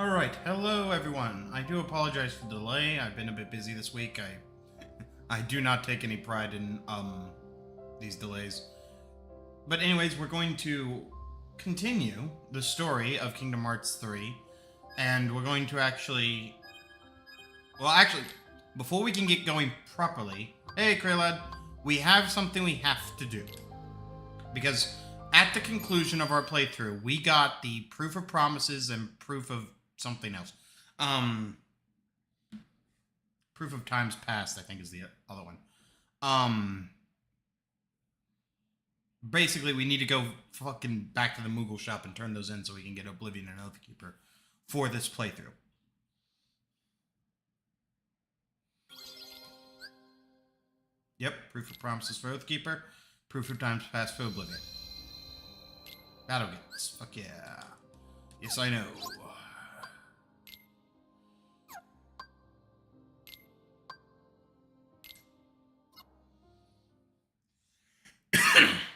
Alright, hello everyone. I do apologize for the delay. I've been a bit busy this week. I do not take any pride in these delays. But anyways, we're going to continue the story of Kingdom Hearts 3, and we're going to actually before we can get going properly, hey Kraylad, we have something we have to do. Because at the conclusion of our playthrough, we got the proof of promises and proof of something else. Proof of times past, I think, is the other one. Basically, we need to go fucking back to the Moogle shop and turn those in so we can get Oblivion and Oathkeeper for this playthrough. Yep, proof of promises for Oathkeeper, proof of times past for Oblivion. Battle gates. Fuck yeah. Yes, I know.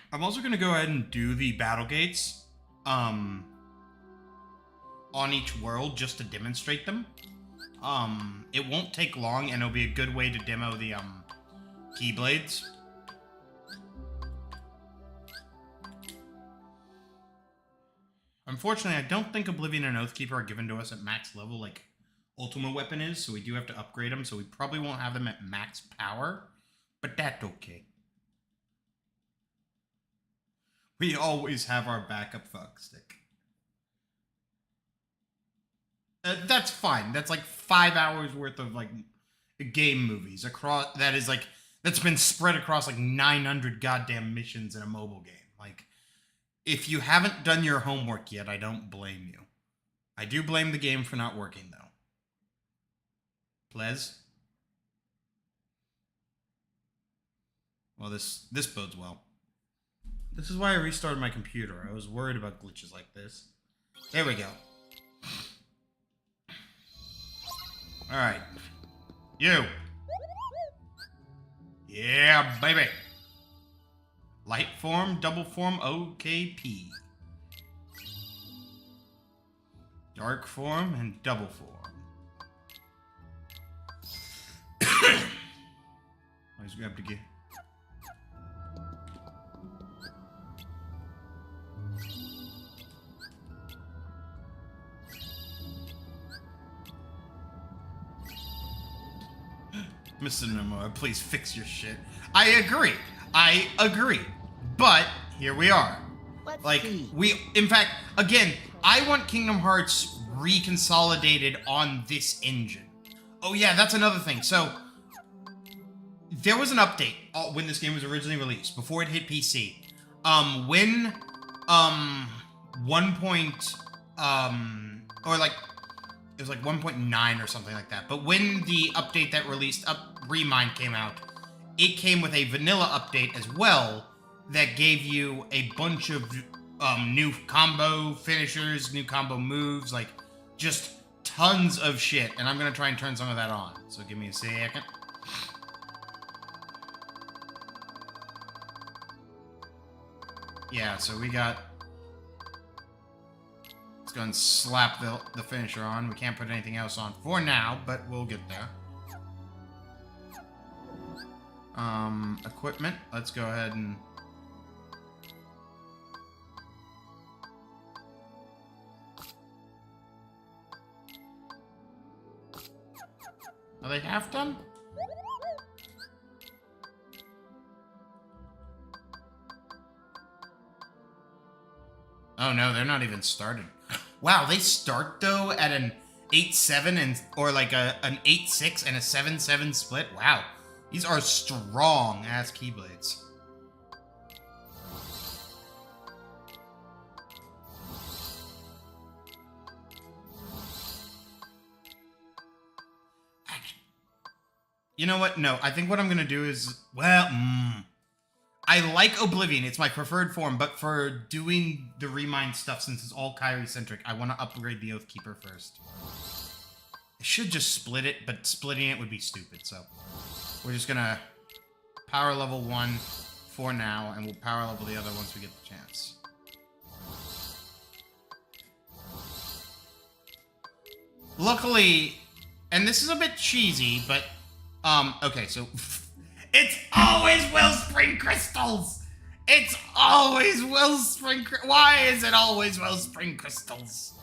I'm also going to go ahead and do the battle gates on each world just to demonstrate them. It won't take long, and it'll be a good way to demo the Keyblades. Unfortunately, I don't think Oblivion and Oathkeeper are given to us at max level like Ultima Weapon is, so we do have to upgrade them, so we probably won't have them at max power, but that's okay. We always have our backup fuck stick. That's fine. That's like 5 hours worth of like game movies across. That's been spread across like 900 goddamn missions in a mobile game. Like, if you haven't done your homework yet, I don't blame you. I do blame the game for not working though. Plez. Well, this bodes well. This is why I restarted my computer. I was worried about glitches like this. There we go. Alright. You! Yeah, baby! Light form, double form, OKP. Dark form and double form. Always grab to get. Mr. Nomura, please fix your shit. I agree. But here we are. Let's see. In fact, again, I want Kingdom Hearts reconsolidated on this engine. Oh yeah, that's another thing. So, there was an update when this game was originally released, before it hit PC. When, 1.9 or something like that. But when the update that released Remind came out, it came with a vanilla update as well that gave you a bunch of new combo finishers, new combo moves, like just tons of shit. And I'm gonna try and turn some of that on. So give me a second. Yeah, so we got. Let's go and slap the finisher on. We can't put anything else on for now, but we'll get there. Equipment. Let's go ahead and... Are they half done? Oh no, they're not even started. Wow, they start though at an 8-7 and or like an 8-6 and a 7-7 split. Wow, these are strong ass Keyblades. You know what? No, I think what I'm gonna do is I like Oblivion. It's my preferred form, but for doing the Remind stuff, since it's all Kairi-centric, I want to upgrade the Oathkeeper first. I should just split it, but splitting it would be stupid, so... We're just gonna power level 1 for now, and we'll power level the other once we get the chance. Luckily, and this is a bit cheesy, but, okay, so, it's always Wellspring Crystals! It's always Wellspring Why is it always Wellspring Crystals?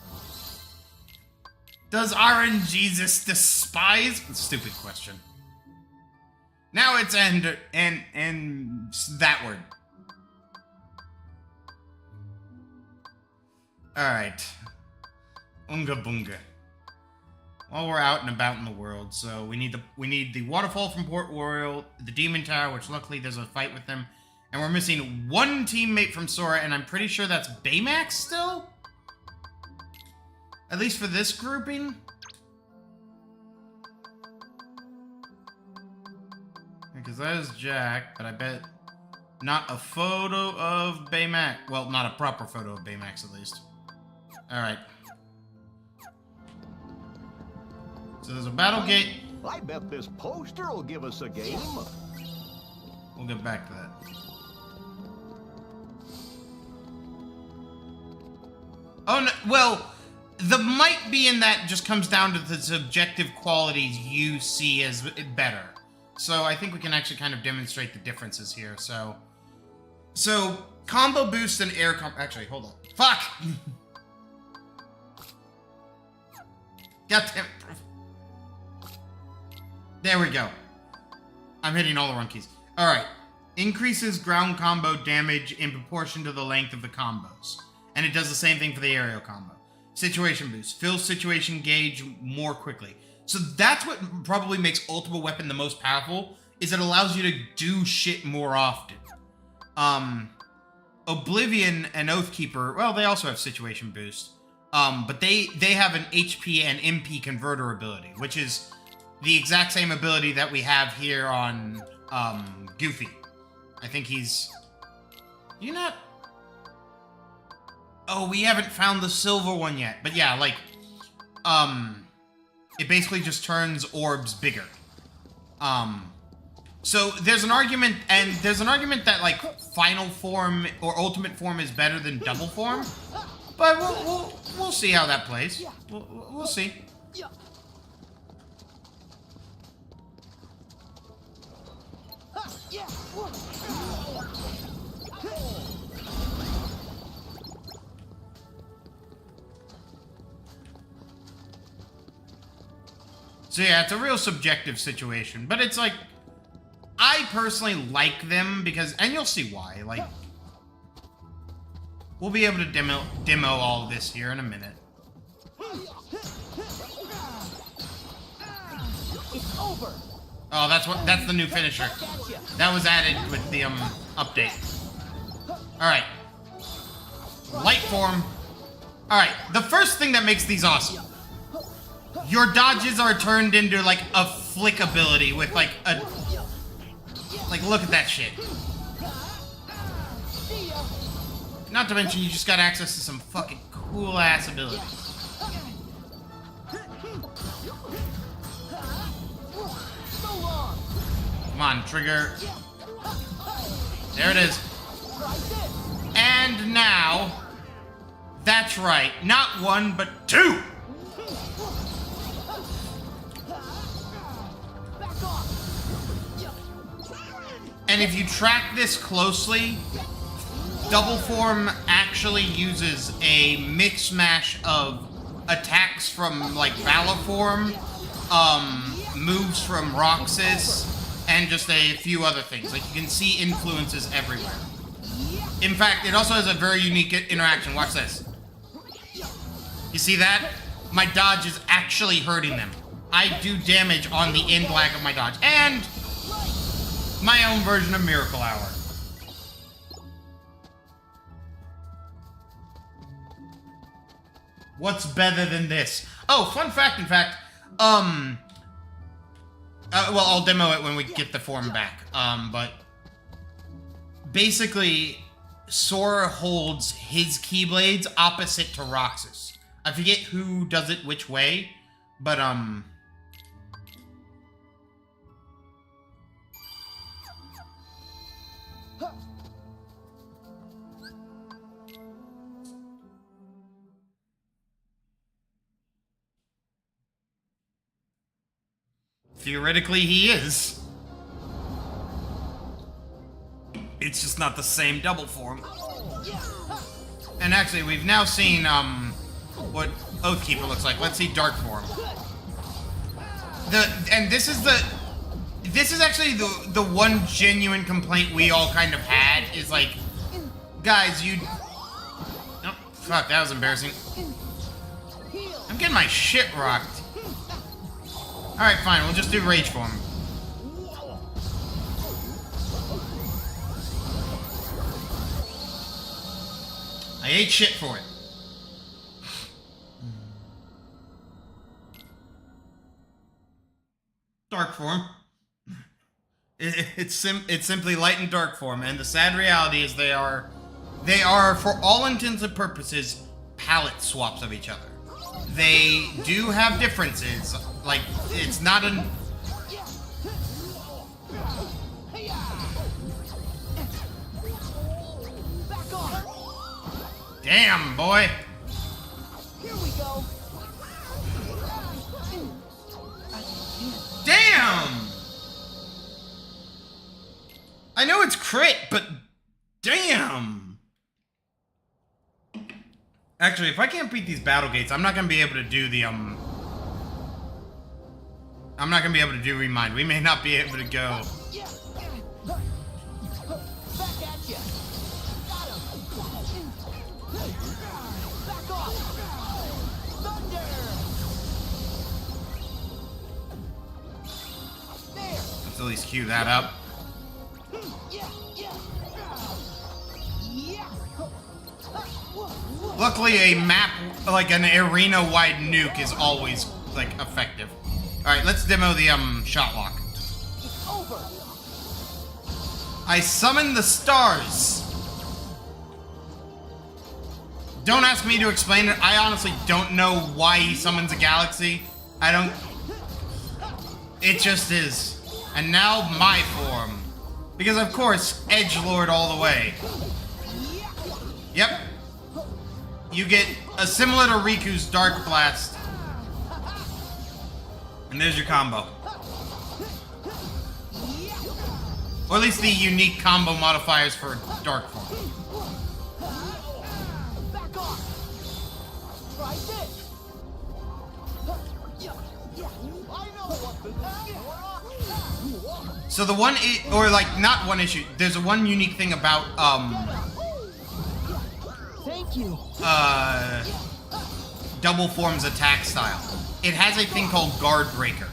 Does RNGesus despise? Stupid question. Now it's and that word. Alright. Unga Bunga. Well, we're out and about in the world, so we need the waterfall from Port Royal, the Demon Tower, which luckily there's a fight with them, and we're missing one teammate from Sora, and I'm pretty sure that's Baymax still? At least for this grouping? Because that is Jack, but I bet not a photo of Baymax. Well, not a proper photo of Baymax, at least. Alright. So there's a battle gate. I bet this poster will give us a game. We'll get back to that. Oh, no, well, the might be in that just comes down to the subjective qualities you see as better. So I think we can actually kind of demonstrate the differences here. So combo boost and air combo. Actually, hold on. Fuck! Goddamn. There we go. I'm hitting all the wrong keys. Alright. Increases ground combo damage in proportion to the length of the combos. And it does the same thing for the aerial combo. Situation boost. Fills situation gauge more quickly. So that's what probably makes Ultimate Weapon the most powerful, is it allows you to do shit more often. Oblivion and Oathkeeper, well, they also have situation boost. But they have an HP and MP converter ability, which is the exact same ability that we have here on Goofy. I think he's... You not... Oh, we haven't found the silver one yet. But yeah, like... It basically just turns orbs bigger. So there's an argument, and there's an argument that, like, final form or ultimate form is better than double form. But we'll see how that plays. We'll see. So yeah, it's a real subjective situation, but it's like, I personally like them because, and you'll see why, like, we'll be able to demo all of this here in a minute. It's over. Oh, that's the new finisher. That was added with the update. Alright. Light form. Alright, the first thing that makes these awesome. Your dodges are turned into, like, a flick ability with, like, a... Like, look at that shit. Not to mention, you just got access to some fucking cool-ass abilities. Come on, trigger. There it is. And now... That's right. Not one, but two! And if you track this closely, double form actually uses a mix mash of attacks from, like, Valor form, moves from Roxas, and just a few other things. Like, you can see influences everywhere. In fact, it also has a very unique interaction. Watch this. You see that? My dodge is actually hurting them. I do damage on the end lag of my dodge. And my own version of Miracle Hour. What's better than this? Oh, fun fact, in fact, well, I'll demo it when we get the form back. But basically, Sora holds his Keyblades opposite to Roxas. I forget who does it which way, but, theoretically he is. It's just not the same double form. And actually, we've now seen, what Oathkeeper looks like. Let's see Dark Form. This is actually the one genuine complaint we all kind of had, is like, guys, oh, fuck, that was embarrassing. I'm getting my shit rocked. Alright, fine, we'll just do Rage Form. I ate shit for it. Dark Form. It's simply light and dark form, and the sad reality is they are, for all intents and purposes, palette swaps of each other. They do have differences. Like, it's not an... Damn, boy. Here we go. Damn! I know it's crit, but damn! Actually, if I can't beat these battle gates, I'm not gonna be able to do the, I'm not gonna be able to do Remind. We may not be able to go. Back at ya. Got him. Back off. Thunder. There. Let's at least cue that up. Luckily, a map, like an arena-wide nuke, is always, like, effective. Alright, let's demo the, shot lock. It's over. I summon the stars! Don't ask me to explain it. I honestly don't know why he summons a galaxy. I don't... It just is. And now my form. Because, of course, edgelord all the way. Yep. You get a similar to Riku's Dark Blast. And there's your combo. Or at least the unique combo modifiers for Dark Form. Back off. Try this. I know what to do. So the one, or like, not one issue, there's a one unique thing about, Thank you. Double Form's attack style. It has a thing called Guard Breaker.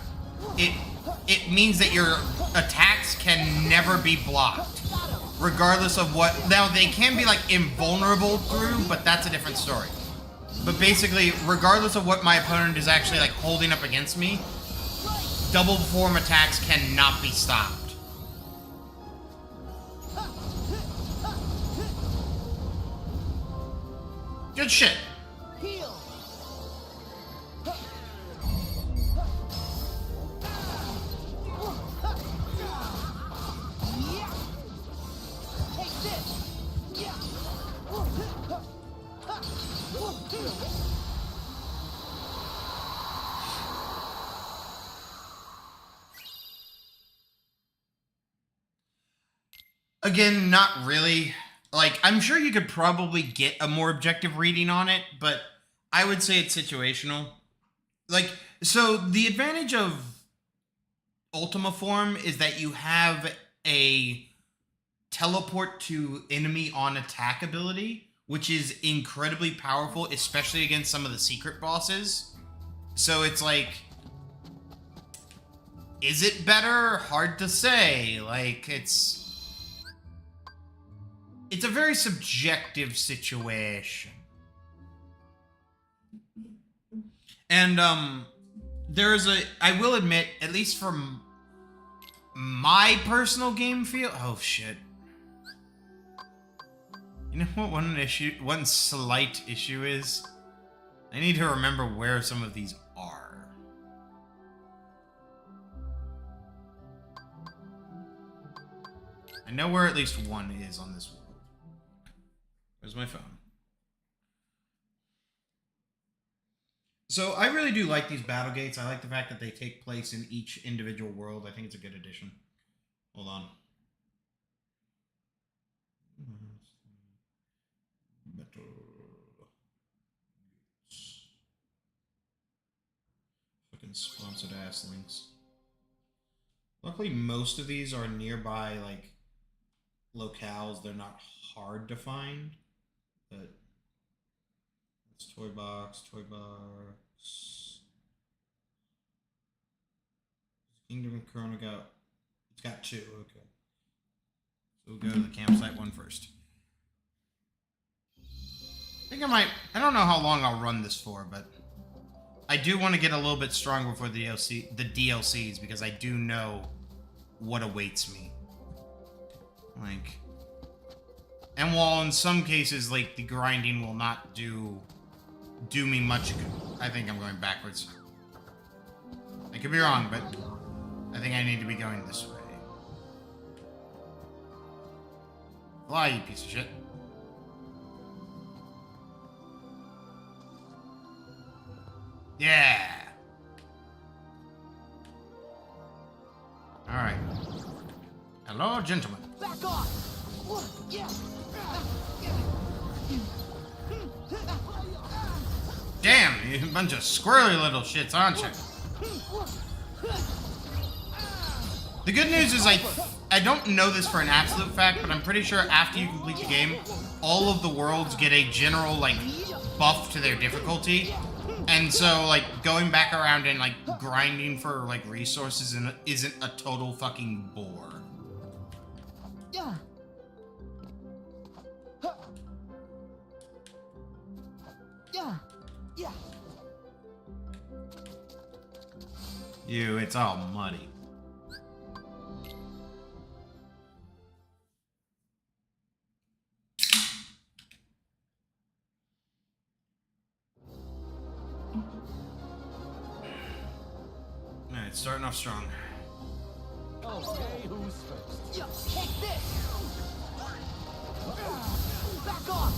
It means that your attacks can never be blocked, regardless of what... Now, they can be, like, invulnerable through, but that's a different story. But basically, regardless of what my opponent is actually, like, holding up against me, Double Form attacks cannot be stopped. Good shit. Heal. Take this. Again, not really. Like, I'm sure you could probably get a more objective reading on it, but I would say it's situational. Like, so the advantage of Ultima Form is that you have a teleport to enemy on attack ability, which is incredibly powerful, especially against some of the secret bosses. So it's like, is it better? Hard to say. Like, it's a very subjective situation. And, I will admit, at least from my personal game feel... Oh, shit. You know what one slight issue is? I need to remember where some of these are. I know where at least one is on this world. Where's my phone? So I really do like these battle gates. I like the fact that they take place in each individual world. I think it's a good addition. Hold on. Metal. Fucking sponsored ass links. Luckily, most of these are nearby, like, locales. They're not hard to find, but it's Toy Box. Kingdom of Corona it's got 2, okay. So we'll go to the campsite one first. I think I don't know how long I'll run this for, but I do want to get a little bit stronger for the DLCs, because I do know what awaits me. Like, and while in some cases, like, the grinding will not do me much good. I think I'm going backwards. I could be wrong, but I think I need to be going this way. Fly, you piece of shit. Yeah. All right. Hello, gentlemen. Back off! Yeah. Damn, you a bunch of squirrely little shits, aren't you? The good news is I don't know this for an absolute fact, but I'm pretty sure after you complete the game, all of the worlds get a general, like, buff to their difficulty. And so, like, going back around and, like, grinding for, like, resources isn't a total fucking bore. Yeah. Yeah. Yeah. It's all muddy. Alright, starting off strong. Okay, who's first? Yeah. Take this. Back off.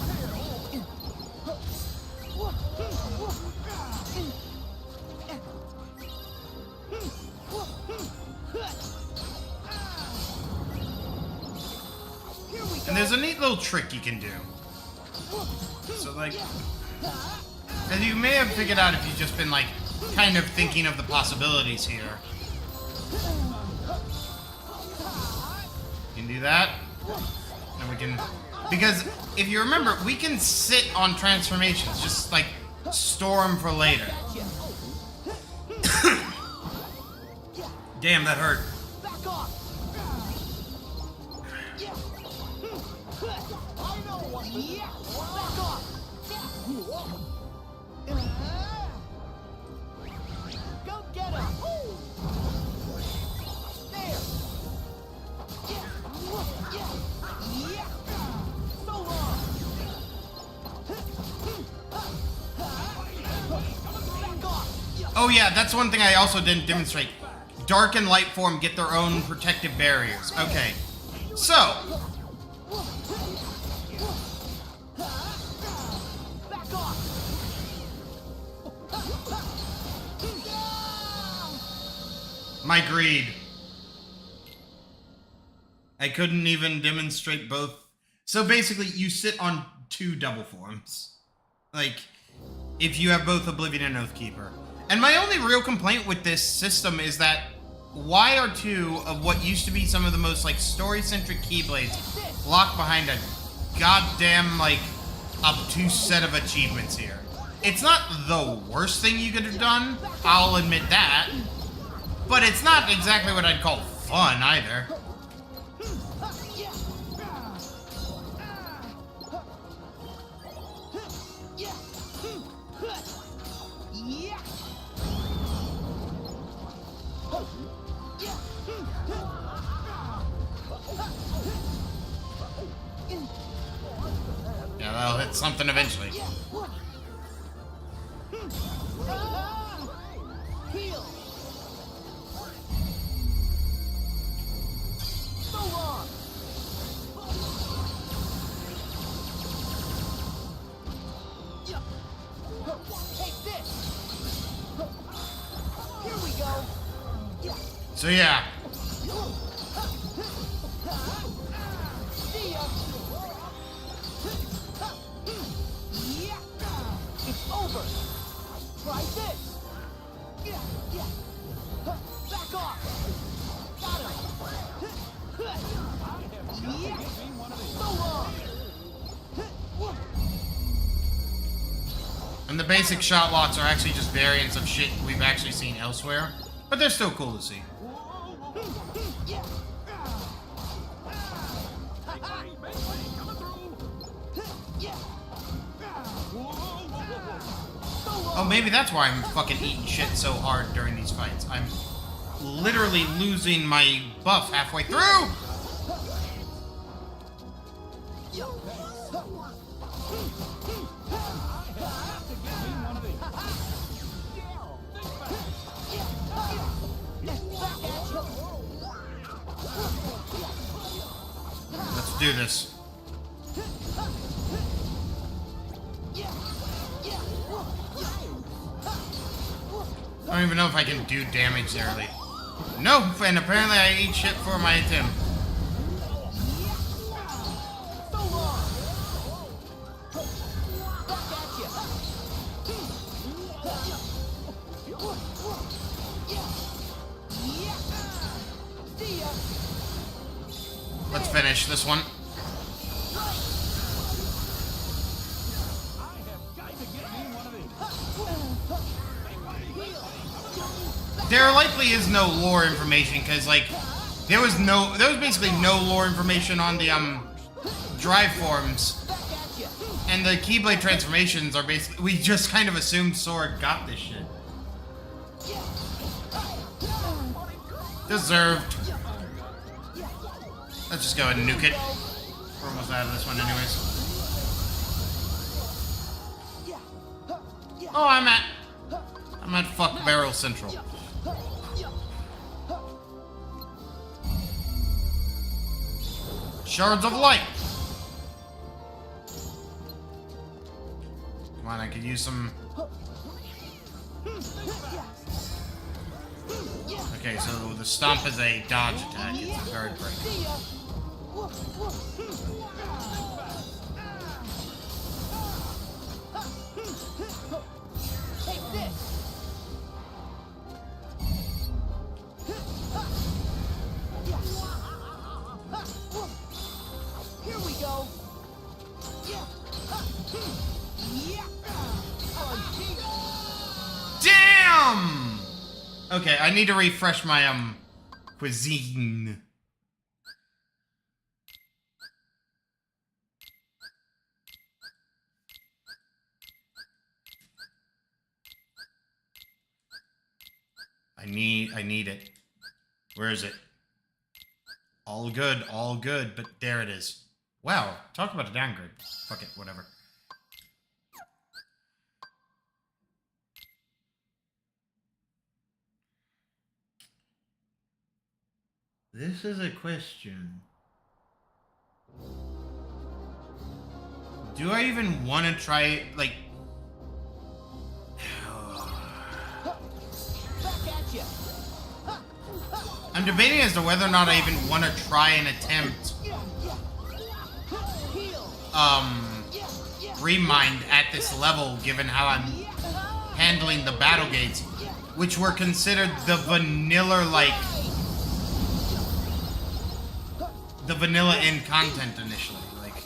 And there's a neat little trick you can do. So, like, as you may have figured out if you've just been, like, kind of thinking of the possibilities here. You can do that. And we can... Because, if you remember, we can sit on transformations. Just, like, store them for later. Damn, that hurt. Back off. I know what. Yeah. Back off. Go get him. There. Yeah. So long. Back off. Oh yeah, that's one thing I also didn't demonstrate. Dark and light form get their own protective barriers. Okay. So, Back off. my greed. I couldn't even demonstrate both. So basically, you sit on 2 double forms. Like, if you have both Oblivion and Oathkeeper. And my only real complaint with this system is that why are 2 of what used to be some of the most, like, story-centric Keyblades locked behind a goddamn, like, obtuse set of achievements here? It's not the worst thing you could have done, I'll admit that. But it's not exactly what I'd call fun, either. Yeah, that'll hit something eventually. Heal. So long. Take this. So yeah. See ya. Yeah. It's over. Try this. Yeah. Back off. Got him. Yeah. So long. And the basic shot lots are actually just variants of shit we've actually seen elsewhere. But they're still cool to see. Oh, maybe that's why I'm fucking eating shit so hard during these fights. I'm literally losing my buff halfway through! Let's do this. I don't even know if I can do damage there. Nope, and apparently I eat shit for my attempt. Let's finish this one. There likely is no lore information because, like, there was basically no lore information on the drive forums, and the Keyblade transformations are basically, we just kind of assumed Sora got this shit. Deserved. Let's just go ahead and nuke it. We're almost out of this one anyways. Oh, I'm at fuck Barrel Central. Shards of light. Come on, I could use some. Okay, so the stomp is a dodge attack. It's a guard break. Take this. Here we go. Damn! Okay, I need to refresh my cuisine. I need it. Where is it? All good, but there it is. Wow, talk about a downgrade. Fuck it, whatever. This is a question. Do I even want to try it? Like, I'm debating as to whether or not I even want to try and attempt Remind at this level, given how I'm handling the battle gates, which were considered the vanilla in content initially. Like,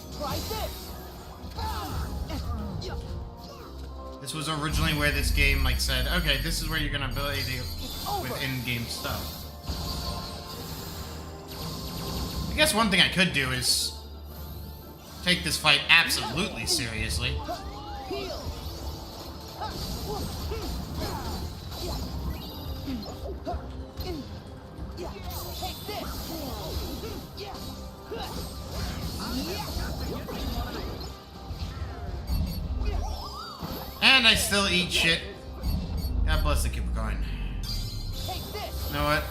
this was originally where this game said, okay, this is where you're gonna ability with in-game stuff. I guess one thing I could do is take this fight absolutely seriously. And I still eat shit. God bless the Cooper coin. You know what?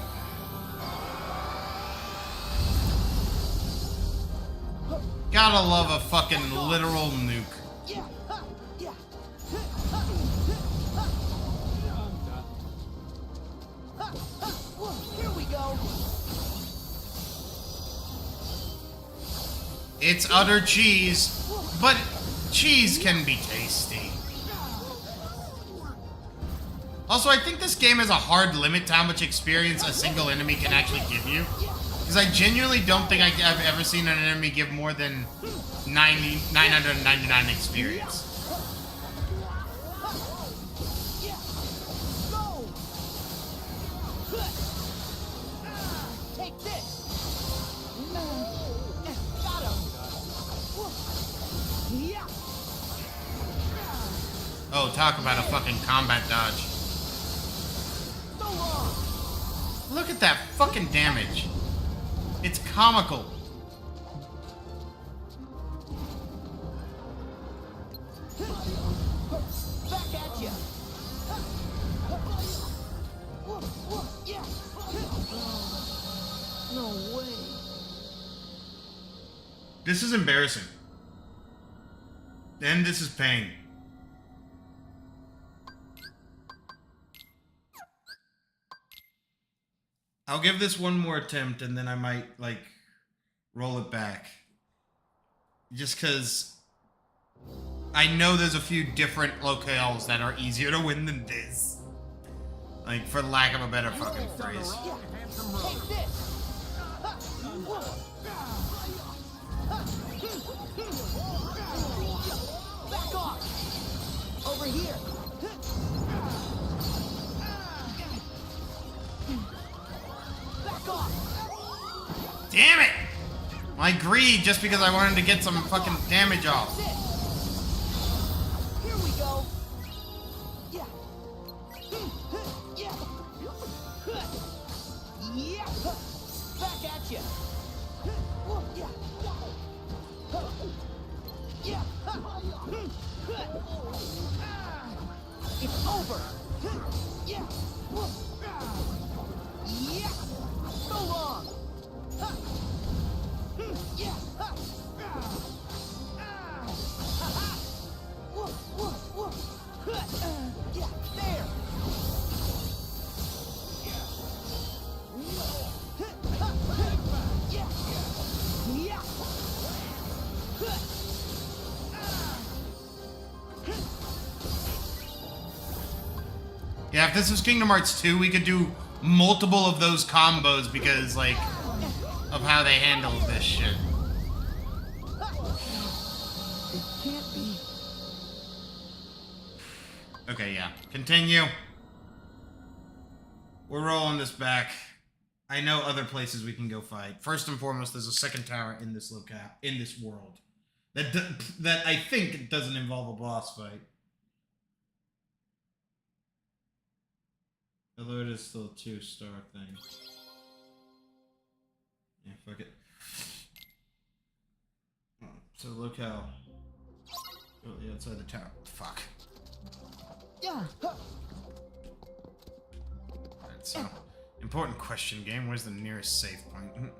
Gotta love a fucking literal nuke. Here we go. It's utter cheese, but cheese can be tasty. Also, I think this game has a hard limit to how much experience a single enemy can actually give you. Because I genuinely don't think I've ever seen an enemy give more than 999 experience. Go! Take this! Got him! Yeah! Oh, talk about a fucking combat dodge. So long! Look at that fucking damage. It's comical. Back at you! Yeah! No way! This is embarrassing. And this is pain. I'll give this one more attempt and then I might, like, roll it back. Just because I know there's a few different locales that are easier to win than this. Like, for lack of a better fucking phrase. Take this! Back off! Over here! Back off! Damn it! I agreed just because I wanted to get some fucking damage off. This! Here we go! Yeah! Yeah! Yeah! Back at you! Yeah! Yeah! It's over! Yeah! Yeah! So long! Yeah! Yeah! There! Yeah! Yeah! Yeah, if this was Kingdom Hearts 2, we could do multiple of those combos because, like, of how they handled this shit. It can't be. Okay, yeah. Continue. We're rolling this back. I know other places we can go fight. First and foremost, there's a second tower in this locale, in this world. That I think doesn't involve a boss fight. Although it is still a 2-star thing. Yeah, fuck it. Oh, so locale. Oh, yeah, outside the tower. Fuck. Yeah. Alright, so. Important question, game. Where's the nearest save point?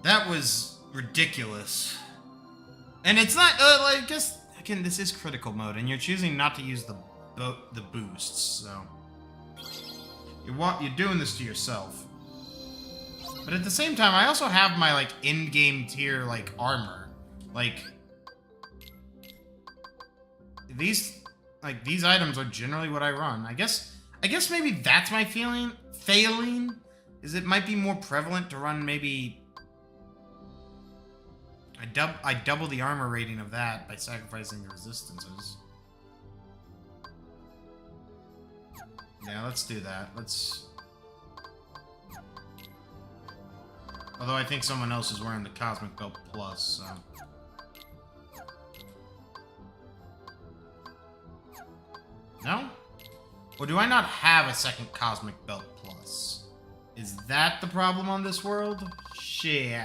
That was ridiculous. And it's not, like, I guess, again, this is critical mode, and you're choosing not to use the boosts, so. You're doing this to yourself. But at the same time, I also have my, like, in-game tier, like, armor. Like, these items are generally what I run. I guess maybe that's my failing, is it might be more prevalent to run maybe... I double the armor rating of that by sacrificing the resistances. Yeah, let's do that. Although I think someone else is wearing the Cosmic Belt Plus, so... No? Or do I not have a second Cosmic Belt Plus? Is that the problem on this world? Shit.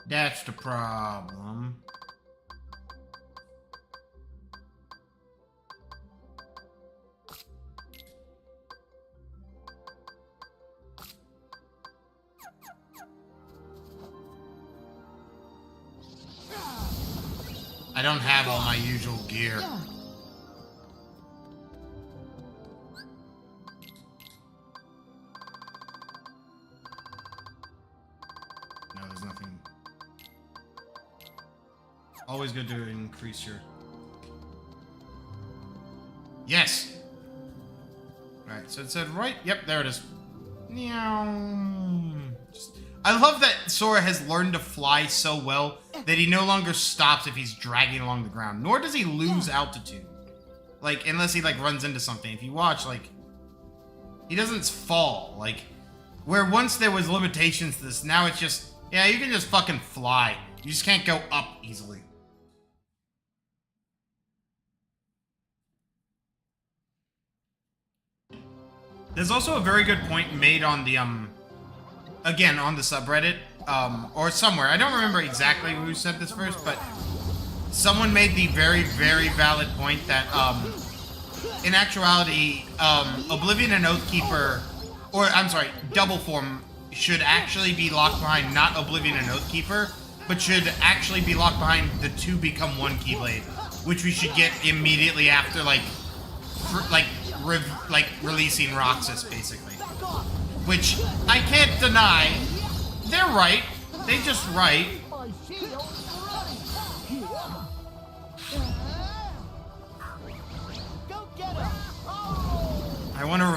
That's the problem. I don't have all my usual gear. Yeah. No, there's nothing. Always good to increase your... Yes! Alright, so it said right... Yep, there it is. Meow. I love that Sora has learned to fly so well that he no longer stops if he's dragging along the ground. Nor does he lose altitude. Like, unless he, like, runs into something. If you watch, like... He doesn't fall. Like, where once there was limitations to this, now it's just... Yeah, you can just fucking fly. You just can't go up easily. There's also a very good point made on the, again, on the subreddit, or somewhere. I don't remember exactly who said this first, but someone made the very, very valid point that, in actuality, Oblivion and Oathkeeper, or, I'm sorry, Double Form should actually be locked behind not Oblivion and Oathkeeper, but should actually be locked behind the two become one Keyblade, which we should get immediately after, like, releasing Roxas, basically. Which, I can't deny, they're right. They just right. My shield's ready. Go get him. Oh. I want to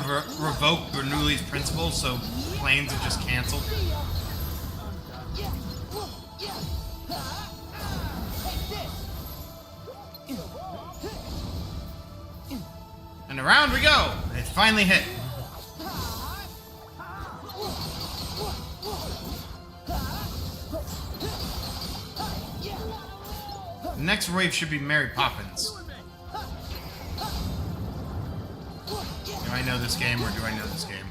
revoke Bernoulli's principle, so planes are just canceled. Yeah. Yeah. Take this. And around we go! It finally hit. The next wave should be Mary Poppins. Do I know this game, or do I know this game?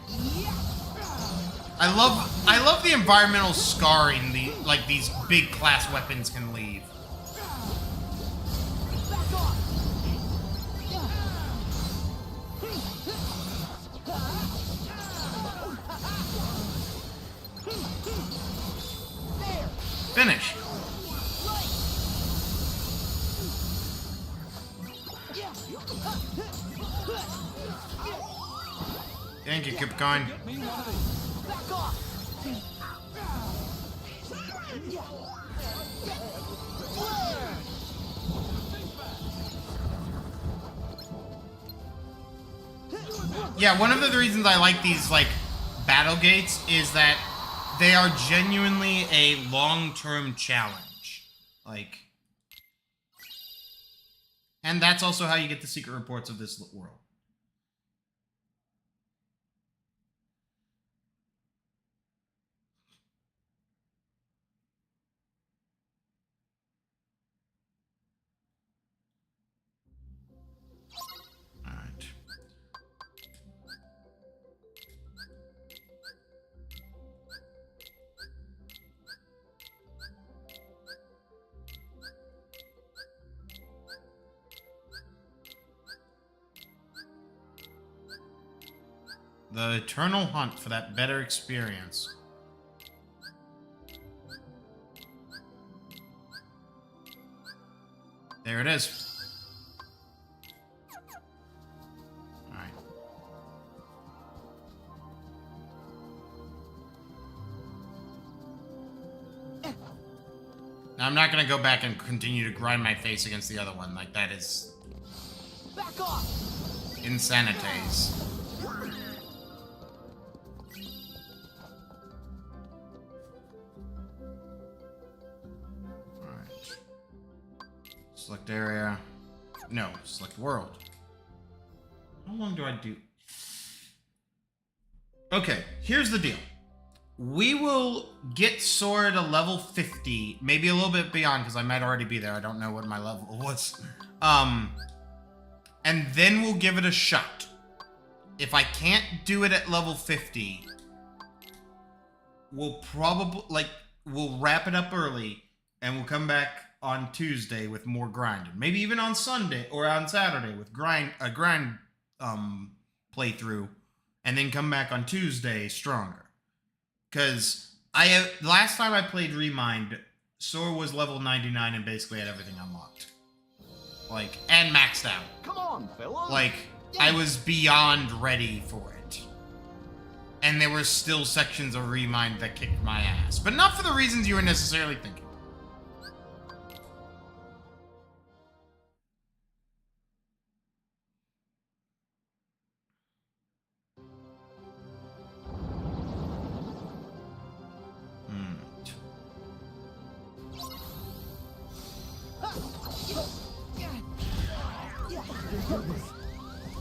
I love the environmental scarring these big class weapons can leave. Back off. There. Finish. Thank you, Kipcoin. Get me one of these. Back off. Yeah, one of the reasons I like these, like, battle gates is that they are genuinely a long-term challenge. Like... And that's also how you get the secret reports of this world. Alright. The eternal hunt for that better experience. There it is. Alright. Now, I'm not gonna go back and continue to grind my face against the other one. Like, that is Back off. insanities. Alright. Select area. No, select world. How long do I do? Okay, here's the deal. We will get Sora to level 50, maybe a little bit beyond, because I might already be there. I don't know what my level was. And then we'll give it a shot. If I can't do it at level 50, we'll probably, like, we'll wrap it up early, and we'll come back on Tuesday with more grinding. Maybe even on Sunday or on Saturday with a grind playthrough, and then come back on Tuesday stronger. Because last time I played Remind, Sora was level 99 and basically had everything unlocked. Like, and maxed out. Come on, fellas. Like, I was beyond ready for it. And there were still sections of Remind that kicked my ass. But not for the reasons you were necessarily thinking.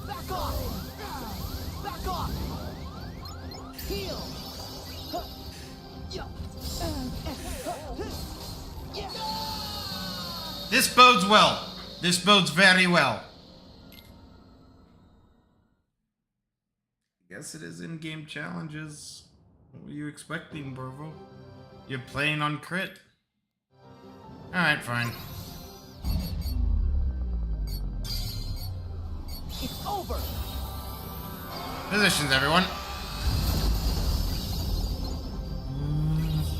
Back off! Back off! Heal! This bodes well. This bodes very well. Guess it is in-game challenges. What were you expecting, Burvo? You're playing on crit. Alright, fine. It's over! Positions, everyone.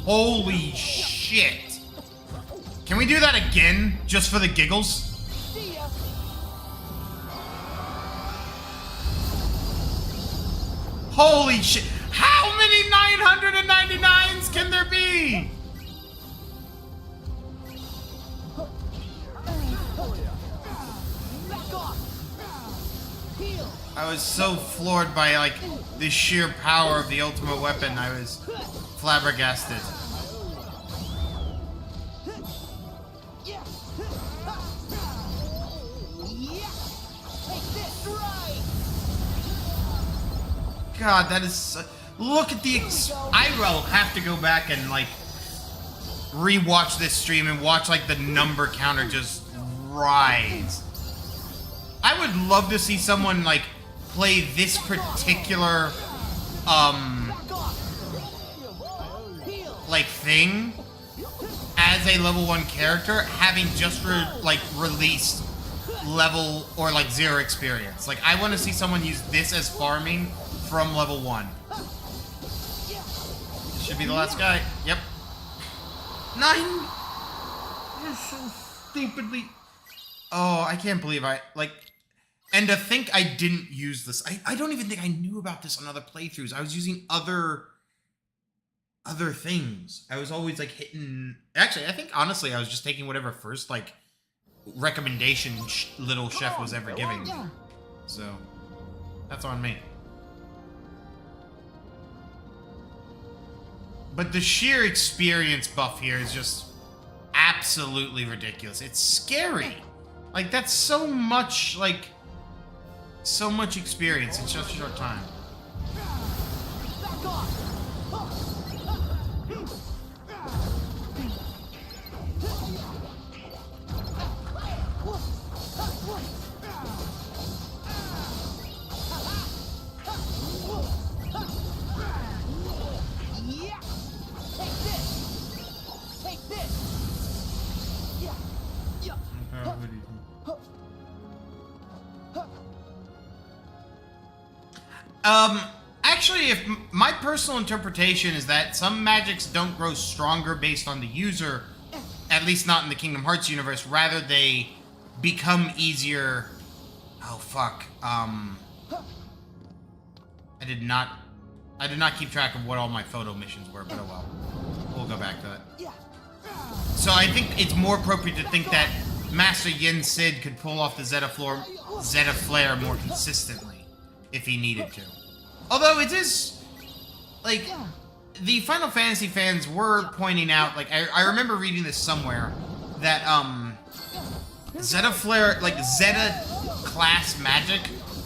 Holy shit. Can we do that again, just for the giggles? See ya! Holy shit. How many 999s can there be? Back off! Heal! I was so floored by, like, the sheer power of the ultimate weapon. I was flabbergasted. Yeah! Yeah! Take this right! God, that is so... Look at the... I will have to go back and, like, rewatch this stream and watch, like, the number counter just rise. I would love to see someone, like, play this particular, Back off! Heal! like, thing as a level 1 character, having just, released level or, like, 0 experience. Like, I want to see someone use this as farming from level 1. This should be the last guy. Yep. 9! You're so stupidly... Oh, I can't believe and to think I didn't use this. I don't even think I knew about this on other playthroughs. I was using other things. I was always, like, hitting... Actually, I think, honestly, I was just taking whatever first, like, recommendation Little Chef was ever giving me. So, that's on me. But the sheer experience buff here is just absolutely ridiculous. It's scary. Like, that's so much, like... So much experience in such a short time. Back off! Yeah! Take this! Take this! Yeah! Yeah! Actually, if my personal interpretation is that some magics don't grow stronger based on the user, at least not in the Kingdom Hearts universe, rather they become easier. Oh fuck. I did not keep track of what all my photo missions were, but oh well. We'll go back to it. So I think it's more appropriate to think that Master Yen Sid could pull off the Zeta Flare more consistently if he needed to. Although it is, like, the Final Fantasy fans were pointing out, like, I remember reading this somewhere, that, Zeta Flare, like, Zeta class magic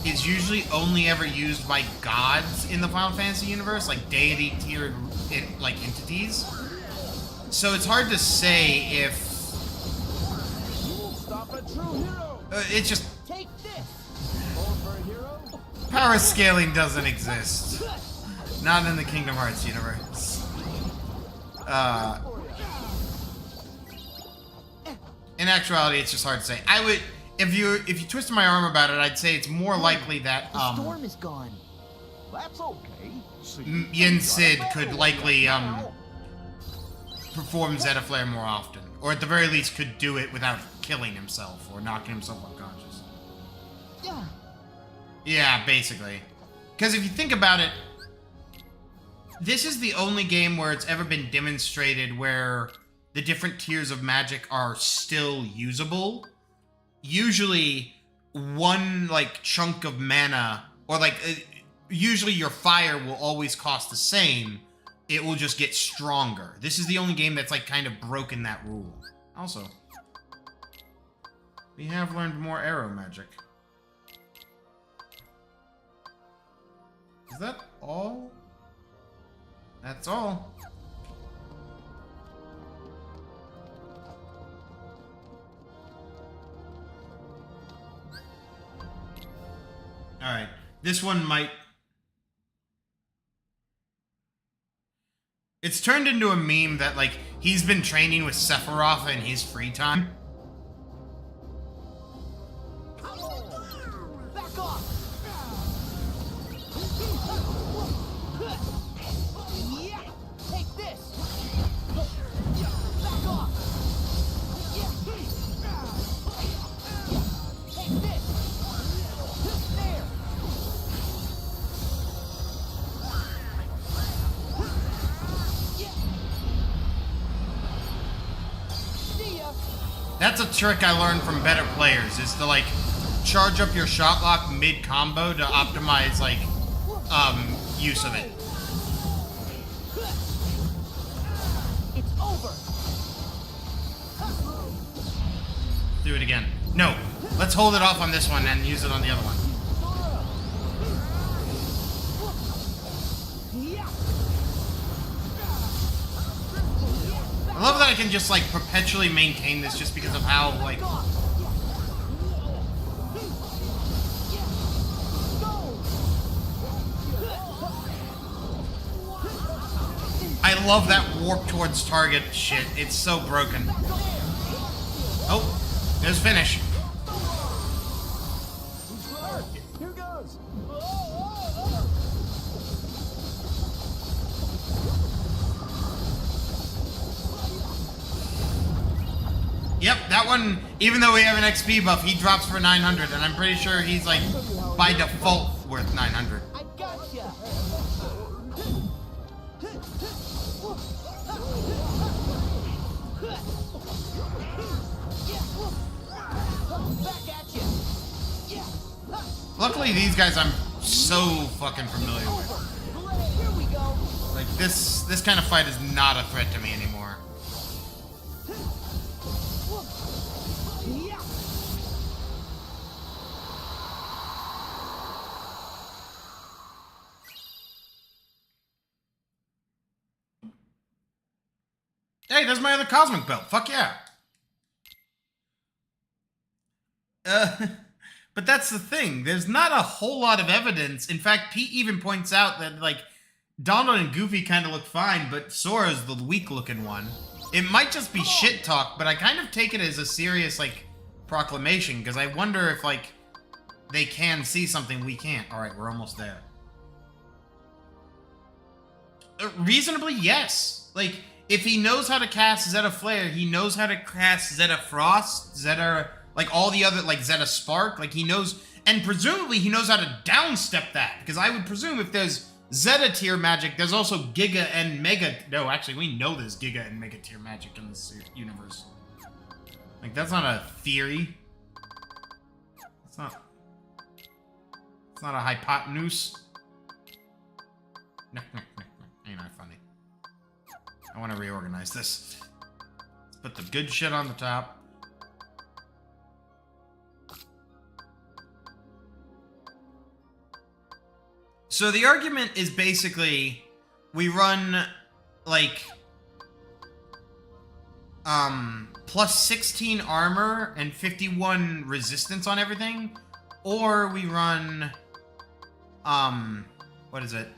is usually only ever used by gods in the Final Fantasy universe, like deity tier, like, entities. So it's hard to say if... Stop a true hero. it's just... Take this! More for a hero. Power scaling doesn't exist. Not in the Kingdom Hearts universe. In actuality, it's just hard to say. I would, if you twisted my arm about it, I'd say it's more likely that The storm is gone. That's okay. See, Yen Sid could likely perform Zeta Flare more often. Or at the very least could do it without killing himself or knocking himself unconscious. Yeah. Yeah, basically. Because if you think about it, this is the only game where it's ever been demonstrated where the different tiers of magic are still usable. Usually, one, like, chunk of mana, or, like, usually your fire will always cost the same. It will just get stronger. This is the only game that's, like, kind of broken that rule. Also, we have learned more arrow magic. Is that all? That's all. Alright. This one might... It's turned into a meme that, like, he's been training with Sephiroth in his free time. Back off. Yeah. Take this. Back off. Yeah. Take this. There. See ya. That's a trick I learned from better players, is to, like, charge up your shot lock mid-combo to optimize, like, use of it. It's over. Do it again. No. Let's hold it off on this one and use it on the other one. Yeah. I love that I can just, like, perpetually maintain this just because of how, like... I love that warp towards target shit. It's so broken. Oh, there's finish. Here goes. Yep, that one, even though we have an XP buff, he drops for 900, and I'm pretty sure he's, like, by default worth 900. I gotcha. Back at you. Yeah. Luckily, these guys I'm so fucking familiar with. Here we go. Like, this kind of fight is not a threat to me anymore. Yeah. Hey, there's my other cosmic belt. Fuck yeah. But that's the thing. There's not a whole lot of evidence. In fact, Pete even points out that, like, Donald and Goofy kind of look fine, but Sora's the weak-looking one. It might just be shit talk, but I kind of take it as a serious, like, proclamation, because I wonder if, like, they can see something we can't. Alright, we're almost there. Reasonably, yes. Like, if he knows how to cast Zeta Flare, he knows how to cast Zeta Frost, Zeta... like, all the other, like, Zeta Spark, like, he knows... And presumably, he knows how to downstep that. Because I would presume if there's Zeta tier magic, there's also Giga and Mega... No, actually, we know there's Giga and Mega tier magic in this universe. Like, that's not a theory. It's not... It's not a hypotenuse. No, ain't not funny. I want to reorganize this. Let's put the good shit on the top. So the argument is basically, we run, like, plus 16 armor and 51 resistance on everything, or we run, what is it?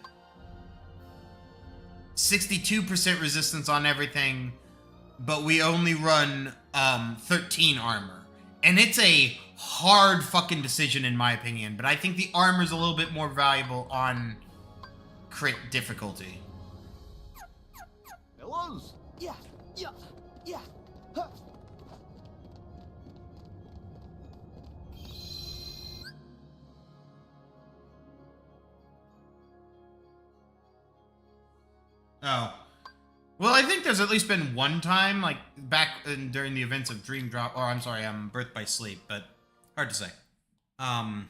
62% resistance on everything, but we only run, 13 armor. And it's a hard fucking decision in my opinion, but I think the armor's a little bit more valuable on crit difficulty. Fellows, Yeah. Oh. Well, I think there's at least been one time, like, during the events of Dream Drop, or I'm sorry, Birth by Sleep, but hard to say. Alright.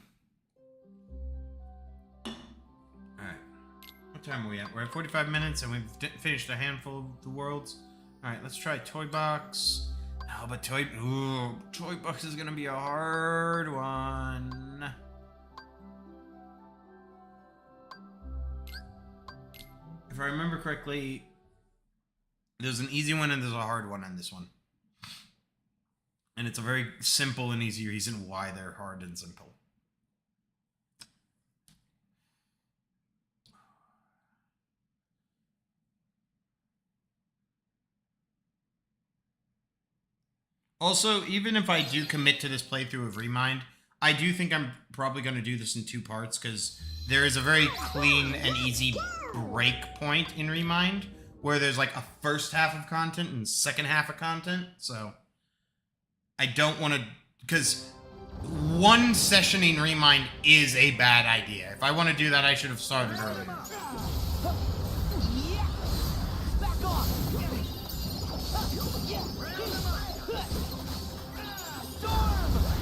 What time are we at? We're at 45 minutes, and we've finished a handful of the worlds. Alright, let's try Toy Box. No, but Toy Box is gonna be a hard one. If I remember correctly, there's an easy one and there's a hard one on this one. And it's a very simple and easy reason why they're hard and simple. Also, even if I do commit to this playthrough of Remind, I do think I'm probably going to do this in 2 parts, because there is a very clean and easy break point in Remind, where there's like a first half of content and second half of content, so I don't want to, because one session in Remind is a bad idea. If I want to do that, I should have started earlier. Yeah. Back off. Yeah. Storm. Thunder.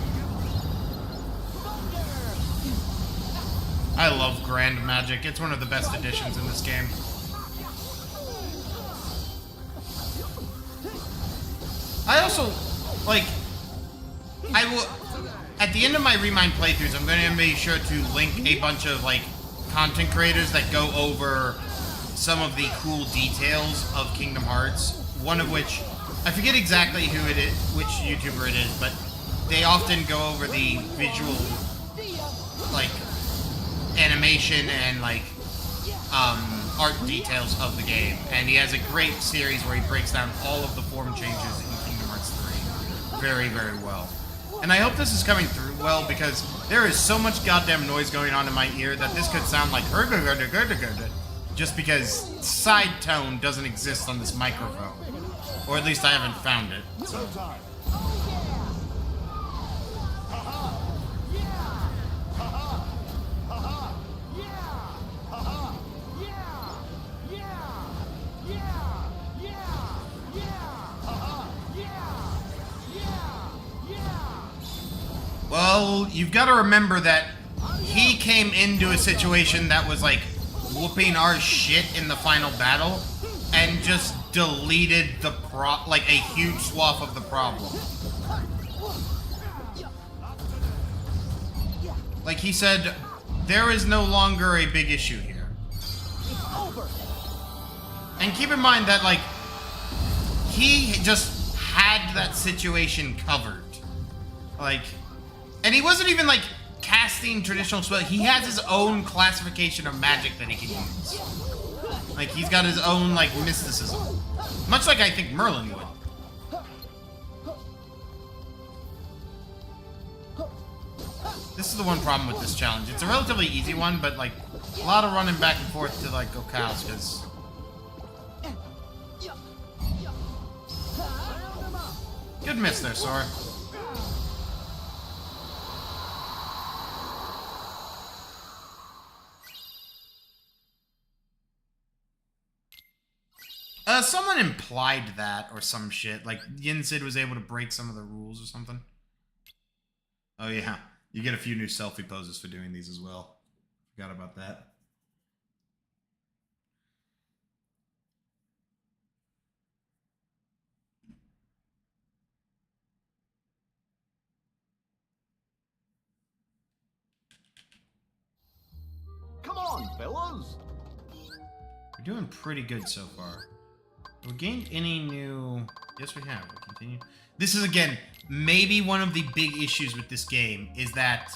I love Grand Magic. It's one of the best additions in this game. I also, like, I will, at the end of my Remind playthroughs, I'm going to be sure to link a bunch of, like, content creators that go over some of the cool details of Kingdom Hearts. One of which, I forget exactly who it is, which YouTuber it is, but they often go over the visual, like, animation and, like, art details of the game. And he has a great series where he breaks down all of the form changes in Kingdom Hearts 3 very, very well. And I hope this is coming through well, because there is so much goddamn noise going on in my ear that this could sound like just because side tone doesn't exist on this microphone. Or at least I haven't found it. So. Showtime. Well, you've got to remember that he came into a situation that was like whooping our shit in the final battle and just deleted the like a huge swath of the problem. Like he said, there is no longer a big issue here. It's over. And keep in mind that, like, he just had that situation covered. Like, and he wasn't even, like, casting traditional spells. He has his own classification of magic that he can use. Like, he's got his own, like, mysticism. Much like I think Merlin would. This is the one problem with this challenge. It's a relatively easy one, but, like, a lot of running back and forth to, like, go cows, because... Good miss there, Sora. Someone implied that or some shit. Like, Yin Sid was able to break some of the rules or something. Oh, yeah. You get a few new selfie poses for doing these as well. Forgot about that. Come on, fellas. We're doing pretty good so far. Have we gained any new... Yes, we have. We continue. This is, again, maybe one of the big issues with this game is that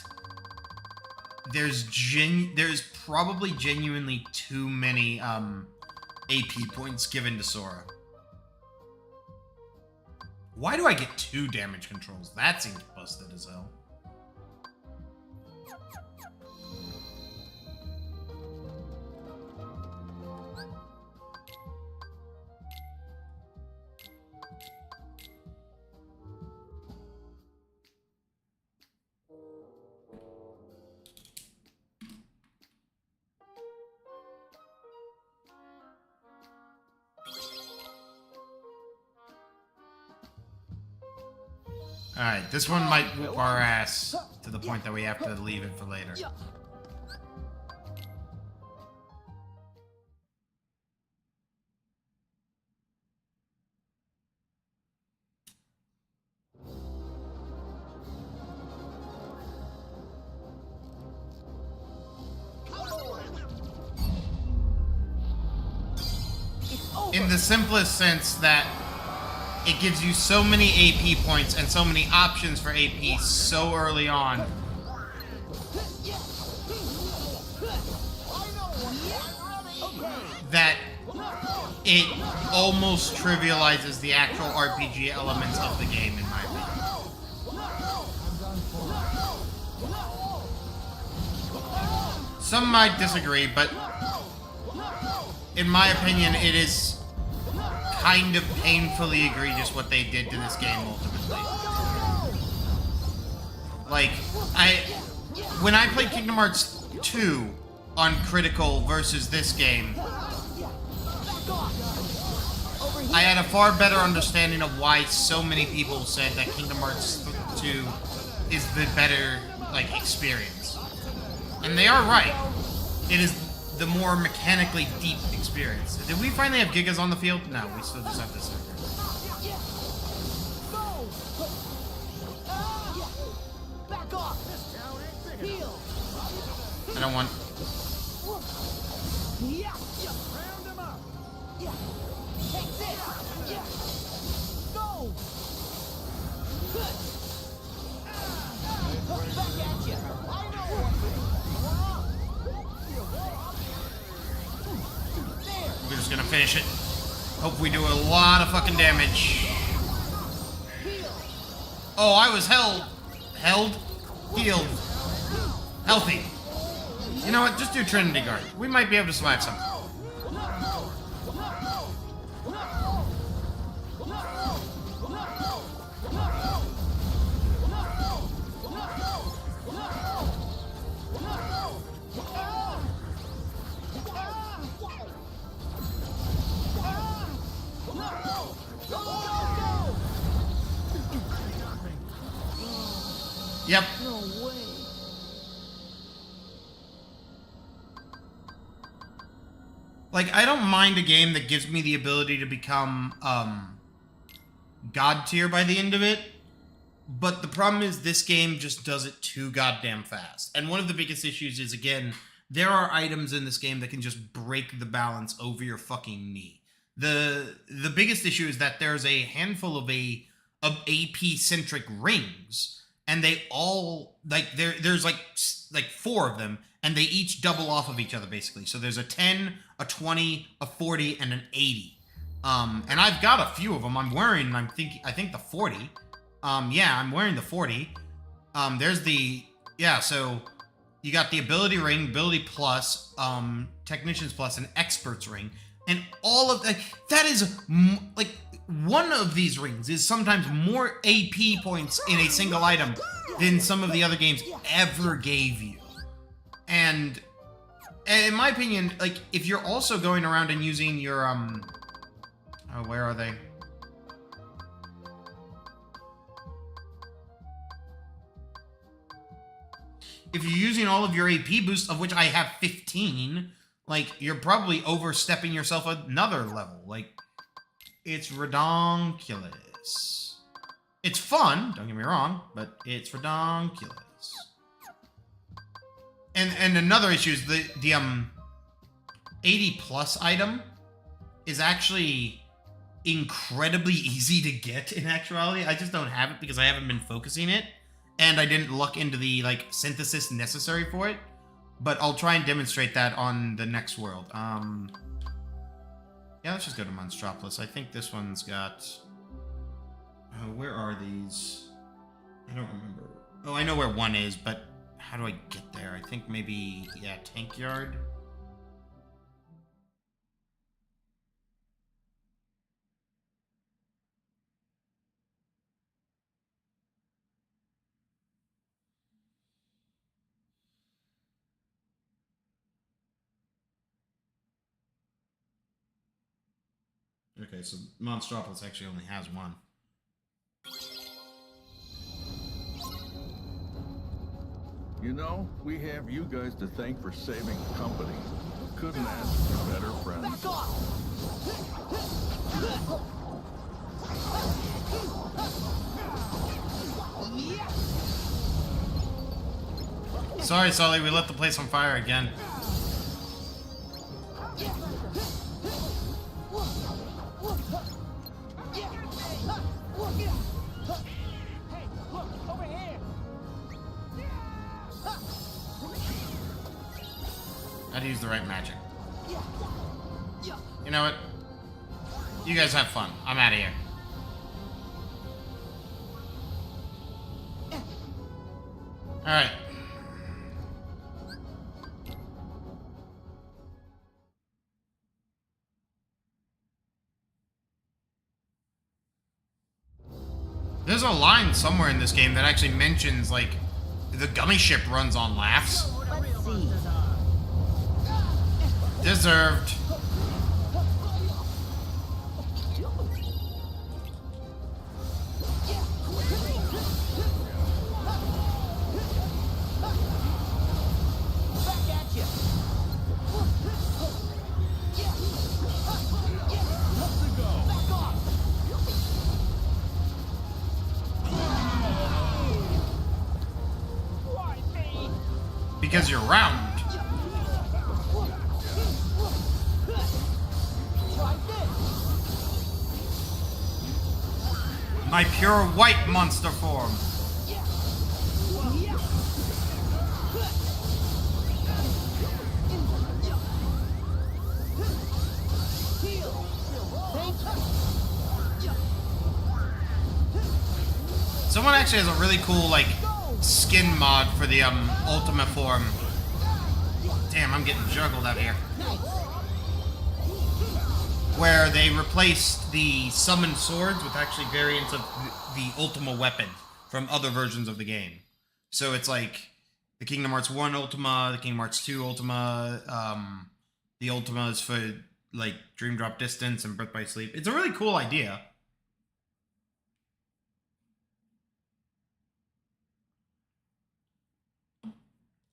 there's probably genuinely too many AP points given to Sora. Why do I get 2 damage controls? That seems busted as hell. Alright, this one might whoop our ass to the point that we have to leave it for later. In the simplest sense that it gives you so many AP points and so many options for AP so early on that it almost trivializes the actual RPG elements of the game, in my opinion. Some might disagree, but in my opinion, it is kind of painfully egregious what they did to this game ultimately. Like, when I played Kingdom Hearts 2 on Critical versus this game, I had a far better understanding of why so many people said that Kingdom Hearts 2 is the better, like, experience. And they are right. It is the more mechanically deep experience. Did we finally have Gigas on the field? No, we still just have this. Back off. I don't want... Yeah. Round him up. Yeah. Take this. Yeah. Go. Good. Back at you. I know We're just gonna finish it. Hope we do a lot of fucking damage. Oh, I was held, healed, healthy. You know what? Just do Trinity Guard. We might be able to survive something. Yep. No way. Like, I don't mind a game that gives me the ability to become, God tier by the end of it. But the problem is this game just does it too goddamn fast. And one of the biggest issues is, again, there are items in this game that can just break the balance over your fucking knee. The biggest issue is that there's a handful of AP-centric rings, and they all, like, there's like 4 of them, and they each double off of each other, basically. So there's a 10, a 20, a 40, and an 80. And I've got a few of them. I'm wearing, I think the 40. Yeah, I'm wearing the 40. There's the, yeah, so you got the Ability Ring, Ability Plus, Technicians Plus, and Experts Ring. And all of that is, like, one of these rings is sometimes more AP points in a single item than some of the other games ever gave you. And in my opinion, like, if you're also going around and using your, oh, where are they? If you're using all of your AP boosts, of which I have 15, like, you're probably overstepping yourself another level. Like, it's redonkulous. It's fun, don't get me wrong, but it's redonkulous. And another issue is the 80 plus item is actually incredibly easy to get in actuality. I just don't have it because I haven't been focusing it, and I didn't look into the, like, synthesis necessary for it. But I'll try and demonstrate that on the next world. Yeah, let's just go to Monstropolis. I think this one's got... Oh, where are these? I don't remember. Oh, I know where one is, but how do I get there? I think maybe, yeah, Tank Yard. Okay, so Monstropolis actually only has one. You know, we have you guys to thank for saving the company. Couldn't ask for better friends. Back off! Yeah. Sorry, Sully, we lit the place on fire again. Hey, look, over here! How to use the right magic. You know what? You guys have fun. I'm out of here. Alright. There's a line somewhere in this game that actually mentions, like, the gummy ship runs on laughs. Let's see. Deserved. Back at you! Back off! Why me? Because you're round. Try this! My pure white monster form. Someone actually has a really cool, like, skin mod for the, Ultima form. Damn, I'm getting juggled out here. Where they replaced the summoned swords with actually variants of the Ultima weapon from other versions of the game. So it's like the Kingdom Hearts 1 Ultima, the Kingdom Hearts 2 Ultima, the Ultimas for, like, Dream Drop Distance and Birth by Sleep. It's a really cool idea.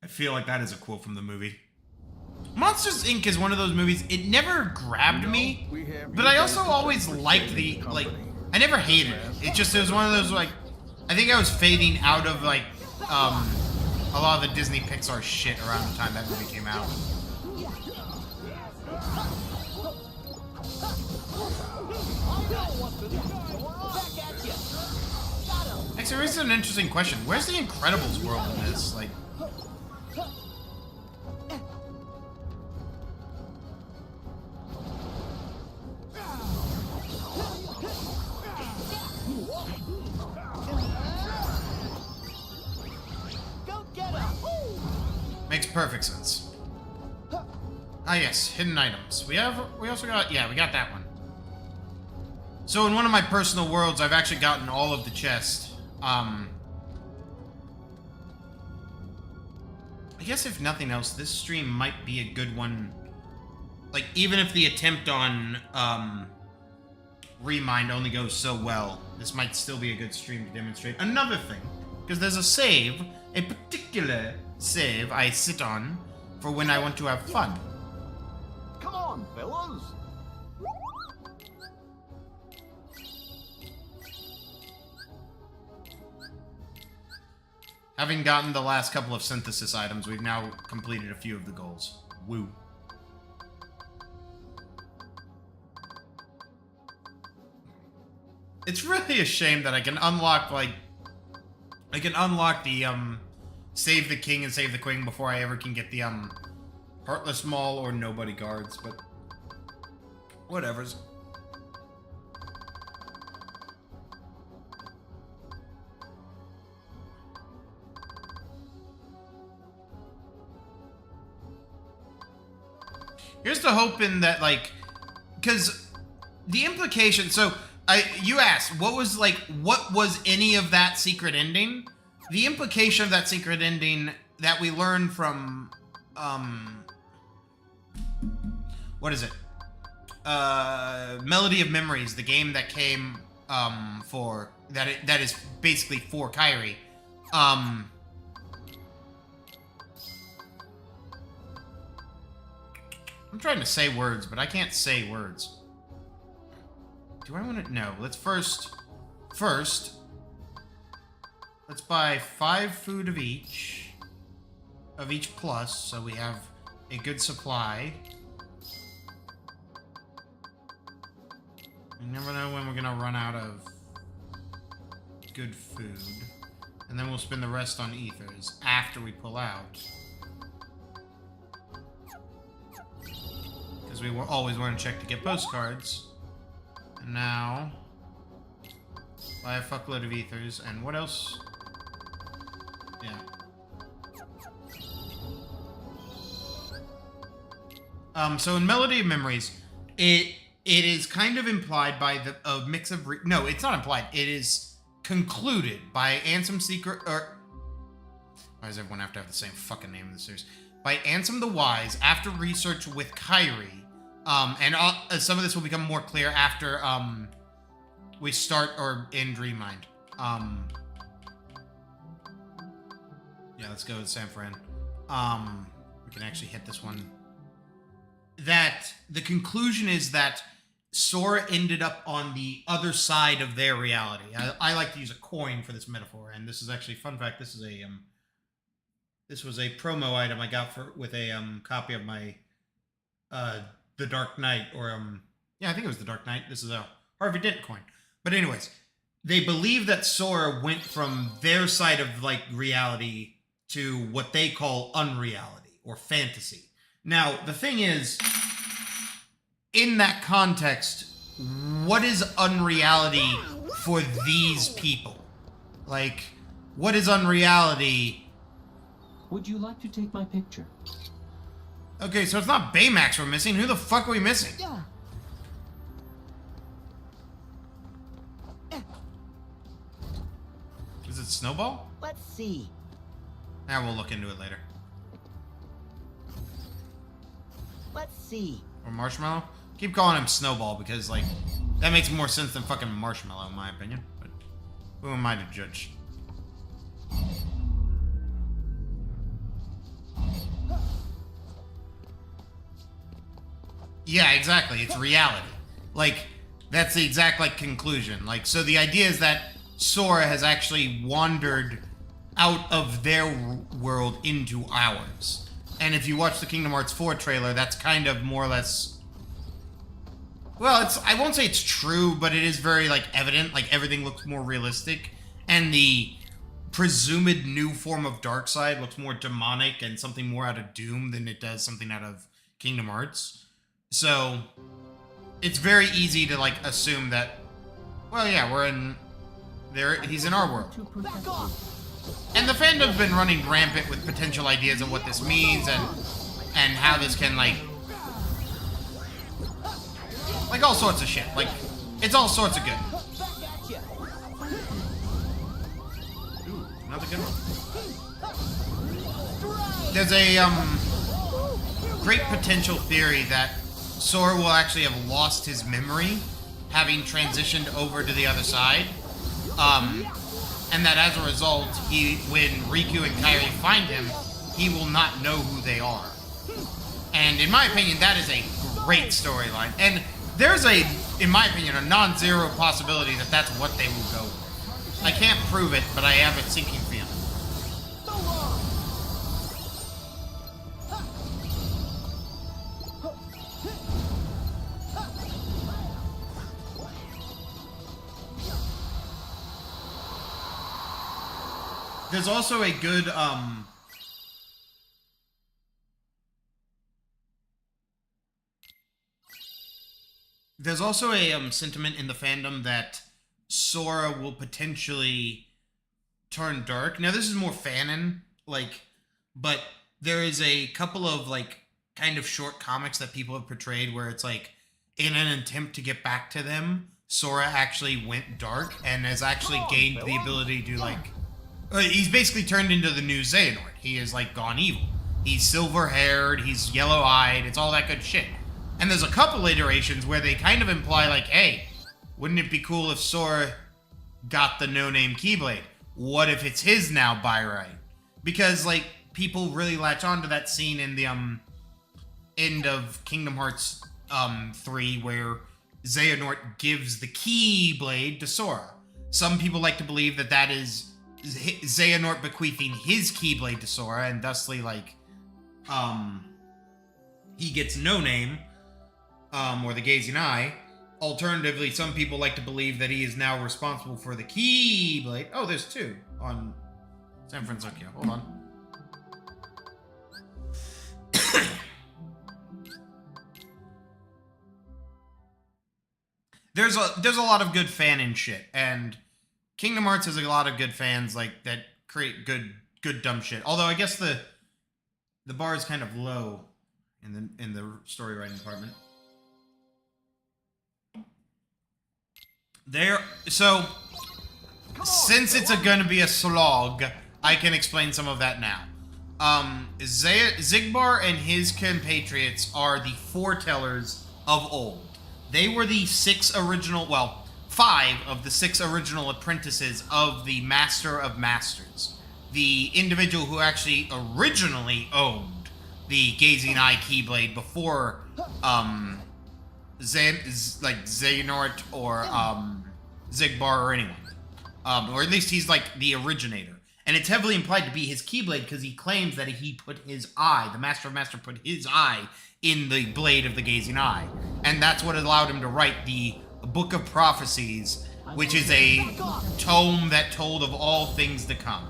I feel like that is a quote from the movie. Monsters Inc. is one of those movies, it never grabbed me, but I also always liked the, like, I never hated it. It just, it was one of those, like, I think I was fading out of, like, a lot of the Disney Pixar shit around the time that movie came out. Back at you! Got him! Actually, this is an interesting question. Where's the Incredibles world in this? Like, Go get him! makes perfect sense. Ah, yes, hidden items. We also got, yeah, we got that one. So in one of my personal worlds, I've actually gotten all of the chests. I guess if nothing else, this stream might be a good one. Like, even if the attempt on, Remind only goes so well, this might still be a good stream to demonstrate another thing. Because there's a save, a particular save I sit on for when I want to have fun. Come on, fellas. Having gotten the last couple of synthesis items, we've now completed a few of the goals. Woo. It's really a shame that I can unlock, like... I can unlock the, Save the King and Save the Queen before I ever can get the, Heartless Maul or Nobody Guards, but... whatevers. Here's the hope in that, like, because the implication, so, you asked, what was any of that secret ending? The implication of that secret ending that we learned from, what is it? Melody of Memories, the game that came, that is basically for Kairi, I'm trying to say words, but I can't say words. Do I want to? No. Let's first, let's buy 5 food of each plus, so we have a good supply. You never know when we're gonna run out of good food. And then we'll spend the rest on ethers after we pull out. Because we will always want to check to get postcards. And now, buy a fuckload of ethers. And what else? Yeah. So in Melody of Memories, it is kind of implied by a mix of... no, it's not implied. It is concluded by Ansem Secret... or... why does everyone have to have the same fucking name in the series? By Ansem the Wise, after research with Kyrie. And some of this will become more clear after we start or in Dreammind. Yeah, let's go with San Fran. We can actually hit this one. That the conclusion is that Sora ended up on the other side of their reality. I like to use a coin for this metaphor, and this is actually, fun fact, this is a this was a promo item I got with a copy of my The Dark Knight, or yeah, I think it was The Dark Knight. This is a Harvey Dent coin. But anyways, they believe that Sora went from their side of like reality to what they call unreality or fantasy. Now, the thing is, in that context, what is unreality for these people? Like, what is unreality? Would you like to take my picture? Okay, so it's not Baymax we're missing. Who the fuck are we missing? Yeah. Is it Snowball? Let's see. Nah, we'll look into it later. Let's see. Or Marshmallow? Keep calling him Snowball because, like, that makes more sense than fucking Marshmallow, in my opinion. But who am I to judge? Yeah, exactly. It's reality. Like, that's the exact, like, conclusion. Like, so the idea is that Sora has actually wandered out of their world into ours. And if you watch the Kingdom Hearts 4 trailer, that's kind of more or less... well, I won't say it's true, but it is very, like, evident. Like, everything looks more realistic. And the presumed new form of Darkseid looks more demonic and something more out of Doom than it does something out of Kingdom Hearts. So, it's very easy to, like, assume that, well, yeah, we're in... he's in our world. Back off. And the fandom's been running rampant with potential ideas of what this means and how this can, like all sorts of shit. Like, it's all sorts of good. Back at ya. Ooh, another good one. There's a great potential theory that Sora will actually have lost his memory, having transitioned over to the other side. And that as a result, when Riku and Kairi find him, he will not know who they are. And in my opinion, that is a great storyline. And there's in my opinion, a non-zero possibility that that's what they will go with. I can't prove it, but I have a sinking feeling. So long. There's also a good, there's also a, sentiment in the fandom that Sora will potentially turn dark. Now, this is more fanon, like, but there is a couple of, like, kind of short comics that people have portrayed where it's, like, in an attempt to get back to them, Sora actually went dark and has actually gained the ability to, like... he's basically turned into the new Xehanort. He is, like, gone evil. He's silver-haired, he's yellow-eyed, it's all that good shit. And there's a couple iterations where they kind of imply, like, hey, wouldn't it be cool if Sora got the no-name Keyblade? What if it's his now by right? Because, like, people really latch onto that scene in the, end of Kingdom Hearts 3 where Xehanort gives the Keyblade to Sora. Some people like to believe that that is Xehanort bequeathing his Keyblade to Sora, and thusly, like, he gets no name, or the Gazing Eye. Alternatively, some people like to believe that he is now responsible for the Keyblade. Oh, there's two on San Francisco. Hold on. There's a lot of good fan and shit, and Kingdom Hearts has a lot of good fans like that create good dumb shit. Although I guess the bar is kind of low in the story writing department. So since it's gonna be a slog, I can explain some of that now. Xigbar and his compatriots are the foretellers of old. They were the five of the six original apprentices of the Master of Masters. The individual who actually originally owned the Gazing Eye Keyblade before, Xehanort or, Xigbar or anyone. Or at least he's, like, the originator. And it's heavily implied to be his Keyblade because he claims that he put his eye, the Master of Master put his eye in the blade of the Gazing Eye. And that's what allowed him to write the Book of Prophecies, which is a tome that told of all things to come.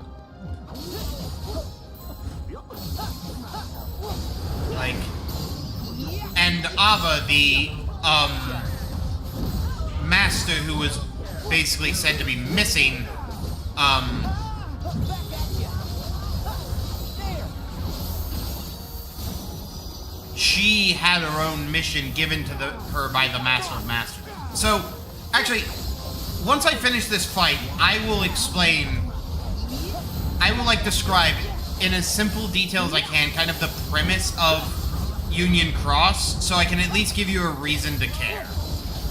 Like, and Ava, the, master who was basically said to be missing, she had her own mission given to her by the Master of Masters. So, actually, once I finish this fight, I will describe in as simple detail as I can kind of the premise of Union Cross, so I can at least give you a reason to care.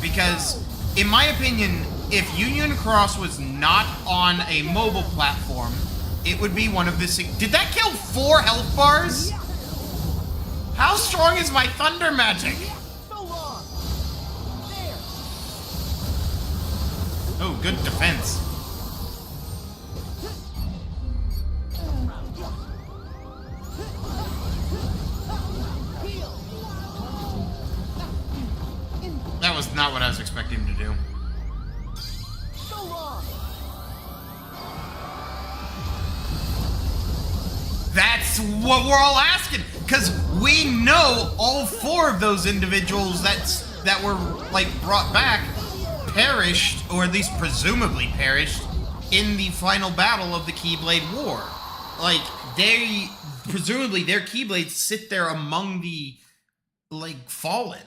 Because, in my opinion, if Union Cross was not on a mobile platform, it would be one of the... Did that kill 4 health bars? How strong is my thunder magic? Oh, good defense. That was not what I was expecting him to do. That's what we're all asking, because we know all 4 of those individuals that were, like, brought back perished, or at least presumably perished, in the final battle of the Keyblade War. Like, presumably their Keyblades sit there among the, like, fallen.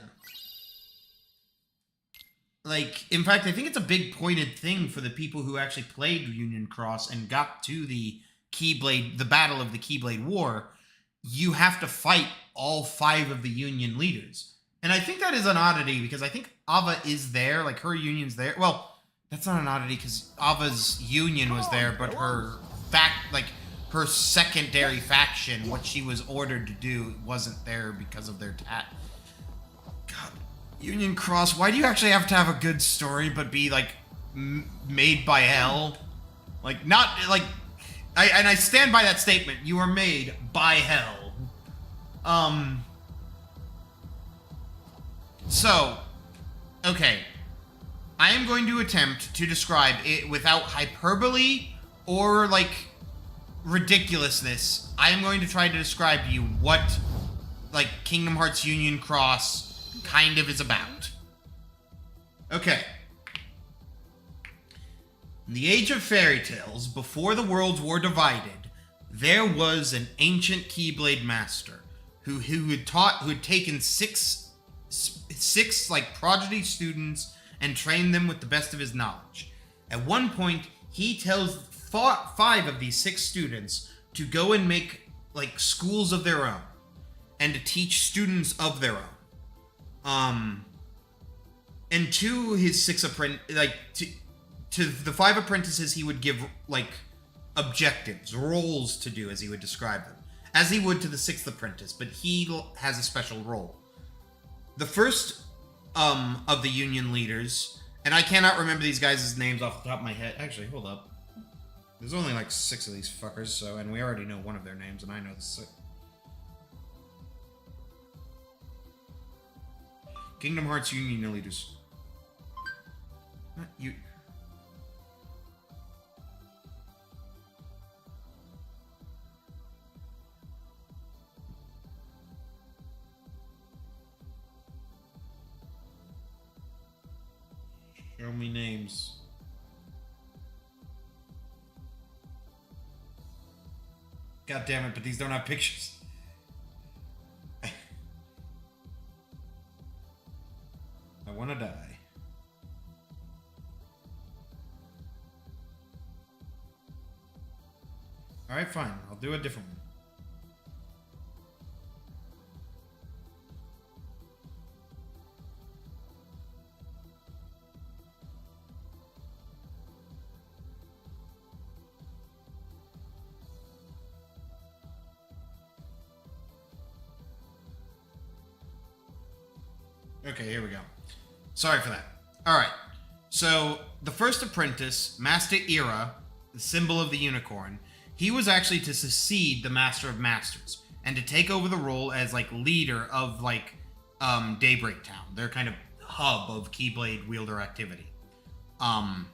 Like, in fact, I think it's a big pointed thing for the people who actually played Union Cross and got to the Keyblade, the battle of the Keyblade War. You have to fight all 5 of the Union leaders. And I think that is an oddity, because I think Ava is there, like, her Union's there. Well, that's not an oddity, because Ava's Union was there, but her her secondary faction, what she was ordered to do, wasn't there because of their God, Union Cross, why do you actually have to have a good story, but be, like, made by hell? Like, not, like... I stand by that statement. You are made by hell. So, okay. I am going to attempt to describe it without hyperbole or, like, ridiculousness. I am going to try to describe to you what, like, Kingdom Hearts Union Cross kind of is about. Okay. In the age of fairy tales, before the worlds were divided, there was an ancient Keyblade master who had taken six like prodigy students and trained them with the best of his knowledge. At one point, he tells 5 of these 6 students to go and make, like, schools of their own and to teach students of their own. And to his 6 to the 5 apprentices, he would give, like, objectives, roles to do, as he would describe them. as he would to the Sixth Apprentice, but he has a special role. The first of the Union leaders, and I cannot remember these guys' names off the top of my head. Actually, hold up. There's only like 6 of these fuckers, so, and we already know one of their names, and I know the 6. Kingdom Hearts Union leaders. Not you. Show me names. God damn it, but these don't have pictures. I want to die. Alright, fine. I'll do a different one. Okay, here we go. Sorry for that. Alright. So, the first apprentice, Master Ira, the symbol of the unicorn, he was actually to succeed the Master of Masters and to take over the role as, like, leader of, like, Daybreak Town. Their kind of hub of Keyblade wielder activity. And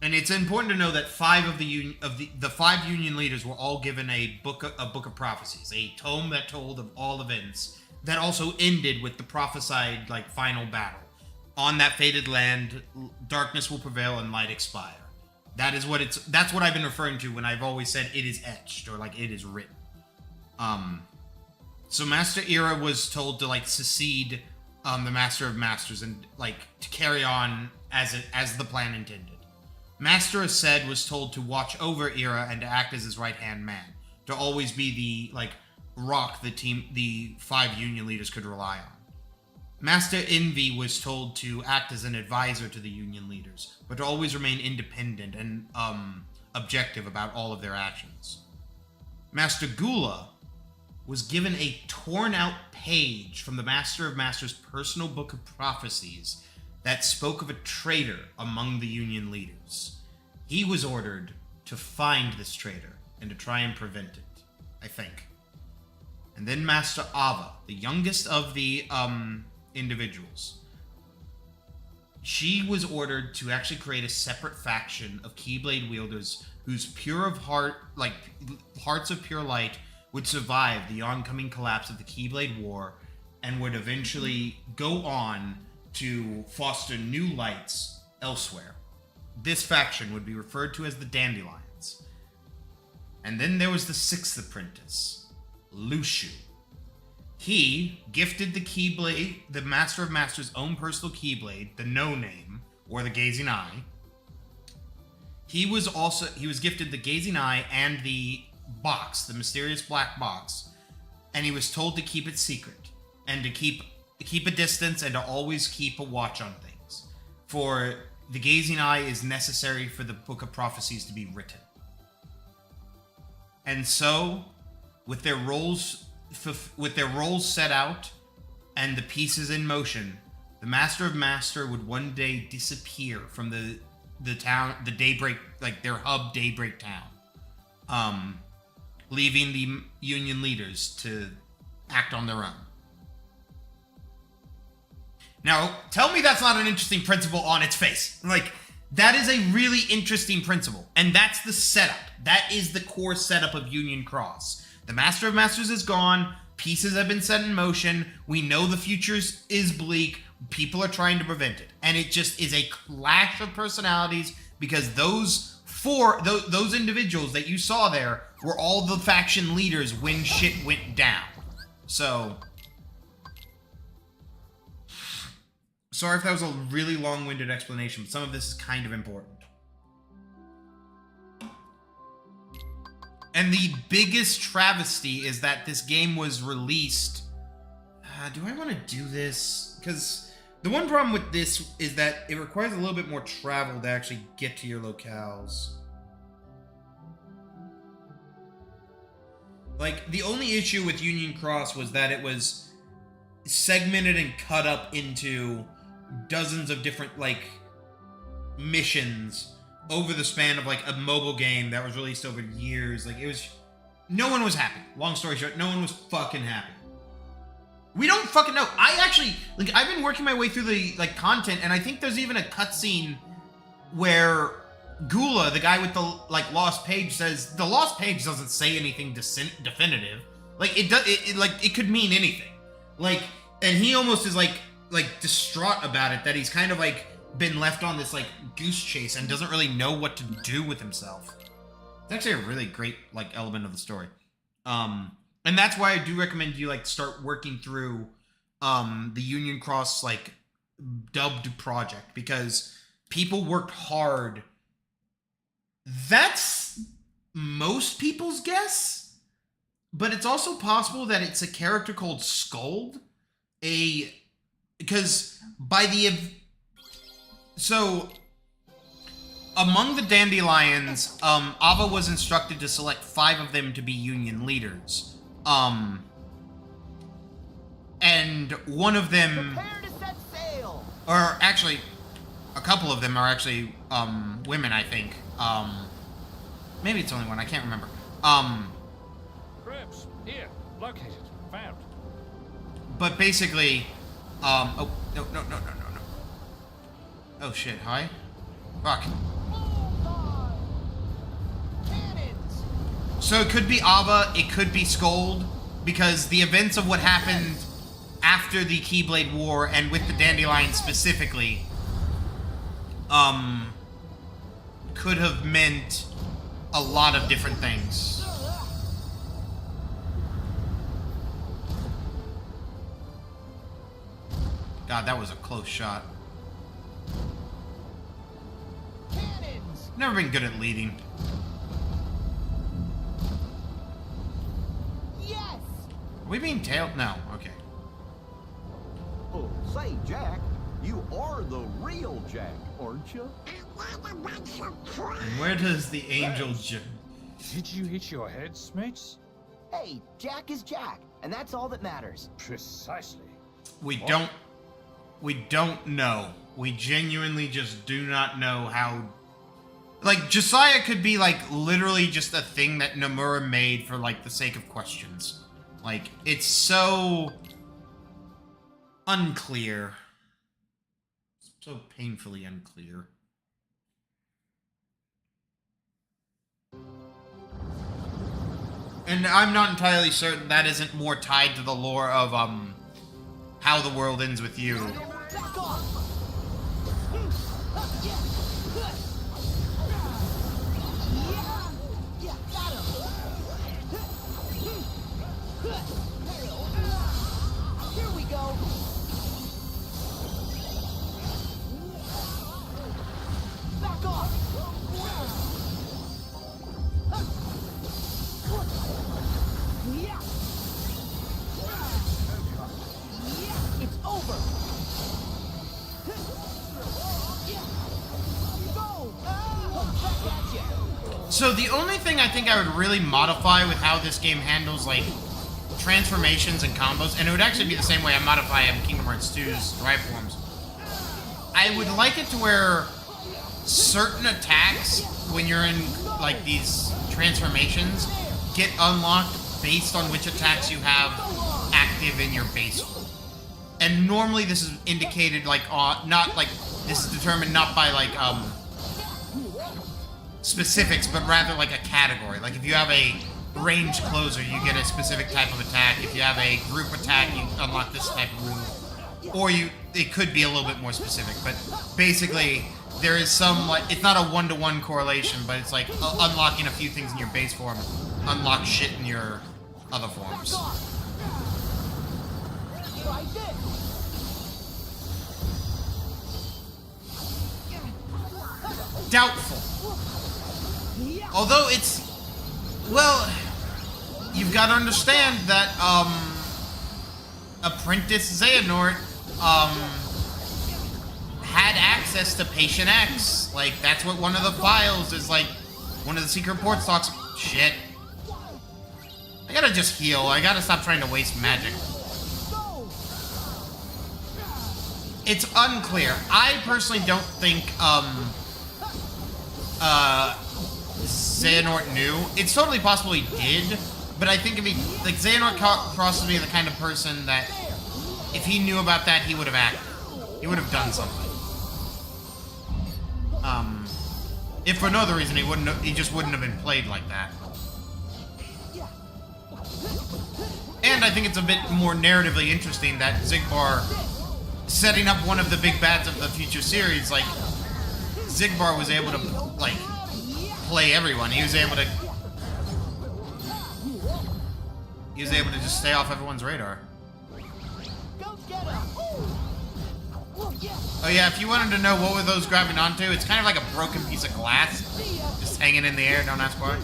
it's important to know that 5 of the 5 Union leaders were all given a book of prophecies, a tome that told of all events that also ended with the prophesied, like, final battle. On that fated land, darkness will prevail and light expire. That's what I've been referring to when I've always said it is etched, or, like, it is written. So Master Ira was told to, like, succeed the Master of Masters and, like, to carry on as the plan intended. Master Aced was told to watch over Ira and to act as his right-hand man, to always be the, like, rock the 5 Union leaders could rely on. Master Envy was told to act as an advisor to the Union leaders, but to always remain independent and objective about all of their actions. Master Gula was given a torn-out page from the Master of Masters' personal book of prophecies that spoke of a traitor among the Union leaders. He was ordered to find this traitor and to try and prevent it, I think. And then Master Ava, the youngest of the individuals. She was ordered to actually create a separate faction of Keyblade wielders whose pure of heart, like hearts of pure light, would survive the oncoming collapse of the Keyblade War and would eventually go on to foster new lights elsewhere. This faction would be referred to as the Dandelions. And then there was the 6th apprentice, Lushu. He gifted the Keyblade, the Master of Masters' own personal Keyblade, the No Name, or the Gazing Eye. He was gifted the Gazing Eye and the box, the mysterious black box, and he was told to keep it secret and to keep a distance and to always keep a watch on things. For the Gazing Eye is necessary for the Book of Prophecies to be written. And so, with their roles set out and the pieces in motion, the Master of Master would one day disappear from the town, the Daybreak, like their hub, Daybreak Town, leaving the Union leaders to act on their own. Now, tell me that's not an interesting principle on its face. Like, that is a really interesting principle, and that's the setup. That is the core setup of Union Cross. The Master of Masters is gone. Pieces have been set in motion. We know the future is bleak. People are trying to prevent it. And it just is a clash of personalities because those individuals that you saw there were all the faction leaders when shit went down. So, sorry if that was a really long-winded explanation, but some of this is kind of important. And the biggest travesty is that this game was released... do I want to do this? Because the one problem with this is that it requires a little bit more travel to actually get to your locales. Like, the only issue with Union Cross was that it was segmented and cut up into dozens of different, like, missions over the span of, like, a mobile game that was released over years. Like, it was... No one was happy. Long story short, no one was fucking happy. We don't fucking know. I actually... Like, I've been working my way through the, like, content, and I think there's even a cutscene where Gula, the guy with the, like, lost page, says... The lost page doesn't say anything definitive. Like, it does... Like, it could mean anything. Like, and he almost is, like, distraught about it, that he's kind of, like, been left on this, like, goose chase and doesn't really know what to do with himself. It's actually a really great, like, element of the story. And that's why I do recommend you, like, start working through, the Union Cross, like, dubbed project, because people worked hard. That's most people's guess, but it's also possible that it's a character called Scold, because by the... So, among the Dandelions, Ava was instructed to select 5 of them to be Union leaders. And one of them... Prepare to set sail! Or actually, a couple of them are actually, women, I think. Maybe it's only one, I can't remember. Grips, here, located, found. But basically, oh, no. Oh shit, hi? Fuck. Cannons! So it could be Ava, it could be Scold, because the events of what happened after the Keyblade War, and with the Dandelions specifically, could have meant a lot of different things. God, that was a close shot. Cannons! Never been good at leading. Yes! Are we being tailed? No, okay. Oh, say, Jack, you are the real Jack, aren't you? And where does the angel Did you hit your heads, mates? Hey, Jack is Jack, and that's all that matters. Precisely. We don't know. We genuinely just do not know how... Like, Josiah could be, like, literally just a thing that Nomura made for, like, the sake of questions. Like, it's so... unclear. So painfully unclear. And I'm not entirely certain that isn't more tied to the lore of, How the World Ends With You. Back off! Yeah, got him! Here we go! Back off! Yeah! It's over! Go! Back at you! So the only thing I think I would really modify with how this game handles, like, transformations and combos, and it would actually be the same way I modify Kingdom Hearts 2's Drive Forms, I would like it to where certain attacks, when you're in, like, these transformations, get unlocked based on which attacks you have active in your base form. And normally this is indicated, like, not, like, this is determined not by, like, specifics, but rather like a category. Like, if you have a range closer, you get a specific type of attack. If you have a group attack, you unlock this type of move. Or it could be a little bit more specific, but basically, there is some, like, it's not a one-to-one correlation, but it's like unlocking a few things in your base form, unlock shit in your other forms. Try this! Doubtful. Although it's, well, you've got to understand that, Apprentice Xehanort, had access to Patient X. Like, that's what one of the files is, like, one of the secret reports talks. Shit. I gotta just heal. I gotta stop trying to waste magic. It's unclear. I personally don't think, Xehanort knew. It's totally possible he did, but I think if he, like, Xehanort crosses me the kind of person that if he knew about that, he would have acted. He would have done something. If for no other reason, he just wouldn't have been played like that. And I think it's a bit more narratively interesting that Xigbar, setting up one of the big bads of the future series, like, Xigbar was able to, like, play everyone. He was able to just stay off everyone's radar. Go get him. Oh yeah, if you wanted to know what were those grabbing onto, it's kind of like a broken piece of glass. Just hanging in the air, don't ask why.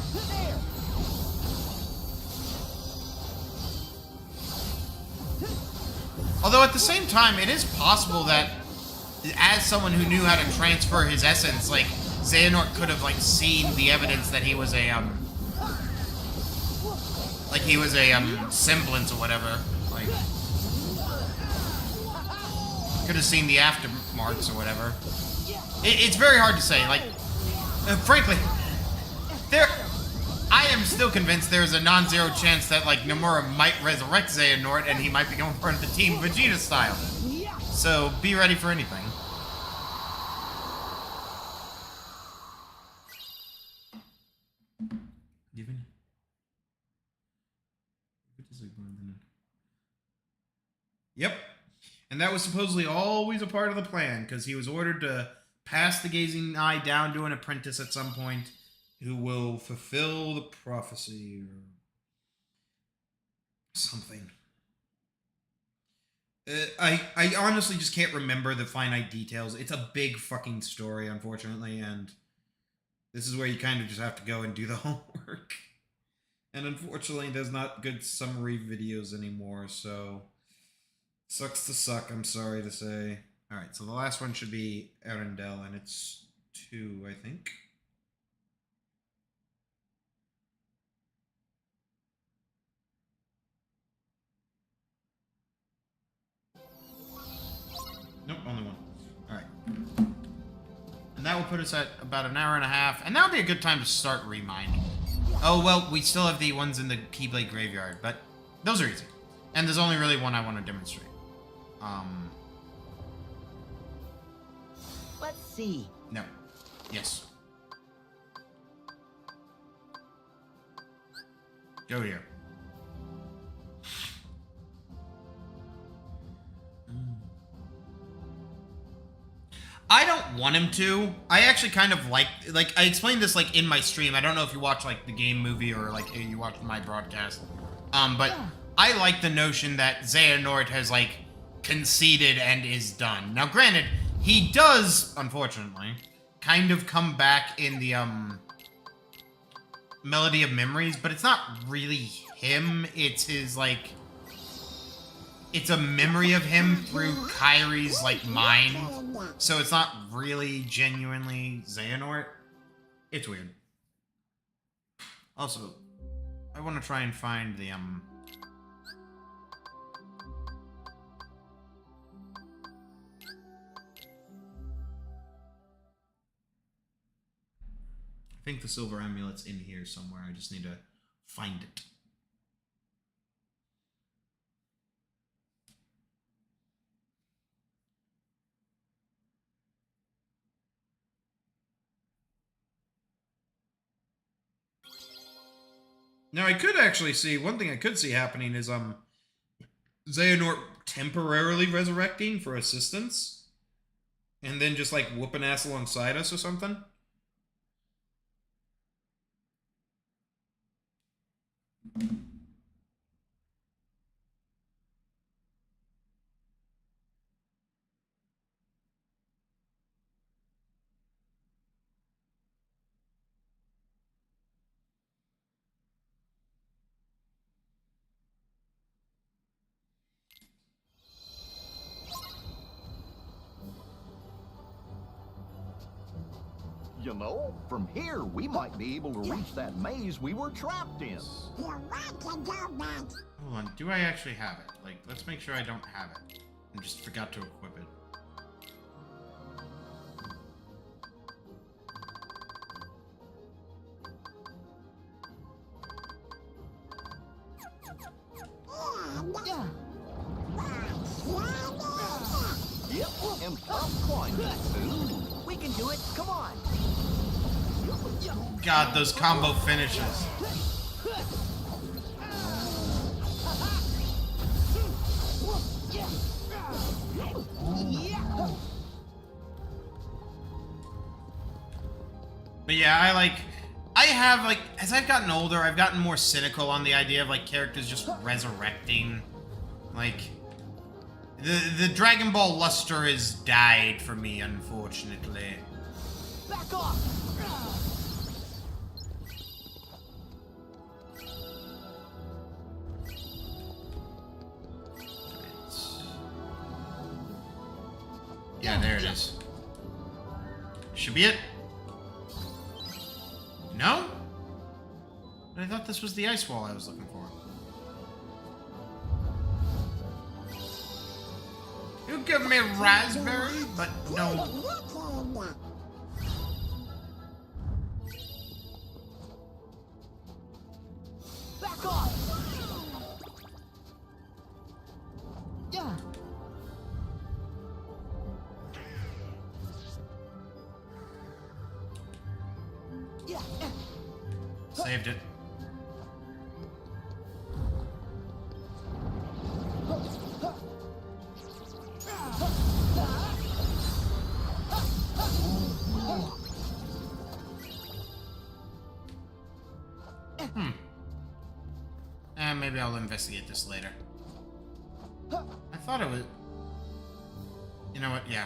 Although at the same time, it is possible that as someone who knew how to transfer his essence, like, Xehanort could have, like, seen the evidence that he was a, semblance or whatever. Like, could have seen the aftermarks or whatever. It's very hard to say. Like, frankly, I am still convinced there is a non-zero chance that, like, Nomura might resurrect Xehanort and he might become part of the Team Vegeta style. So be ready for anything. Yep. And that was supposedly always a part of the plan, because he was ordered to pass the gazing eye down to an apprentice at some point who will fulfill the prophecy or something. I honestly just can't remember the finite details. It's a big fucking story, unfortunately, and this is where you kind of just have to go and do the homework. And unfortunately, there's not good summary videos anymore, so sucks to suck, I'm sorry to say. Alright, so the last one should be Arendelle, and it's 2, I think. Nope, only one. Alright. And that will put us at about an hour and a half, and that would be a good time to start Remind. Oh, well, we still have the ones in the Keyblade Graveyard, but those are easy. And there's only really one I want to demonstrate. Let's see. No. Yes. Go here. I don't want him to. I actually kind of like I explained this, like, in my stream. I don't know if you watch, like, the game movie or, like, you watch my broadcast. But I like the notion that Xehanort has, like, conceded and is done. Now, granted, he does, unfortunately, kind of come back in the, Melody of Memories, but it's not really him. It's his, like, it's a memory of him through Kairi's, like, mind. So it's not really genuinely Xehanort. It's weird. Also, I want to try and find the, I think the silver amulet's in here somewhere. I just need to find it. Now, I could actually see, one thing I could see happening is, Xehanort temporarily resurrecting for assistance, and then just, like, whooping ass alongside us or something. You know, from here we might be able to reach that maze we were trapped in. Hold on, do I actually have it? Like, let's make sure I don't have it. I just forgot to equip it. Yep, and top climbing. Ooh. We can do it. Come on. God, those combo finishes. But yeah, I have, like, as I've gotten older, I've gotten more cynical on the idea of, like, characters just resurrecting. Like, the Dragon Ball luster has died for me, unfortunately. Back off. Yeah, there it is. Should be it. No? But I thought this was the ice wall I was looking for. You give me raspberry, but no. Back off. Yeah. Yeah. Saved it. Maybe I'll investigate this later. I thought it was... You know what? Yeah.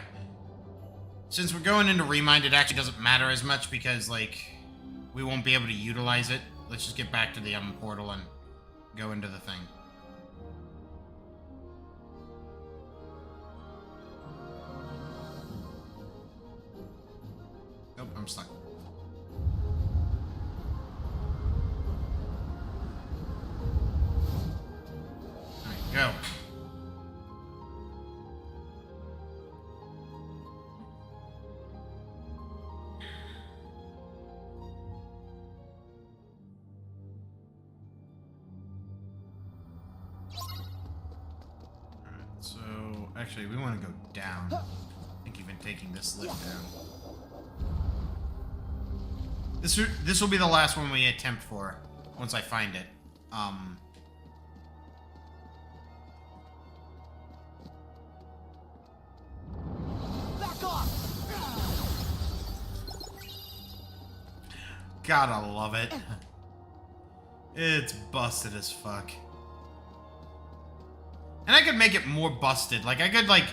Since we're going into Remind, it actually doesn't matter as much because, like, we won't be able to utilize it. Let's just get back to the portal and go into the thing. Nope, I'm stuck. Alright, go. So, actually, we want to go down. I think even taking this lift down. This will be the last one we attempt for, once I find it. Back off. Gotta love it. It's busted as fuck. And I could make it more busted. Like, I could, like,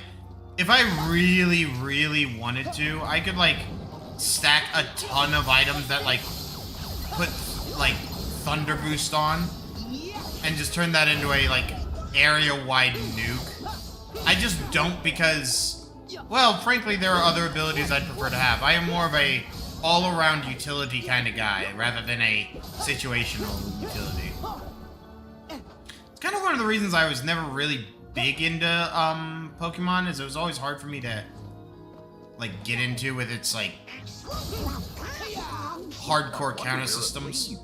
if I really, really wanted to, I could, like, stack a ton of items that, like, put, like, Thunder Boost on. And just turn that into a, like, area-wide nuke. I just don't because, well, frankly, there are other abilities I'd prefer to have. I am more of a all-around utility kind of guy, rather than a situational utility. It's kind of one of the reasons I was never really big into Pokemon, is it was always hard for me to, like, get into with its, like, hardcore counter systems.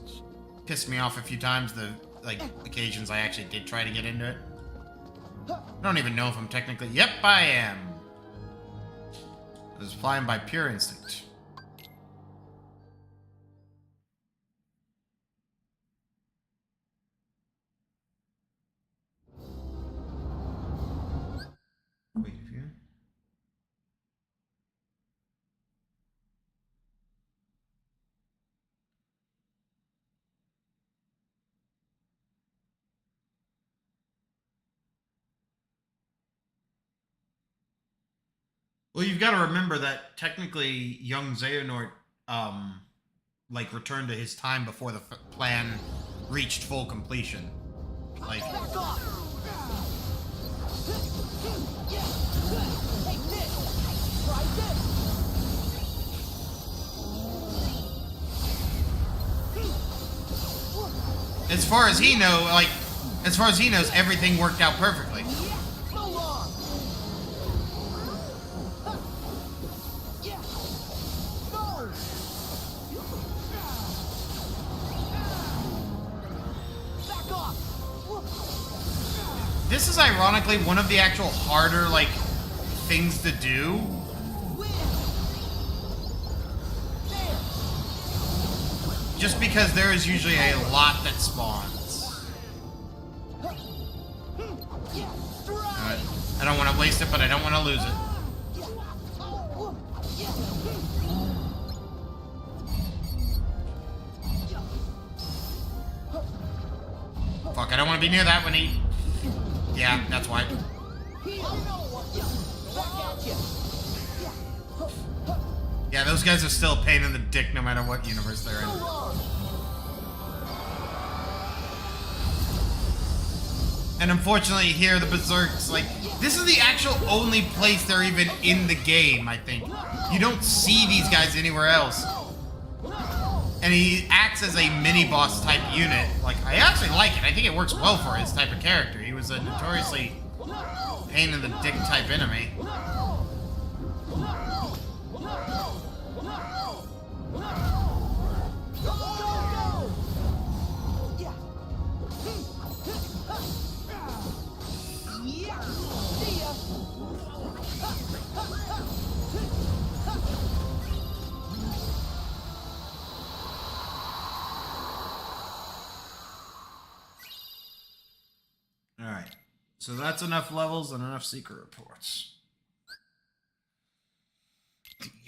Pissed me off a few times, the, like, occasions I actually did try to get into it. I don't even know if I'm technically... Yep, I am! I was flying by pure instinct. Wait, if you... Well, you've got to remember that technically young Xehanort, like, returned to his time before the plan reached full completion. Like... Back off. Take this. Try this. as far as he knows, everything worked out perfectly. So long. Yeah. No. Back off. This is ironically one of the actual harder, like, things to do. Win. There. Just because there is usually a lot that spawns. Yeah. Strike. I don't want to waste it, but I don't want to lose it. Fuck, I don't want to be near that when he... Yeah, that's why. Yeah, those guys are still a pain in the dick no matter what universe they're in. And unfortunately here, the Berserks, like, this is the actual only place they're even in the game, I think. You don't see these guys anywhere else. And he acts as a mini-boss type unit. Like, I actually like it. I think it works well for his type of character. He was a notoriously pain in the dick type enemy. Alright, so that's enough levels and enough secret reports.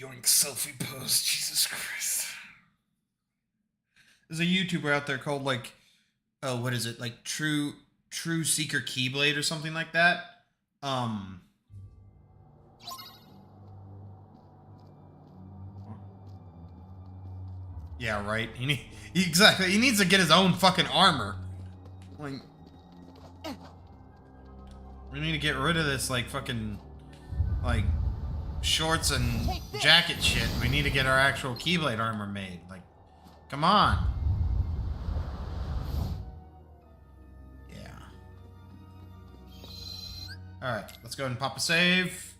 Yoink selfie pose, Jesus Christ. There's a YouTuber out there called, like, oh, what is it? Like, True Seeker Keyblade or something like that. Yeah, right. Exactly. He needs to get his own fucking armor. Like, we need to get rid of this, like, fucking, like, shorts and jacket shit. We need to get our actual Keyblade armor made. Like, come on. Yeah. Alright, let's go ahead and pop a save.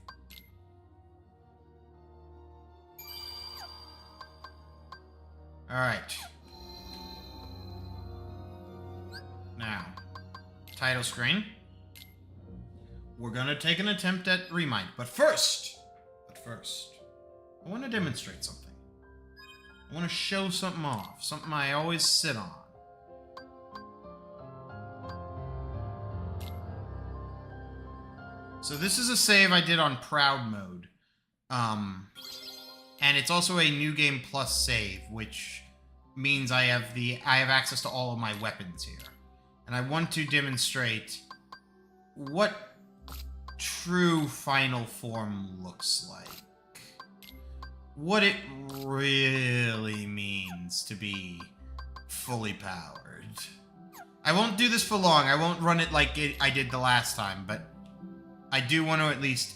Alright. Now, title screen. We're gonna take an attempt at Remind, but first, I want to demonstrate something. I want to show something off, something I always sit on. So this is a save I did on Proud Mode, and it's also a New Game Plus save, which means I have access to all of my weapons here, and I want to demonstrate what true final form looks like. What it really means to be fully powered. I won't do this for long. I won't run it like I did the last time, but I do want to at least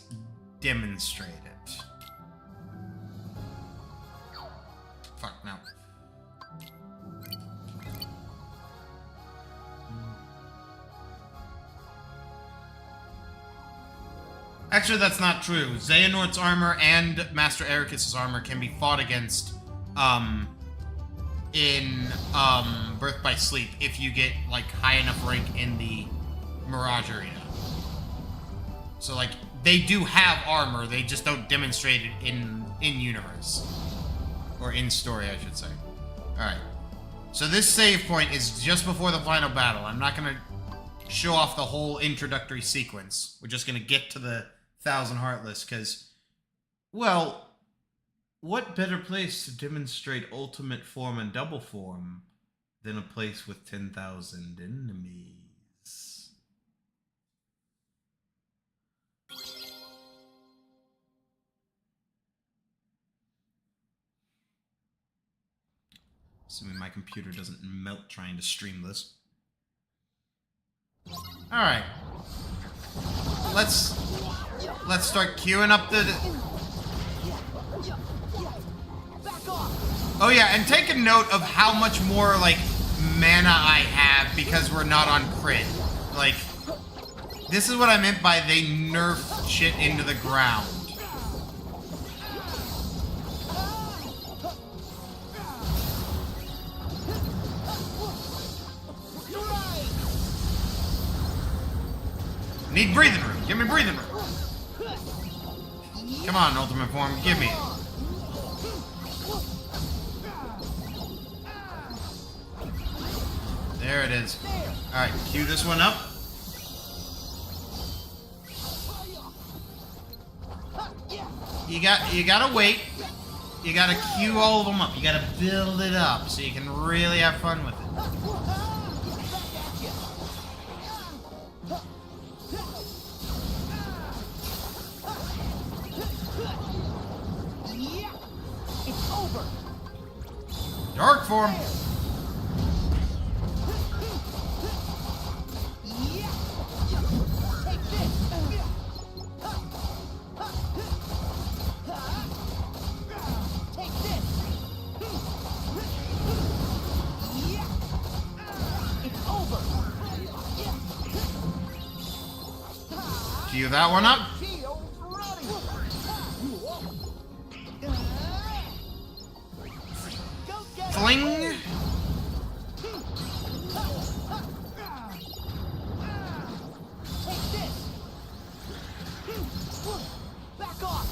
demonstrate it. Fuck, no. Actually, that's not true. Xehanort's armor and Master Ericus' armor can be fought against in Birth by Sleep if you get, like, high enough rank in the Mirage Arena. So, like, they do have armor, they just don't demonstrate it in-universe. Or in-story, I should say. Alright. So this save point is just before the final battle. I'm not gonna show off the whole introductory sequence. We're just gonna get to the 1,000 Heartless, because, well, what better place to demonstrate ultimate form and double form than a place with 10,000 enemies? Assuming my computer doesn't melt trying to stream this. Alright. Let's start queuing up the... Oh yeah, and take a note of how much more, like, mana I have because we're not on crit. Like, this is what I meant by they nerf shit into the ground. Need breathing room. Give me breathing room. Come on, Ultimate Form. Give me it. There it is. Alright, cue this one up. You gotta wait. You gotta cue all of them up. You gotta build it up so you can really have fun with it. Dark form. Cue that one up. Fling. Back off.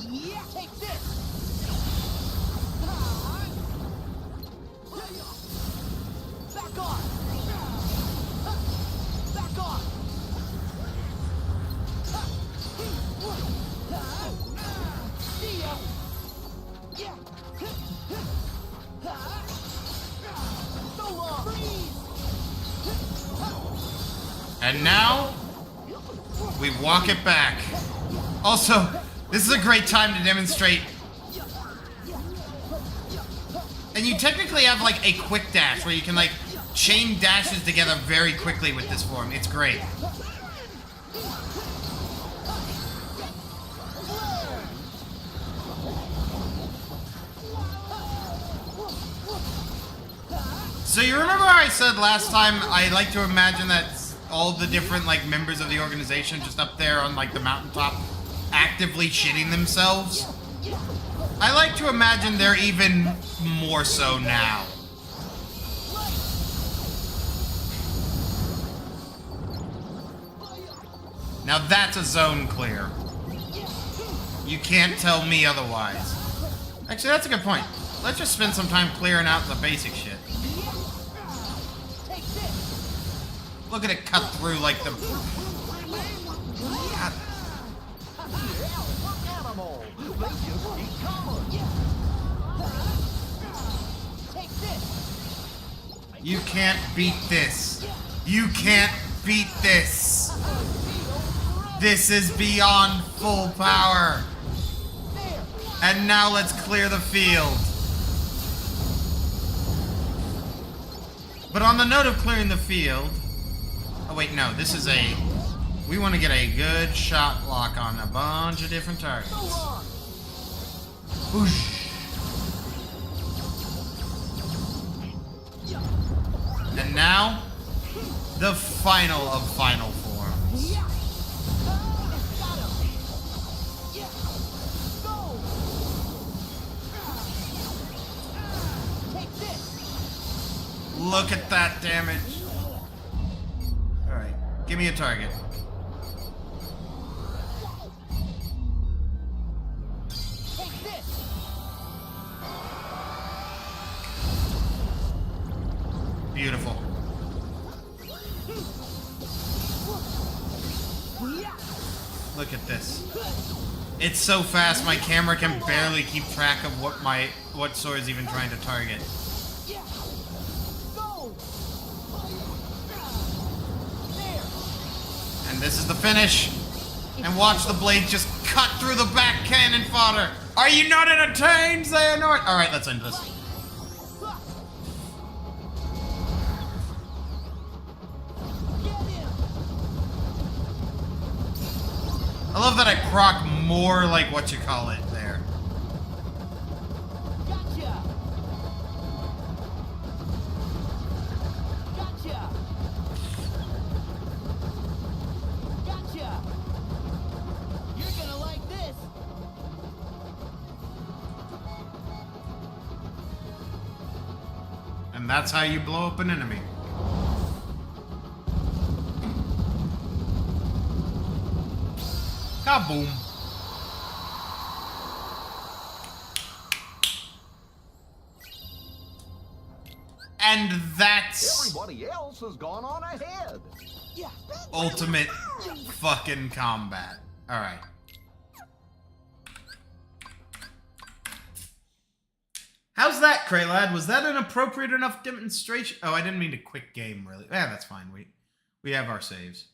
Yeah, take this. Back off. Back off. See ya. Yeah. So long. Freeze. And now, we walk it back. Also, this is a great time to demonstrate. And you technically have like a quick dash where you can like chain dashes together very quickly with this form. It's great. So you remember how I said last time I like to imagine that all the different like members of the organization just up there on like the mountaintop actively shitting themselves? I like to imagine they're even more so now. Now that's a zone clear. You can't tell me otherwise. Actually, that's a good point. Let's just spend some time clearing out the basic shit. Look at it cut through like the... God. You can't beat this. You can't beat this. This is beyond full power. And now let's clear the field. But on the note of clearing the field... Oh wait, no, this is a... We want to get a good shot block on a bunch of different targets. Whoosh. And now, the final of final forms. Look at that damage. Alright, give me a target. Beautiful. Look at this. It's so fast my camera can barely keep track of what sword is even trying to target. And this is the finish. And watch the blade just cut through the back cannon fodder. Are you not entertained, Xehanort? Alright, let's end this. I love that I proc more like what you call it there. that's how you blow up an enemy. Kaboom. And that's Everybody else has gone on ahead. Yeah. ultimate fucking combat. Alright. How's that, Kraylad? Was that an appropriate enough demonstration? Oh, I didn't mean to quick game, really. Yeah, that's fine. We have our saves.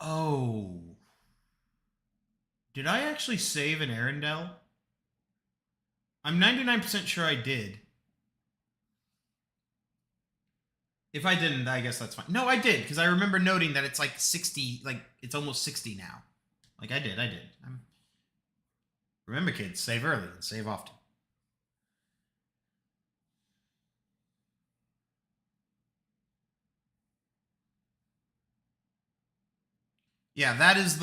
Oh. Did I actually save in Arendelle? I'm 99% sure I did. If I didn't, I guess that's fine. No, I did, because I remember noting that it's like 60, like, it's almost 60 now. Like, I did. Remember, kids, save early and save often. Yeah, that is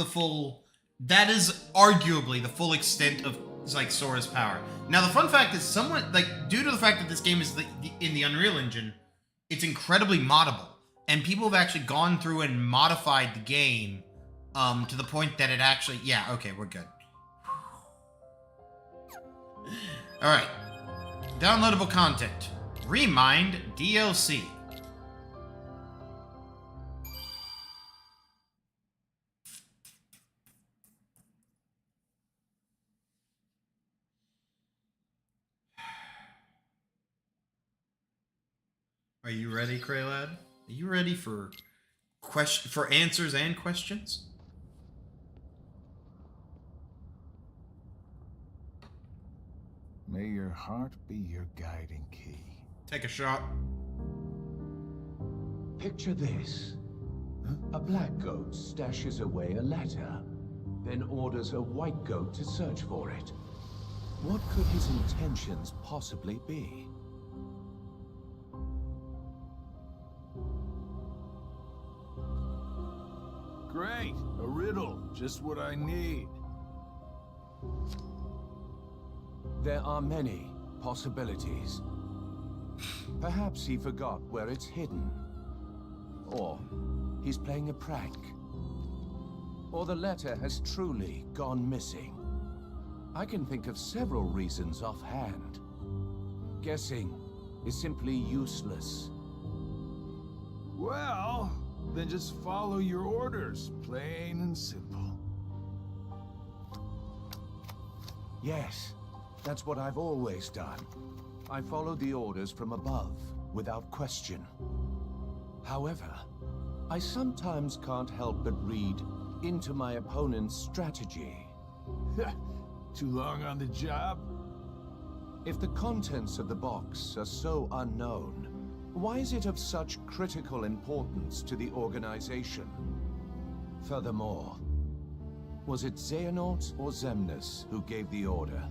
arguably the full extent of, like, Sora's power. Now, the fun fact is somewhat, like, due to the fact that this game is in the Unreal Engine, it's incredibly moddable. And people have actually gone through and modified the game to the point that it actually... Yeah, okay, we're good. Alright. Downloadable content. Remind DLC. Are you ready, Kraylad? Are you ready for answers and questions? May your heart be your guiding key. Take a shot. Picture this. A black goat stashes away a letter, then orders a white goat to search for it. What could his intentions possibly be? Great! A riddle. Just what I need. There are many possibilities. Perhaps he forgot where it's hidden. Or he's playing a prank. Or the letter has truly gone missing. I can think of several reasons offhand. Guessing is simply useless. Well, then just follow your orders. Plain and simple. Yes, that's what I've always done. I follow the orders from above, without question. However, I sometimes can't help but read into my opponent's strategy. Too long on the job? If the contents of the box are so unknown, why is it of such critical importance to the organization? Furthermore, was it Xehanort or Xemnas who gave the order?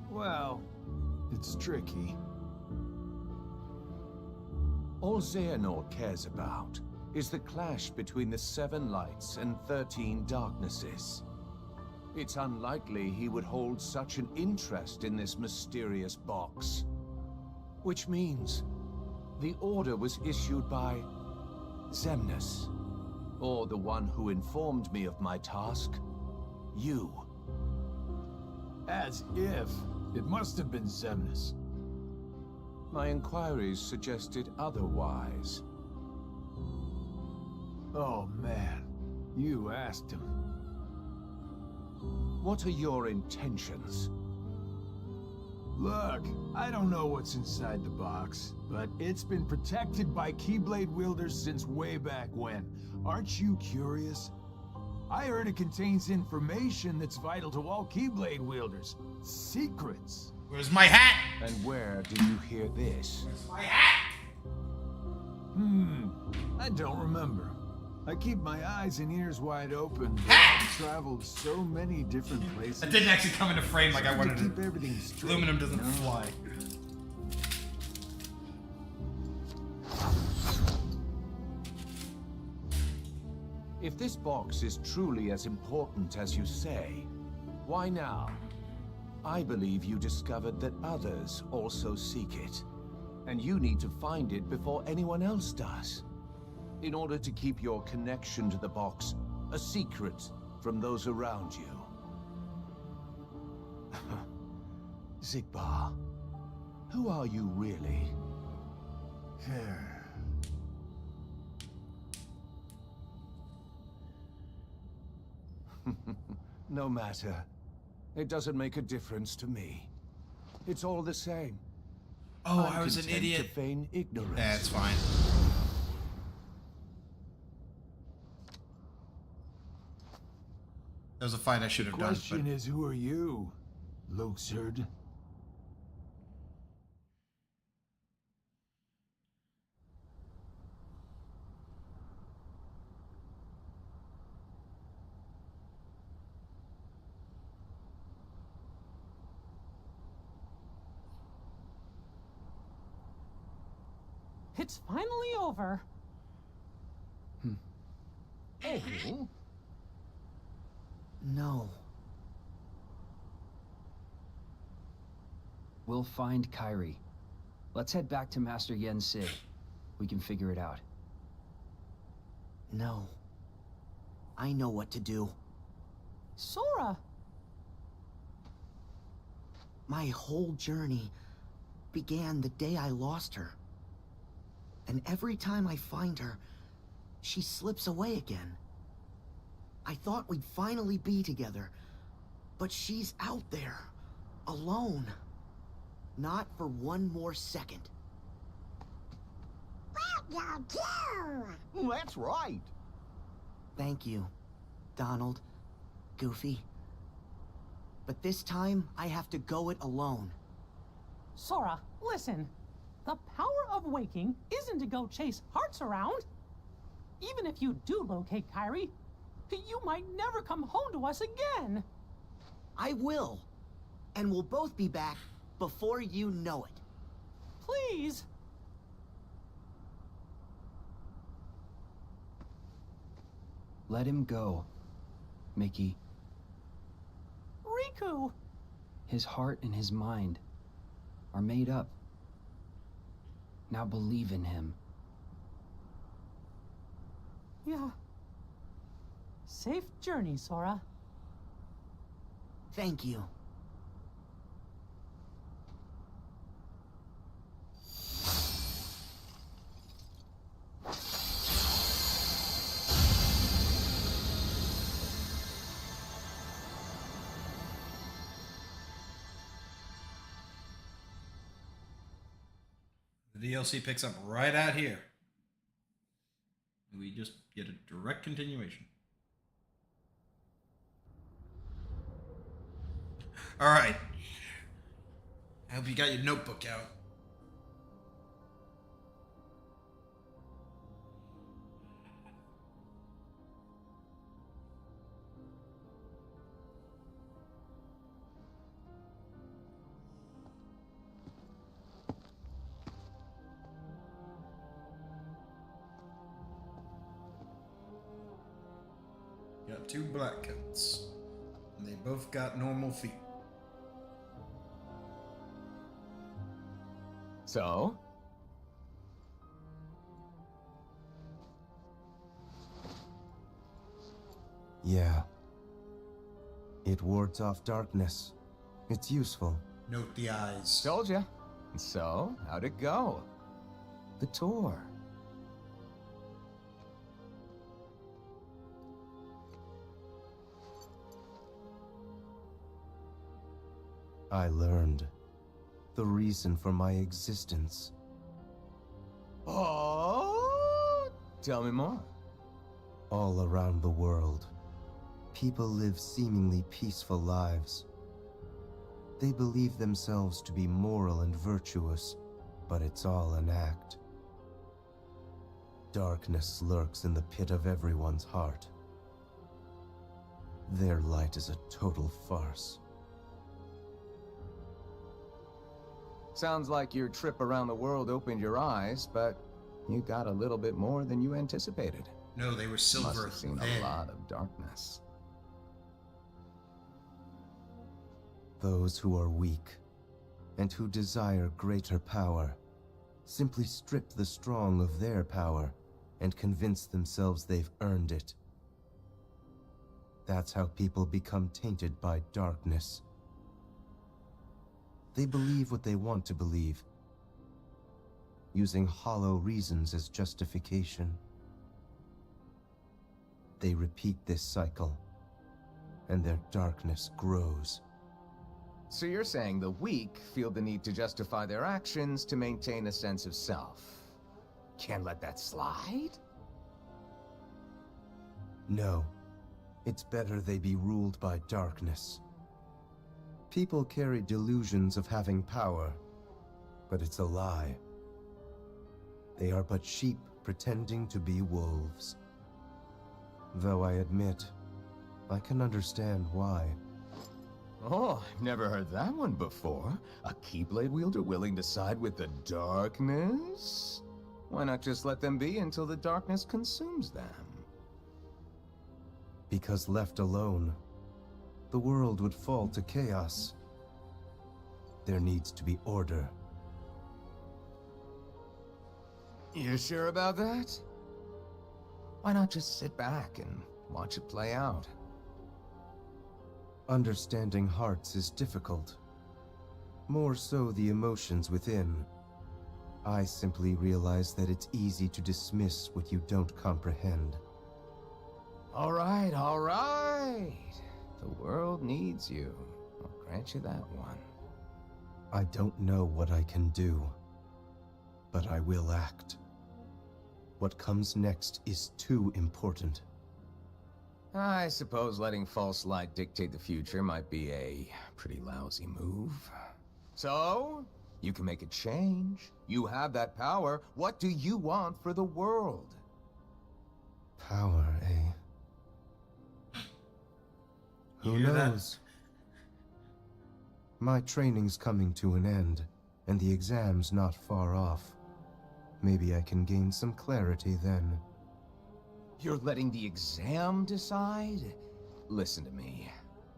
Well, it's tricky. All Xehanort cares about is the clash between the 7 lights and 13 darknesses. It's unlikely he would hold such an interest in this mysterious box. Which means the order was issued by Xemnas, or the one who informed me of my task, you. As if. It must have been Xemnas. My inquiries suggested otherwise. Oh man, you asked him. What are your intentions? Look, I don't know what's inside the box, but it's been protected by Keyblade wielders since way back when. Aren't you curious? I heard it contains information that's vital to all Keyblade wielders. Secrets. Where's my hat? And where did you hear this? Where's my hat? I don't remember. I keep my eyes and ears wide open. But Ha! I've traveled so many different places. That didn't actually come into frame like I wanted to keep to. everything straight. Aluminum doesn't you know? fly. If this box is truly as important as you say, why now? I believe you discovered that others also seek it, and you need to find it before anyone else does, in order to keep your connection to the box a secret from those around you. Zigbar, who are you really? No matter. It doesn't make a difference to me. It's all the same. Oh, I'm I was an content idiot. to feign ignorance. That's fine. That was a fight I should have done. Question is, who are you, Luxord? It's finally over. Oh, No. We'll find Kyrie. Let's head back to Master Yen Sid. We can figure it out. No. I know what to do. Sora! My whole journey began the day I lost her. And every time I find her, she slips away again. I thought we'd finally be together, but she's out there, alone. Not for one more second. that's right. Thank you, Donald, Goofy. But this time, I have to go it alone. Sora, listen. The power of waking isn't to go chase hearts around. Even if you do locate Kyrie, you might never come home to us again. I will. And we'll both be back before you know it. Please. Let him go, Mickey. Riku! His heart and his mind are made up. Now believe in him. Yeah. Safe journey, Sora. Thank you. The DLC picks up right out here. We just get a direct continuation. All right. I hope you got your notebook out. Got two black coats. And they both got normal feet. So? Yeah. It wards off darkness. It's useful. Note the eyes. Told ya. So, how'd it go? The tour. I learned the reason for my existence. Oh? Tell me more. All around the world, people live seemingly peaceful lives. They believe themselves to be moral and virtuous, but it's all an act. Darkness lurks in the pit of everyone's heart. Their light is a total farce. Sounds like your trip around the world opened your eyes, but you got a little bit more than you anticipated. No, they were Must silver have seen then. a lot of darkness. Those who are weak and who desire greater power simply strip the strong of their power and convince themselves they've earned it. That's how people become tainted by darkness. They believe what they want to believe, using hollow reasons as justification. They repeat this cycle, and their darkness grows. So you're saying the weak feel the need to justify their actions to maintain a sense of self. Can't let that slide? No. It's better they be ruled by darkness. People carry delusions of having power, but it's a lie. They are but sheep pretending to be wolves. Though I admit, I can understand why. Oh, I've never heard that one before. A Keyblade wielder willing to side with the darkness? Why not just let them be until the darkness consumes them? Because left alone, the world would fall to chaos. There needs to be order. You sure about that? Why not just sit back and watch it play out? Understanding hearts is difficult. More so the emotions within. I simply realize that it's easy to dismiss what you don't comprehend. All right, all right. The world needs you. I'll grant you that one. I don't know what I can do, but I will act. What comes next is too important. I suppose letting false light dictate the future might be a pretty lousy move. So, you can make a change. You have that power. What do you want for the world? Power, eh? Who knows? My training's coming to an end, and the exam's not far off. Maybe I can gain some clarity then. You're letting the exam decide? Listen to me.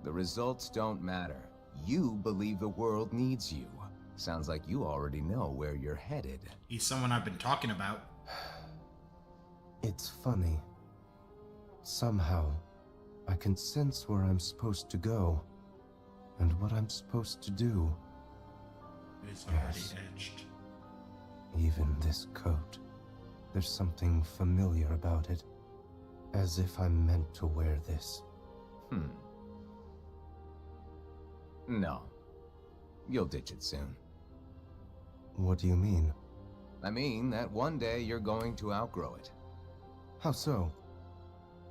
The results don't matter. You believe the world needs you. Sounds like you already know where you're headed. He's someone I've been talking about. It's funny. Somehow, I can sense where I'm supposed to go, and what I'm supposed to do. It's already etched. Even this coat. There's something familiar about it. As if I'm meant to wear this. No. You'll ditch it soon. What do you mean? I mean that one day you're going to outgrow it. How so?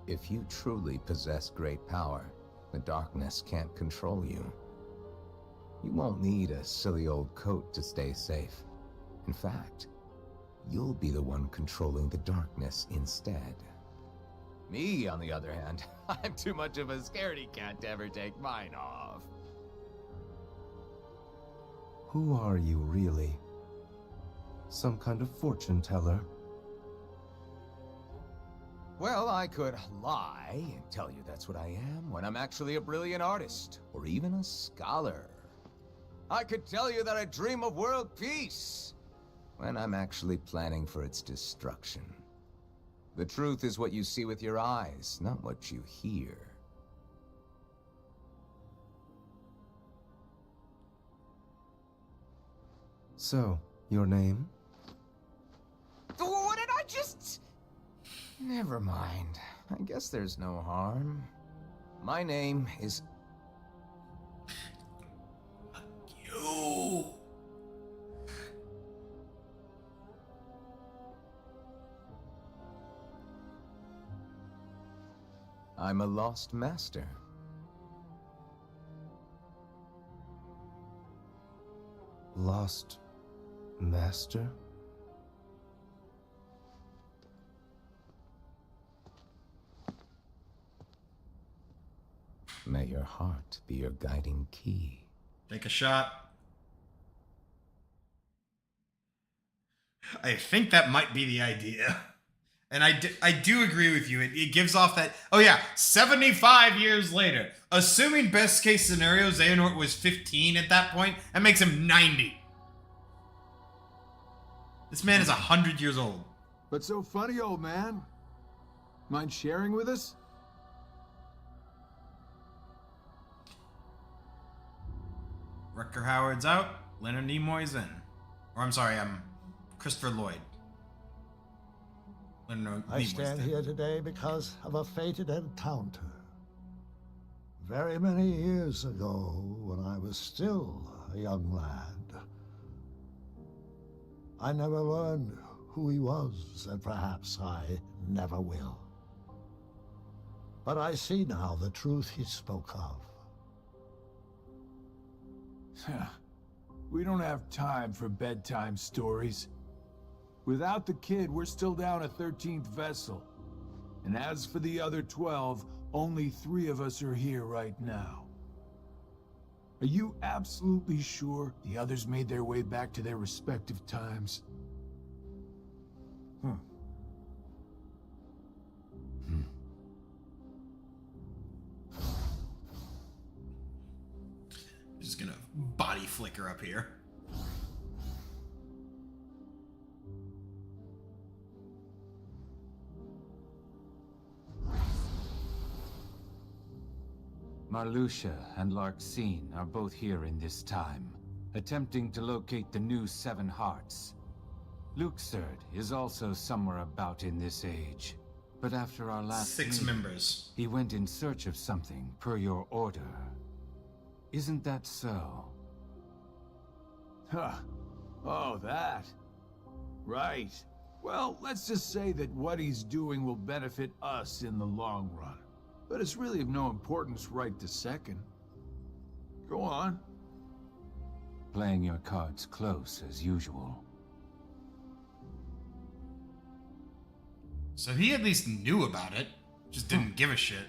If you truly possess great power, the darkness can't control you. You won't need a silly old coat to stay safe. In fact, you'll be the one controlling the darkness instead. Me, on the other hand, I'm too much of a scaredy cat to ever take mine off. Who are you, really? Some kind of fortune teller? Well, I could lie and tell you that's what I am when I'm actually a brilliant artist, or even a scholar. I could tell you that I dream of world peace, when I'm actually planning for its destruction. The truth is what you see with your eyes, not what you hear. So, your name? What did I just... Never mind. I guess there's no harm. My name is... You. I'm a lost master. Lost master? May your heart be your guiding key. Take a shot. I think that might be the idea. And I do agree with you. It gives off that, oh yeah, 75 years later. Assuming best case scenario, Xehanort was 15 at that point, that makes him 90. This man is 100 years old. What's so funny, old man? Mind sharing with us? Rutger Hauer's out, Leonard Nimoy's in. Or I'm sorry, Christopher Lloyd. I stand here today because of a fated encounter. Very many years ago, when I was still a young lad. I never learned who he was, and perhaps I never will. But I see now the truth he spoke of. We don't have time for bedtime stories. Without the kid, we're still down a 13th vessel. And as for the other 12, only 3 of us are here right now. Are you absolutely sure the others made their way back to their respective times? Just gonna body flicker up here. Marluxia and Larxene are both here in this time, attempting to locate the new 7 Hearts. Luxord is also somewhere about in this age, but after our last 6 meeting, members. he went in search of something per your order. Isn't that so? Huh. Oh, that. Right. Well, let's just say that what he's doing will benefit us in the long run. But it's really of no importance right this second. Go on. Playing your cards close as usual. So he at least knew about it, just didn't give a shit.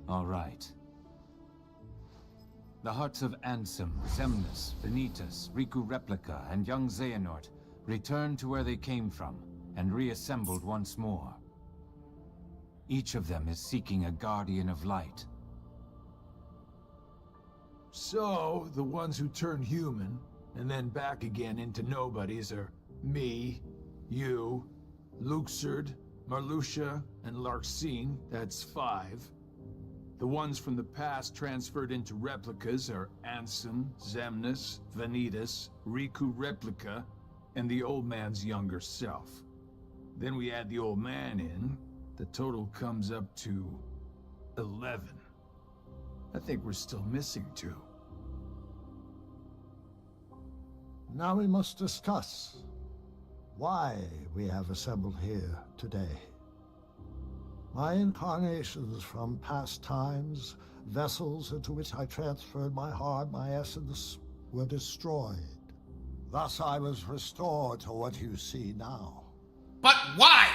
All right. The hearts of Ansem, Xemnas, Vanitas, Riku Replica, and young Xehanort returned to where they came from and reassembled once more. Each of them is seeking a Guardian of Light. So, the ones who turn human, and then back again into nobodies are me, you, Luxord, Marluxia, and Larxene, that's 5. The ones from the past transferred into replicas are Ansem, Xemnas, Vanitas, Riku Replica, and the old man's younger self. Then we add the old man in, the total comes up to 11. I think we're still missing 2. Now we must discuss why we have assembled here today. My incarnations from past times, vessels into which I transferred my heart, my essence, were destroyed. Thus I was restored to what you see now. But why?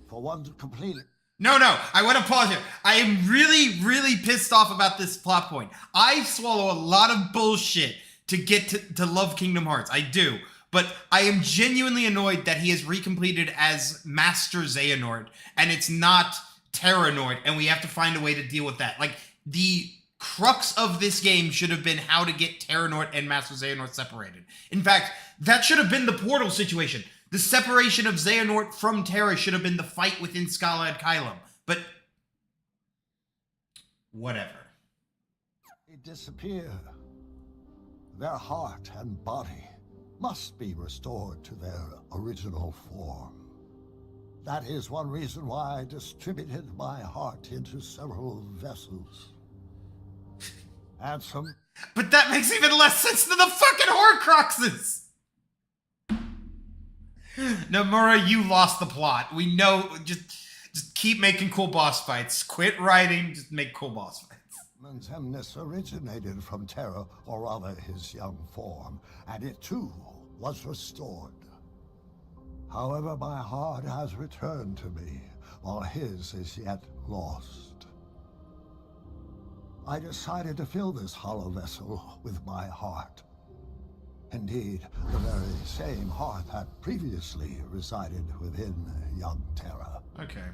For one to complete it. No, I want to pause here. I am really, really pissed off about this plot point. I swallow a lot of bullshit to get to love Kingdom Hearts. I do. But I am genuinely annoyed that he is recompleted as Master Xehanort, and it's not Terranort, and we have to find a way to deal with that. Like, the crux of this game should have been how to get Terranort and Master Xehanort separated. In fact, that should have been the Portal situation. The separation of Xehanort from Terra should have been the fight within Scala Kylum. But whatever. They disappear. Their heart and body must be restored to their original form. That is one reason why I distributed my heart into several vessels. Ansem. But that makes even less sense than the fucking Horcruxes! Nomura, you lost the plot. We know, just keep making cool boss fights. Quit writing, just make cool boss fights. Xemnas originated from Terra, or rather his young form, and it too was restored. However, my heart has returned to me, while his is yet lost. I decided to fill this hollow vessel with my heart. Indeed, the very same heart had previously resided within young Terra. Okay.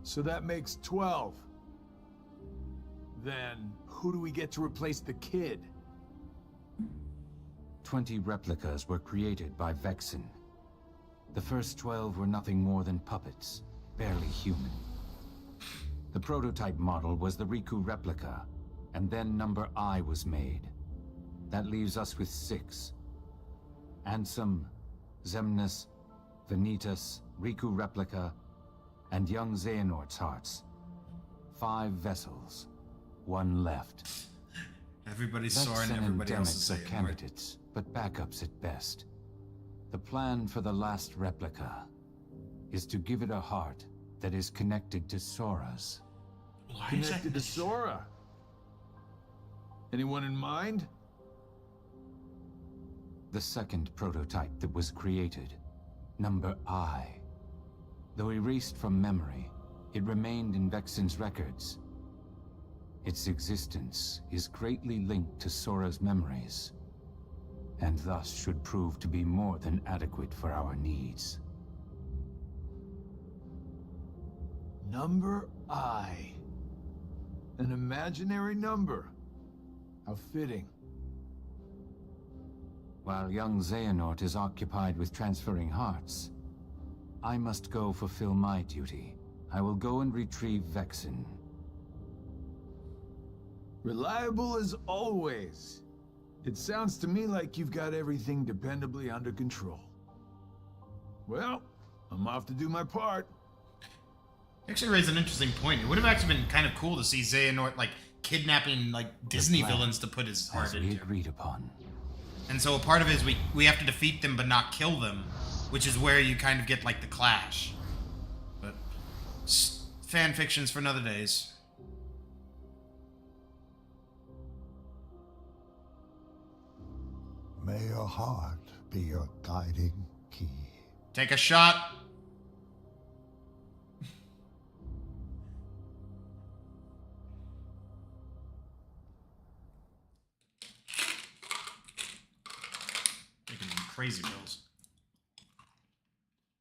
So that makes 12. Then, who do we get to replace the kid? 20 replicas were created by Vexen. The first 12 were nothing more than puppets, barely human. The prototype model was the Riku replica, and then number I was made. That leaves us with 6. Ansem, Xemnas, Vanitas, Riku replica, and young Xehanort's hearts. 5 vessels. 1 left. Everybody's Sora and Vexen everybody and else is Demyx are saying, candidates, but backups at best. The plan for the last replica is to give it a heart that is connected to Sora's. Connected to Sora? Anyone in mind? The second prototype that was created, number I. Though erased from memory, it remained in Vexen's records. Its existence is greatly linked to Sora's memories, and thus should prove to be more than adequate for our needs. Number I. An imaginary number. How fitting. While young Xehanort is occupied with transferring hearts, I must go fulfill my duty. I will go and retrieve Vexen. Reliable as always. It sounds to me like you've got everything dependably under control. Well, I'm off to do my part. You actually raised an interesting point. It would have actually been kind of cool to see Xehanort, like, kidnapping, like, Disney villains to put his heart As we into. agreed upon. And so a part of it is we have to defeat them but not kill them, which is where you kind of get, like, the clash. But fan fictions for another days. May your heart be your guiding key. Take a shot. Taking some crazy pills.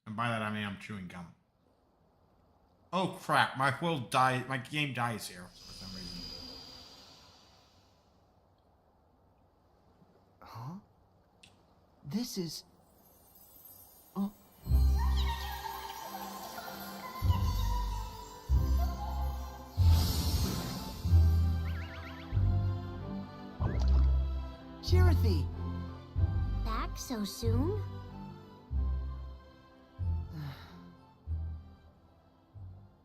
And by that I mean I'm chewing gum. Oh crap, my game dies here for some reason. Huh? This is... Oh. Chirithy! Back so soon?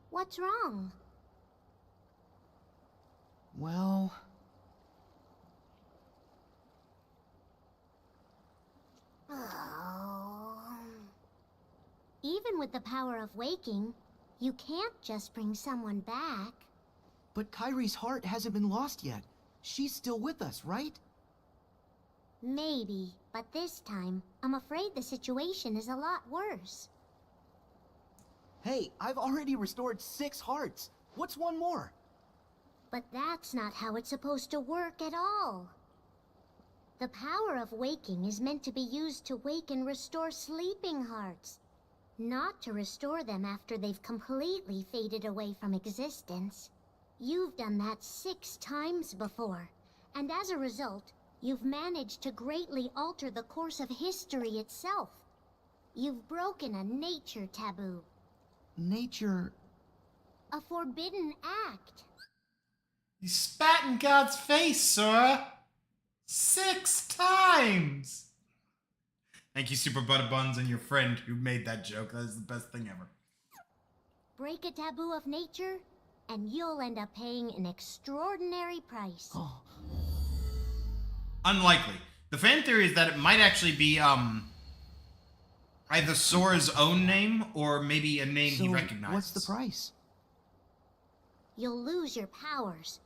What's wrong? Well... Even with the power of waking, you can't just bring someone back. But Kairi's heart hasn't been lost yet. She's still with us, right? Maybe, but this time, I'm afraid the situation is a lot worse. Hey, I've already restored 6 hearts. What's one more? But that's not how it's supposed to work at all. The power of waking is meant to be used to wake and restore sleeping hearts, not to restore them after they've completely faded away from existence. You've done that 6 times before, and as a result, you've managed to greatly alter the course of history itself. You've broken a nature taboo. Nature... A forbidden act. You spat in God's face, Sora! 6 times! Thank you, Super Butterbuns, and your friend who made that joke. That is the best thing ever. Break a taboo of nature, and you'll end up paying an extraordinary price. Unlikely. The fan theory is that it might actually be, either Sora's own name, or maybe a name he recognizes. What's the price? You'll lose your powers.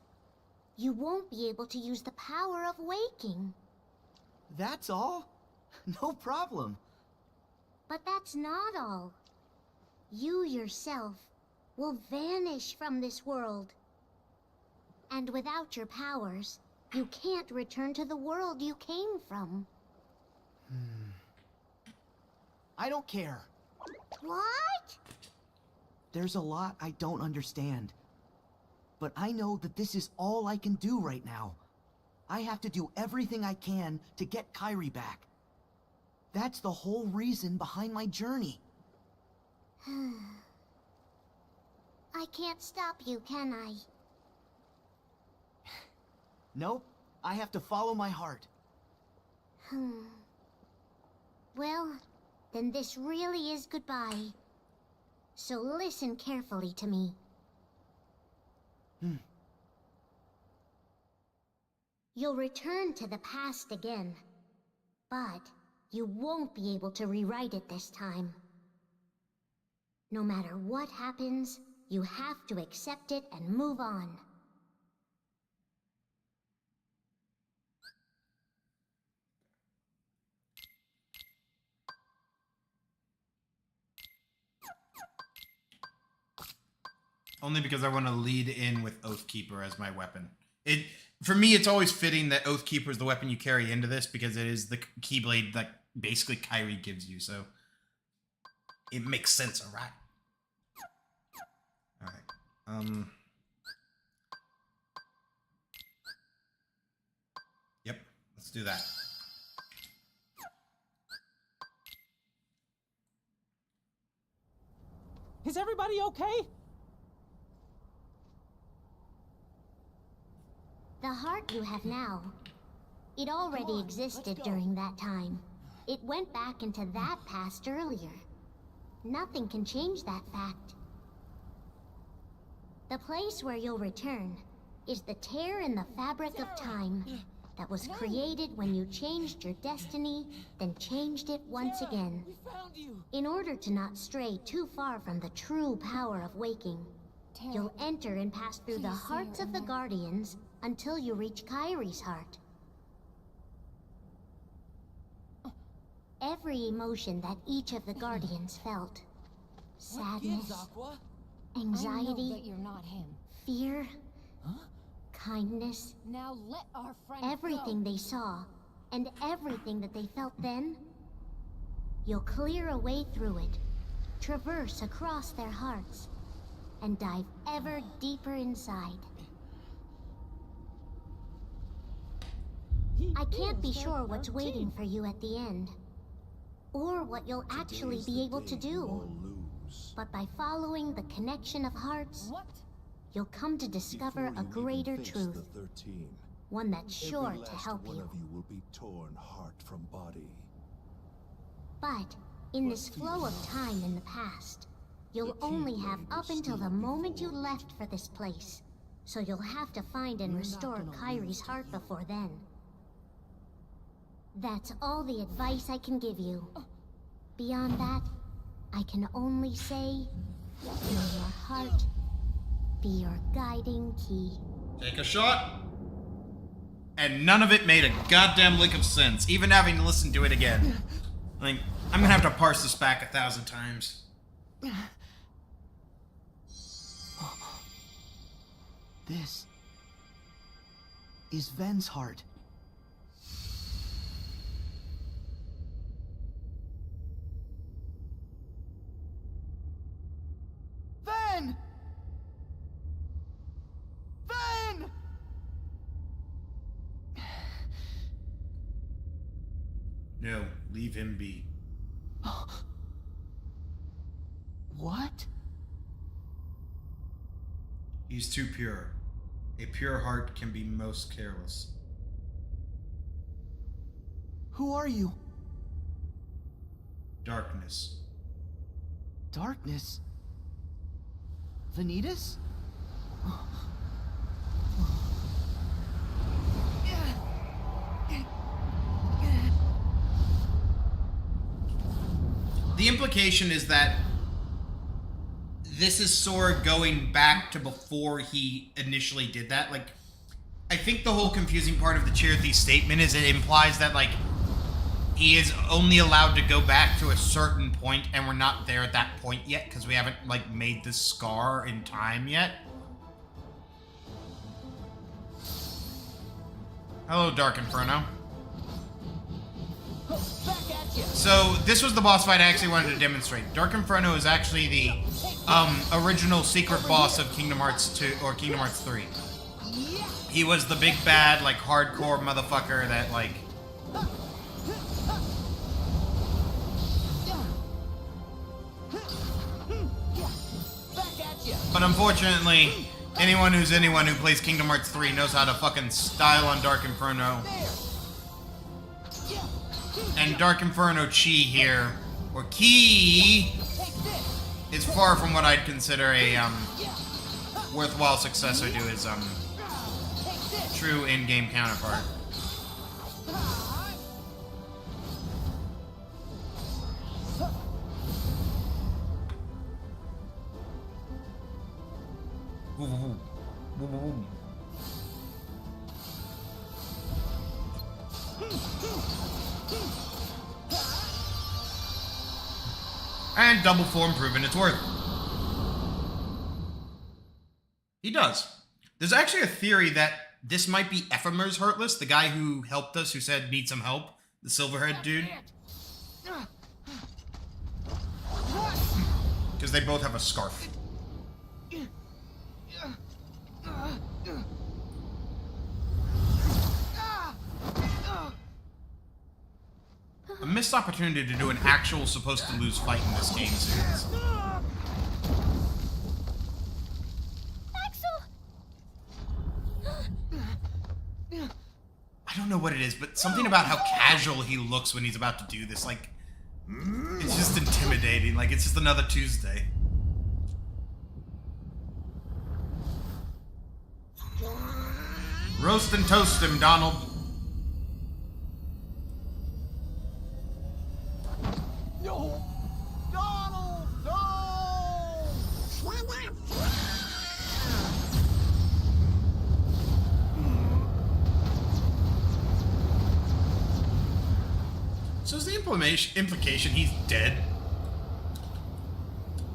You won't be able to use the power of waking. That's all? No problem. But that's not all. You yourself will vanish from this world. And without your powers, You can't return to the world you came from. I don't care. What? There's a lot I don't understand. But I know that this is all I can do right now. I have to do everything I can to get Kairi back. That's the whole reason behind my journey. I can't stop you, can I? Nope, I have to follow my heart. Well, then this really is goodbye. So listen carefully to me. You'll return to the past again, but you won't be able to rewrite it this time. No matter what happens, you have to accept it and move on. Only because I want to lead in with Oathkeeper as my weapon. For me, it's always fitting that Oathkeeper is the weapon you carry into this because it is the Keyblade that basically Kairi gives you, so it makes sense, alright? Alright. Yep, let's do that. Is everybody okay? The heart you have now, it already existed during that time. It went back into that past earlier. Nothing can change that fact. The place where you'll return is the tear in the fabric of time that was created when you changed your destiny, then changed it once again. In order to not stray too far from the true power of waking, you'll enter and pass through the hearts of the Guardians until you reach Kairi's heart. Every emotion that each of the Guardians felt, sadness, anxiety, you're not him. fear, kindness, Now let our friend everything they saw, and everything that they felt then, you'll clear a way through it, traverse across their hearts, and dive ever deeper inside. I can't be sure what's waiting for you at the end, or what you'll actually be able to do. But by following the connection of hearts, you'll come to discover a greater truth. One that's sure to help you. Will be torn heart from body. But in this flow of time in the past, you'll only have up until the moment you left for this place. So you'll have to find and restore Kairi's heart before then. That's all the advice I can give you. Beyond that, I can only say, may your heart be your guiding key. Take a shot. And none of it made a goddamn lick of sense, even having to listen to it again. Like, I'm gonna have to parse this back 1,000 times. This is Ven's heart. Ven! Ven! No, leave him be. What? He's too pure. A pure heart can be most careless. Who are you? Darkness. Darkness? Vanitas? The implication is that this is Sora going back to before he initially did that. Like, I think the whole confusing part of the Chirithy statement is it implies that, like, he is only allowed to go back to a certain point, and we're not there at that point yet, because we haven't, like, made the scar in time yet. Hello, Dark Inferno. Back at you. So, this was the boss fight I actually wanted to demonstrate. Dark Inferno is actually the original secret boss of Kingdom Hearts 2 or Kingdom Hearts 3. He was the big bad, like, hardcore motherfucker that, like... But unfortunately, anyone who plays Kingdom Hearts 3 knows how to fucking style on Dark Inferno. And Dark Inferno Chi here, or Ki, is far from what I'd consider a worthwhile successor to his true in-game counterpart. And double form proven its worth. He does. There's actually a theory that this might be Ephemer's Heartless, the guy who helped us, who said need some help. The Silverhead dude. Because they both have a scarf. A missed opportunity to do an actual supposed to lose fight in this game series. I don't know what it is, but something about how casual he looks when he's about to do this, like, it's just intimidating, like it's just another Tuesday. Roast and toast him, Donald. No! Donald! No! So is the implication he's dead?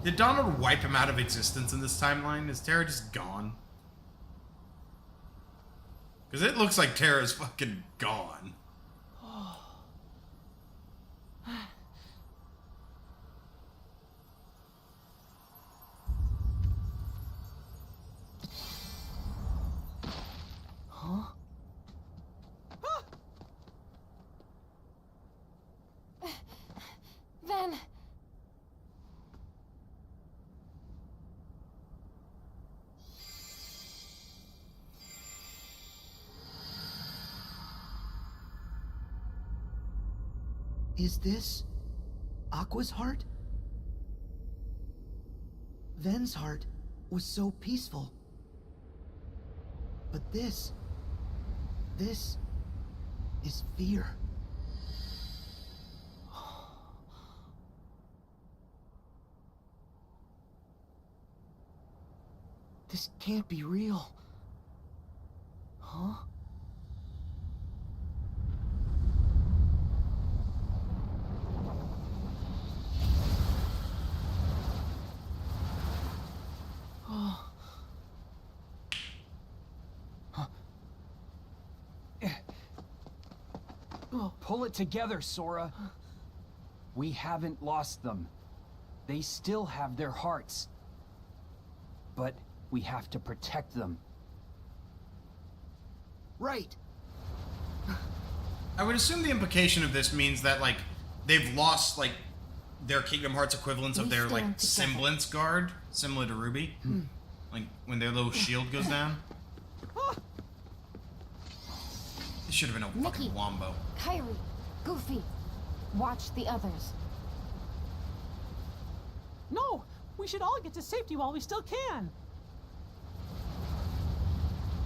Did Donald wipe him out of existence in this timeline? Is Terra just gone? Because it looks like Terra's fucking gone. Huh? Then... Is this Aqua's heart? Ven's heart was so peaceful. But this is fear. This can't be real. Huh? Pull it together, Sora. We haven't lost them. They still have their hearts. But we have to protect them. Right. I would assume the implication of this means that, like, they've lost, like, their Kingdom Hearts equivalents of their, like, semblance guard, similar to Ruby. Like, when their little shield goes down. It should have been a fucking wombo. Kairi, Goofy, watch the others. No! We should all get to safety while we still can!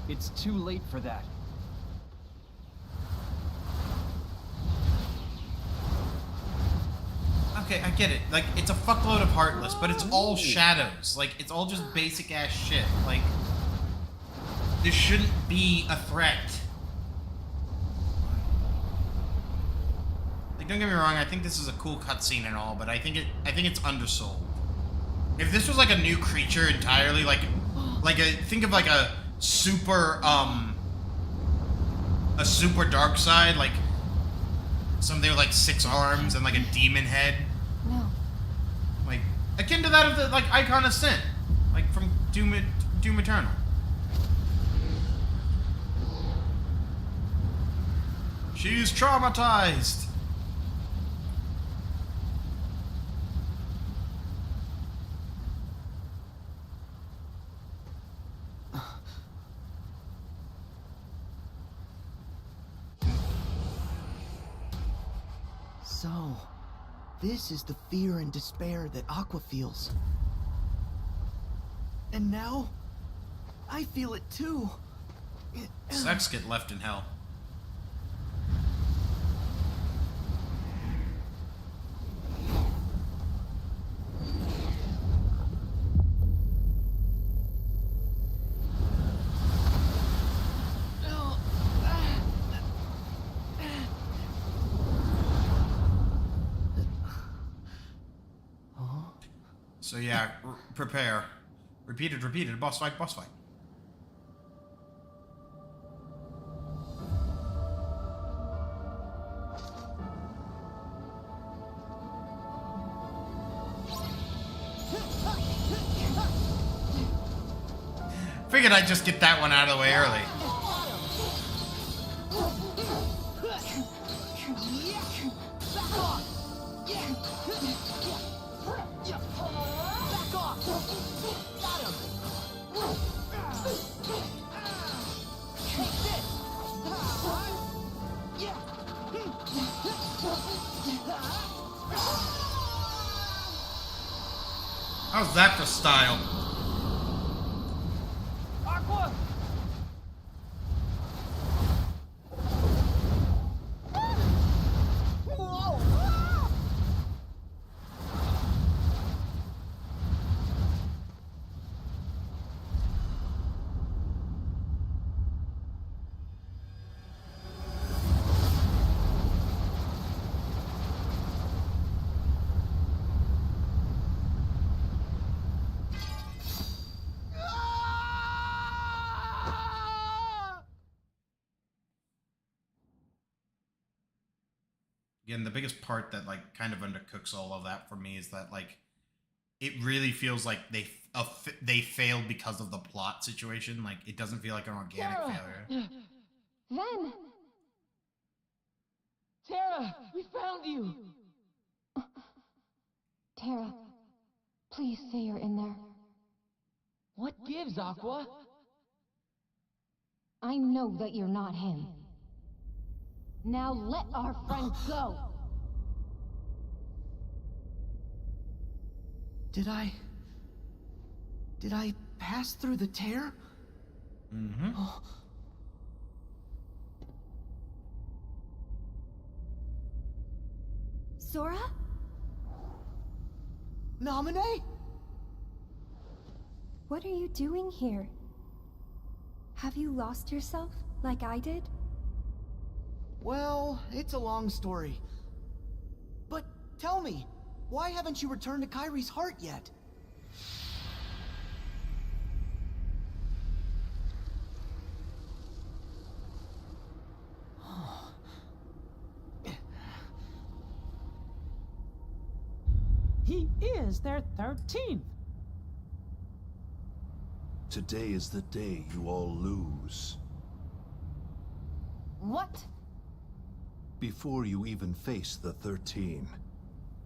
It's too late for that. Okay, I get it. Like, it's a fuckload of Heartless, but it's all shadows. Like, it's all just basic-ass shit. Like, this shouldn't be a threat. Like, don't get me wrong, I think this is a cool cutscene and all, but I think it's undersold. If this was like a new creature entirely, think of like a super, a super dark side, like something with like 6 arms and like a demon head. No. Like akin to that of the like Icon of Sin, like from Doom Eternal. She's traumatized. So, this is the fear and despair that Aqua feels. And now, I feel it too. Sex get left in hell. So yeah, prepare. Repeated, boss fight, boss fight. Figured I'd just get that one out of the way early. How's that for style? Aqua! Again, the biggest part that like kind of undercooks all of that for me is that like it really feels like they failed because of the plot situation. Like it doesn't feel like an organic failure. Then. Terra, we found you. Terra, please say you're in there. What gives, Aqua? I know that you're not him. Now let our friend go! Did I pass through the tear? Mm-hmm. Oh. Sora? Naminé? What are you doing here? Have you lost yourself, like I did? Well, it's a long story. But tell me, why haven't you returned to Kairi's heart yet? He is their 13th. Today is the day you all lose. What? Before you even face the 13,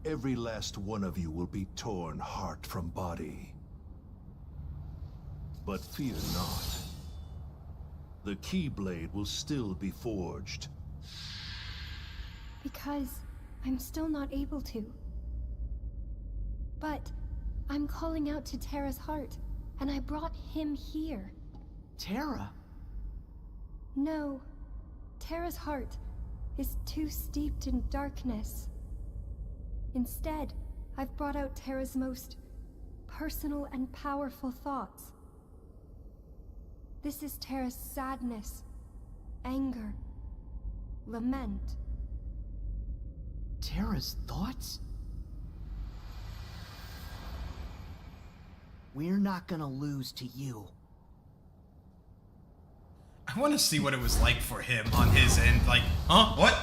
every last one of you will be torn heart from body. But fear not. The Keyblade will still be forged. Because I'm still not able to. But I'm calling out to Terra's heart, and I brought him here. Terra? No. Terra's heart is too steeped in darkness. Instead, I've brought out Terra's most personal and powerful thoughts. This is Terra's sadness, anger, lament. Terra's thoughts? We're not gonna lose to you. I want to see what it was like for him on his end. Like, huh? What?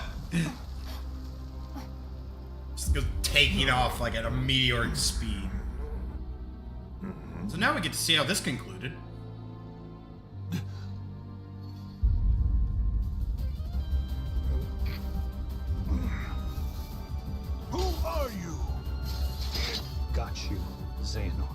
Just goes taking off like at a meteoric speed. So now we get to see how this concluded. Who are you? Got you, Xehanort.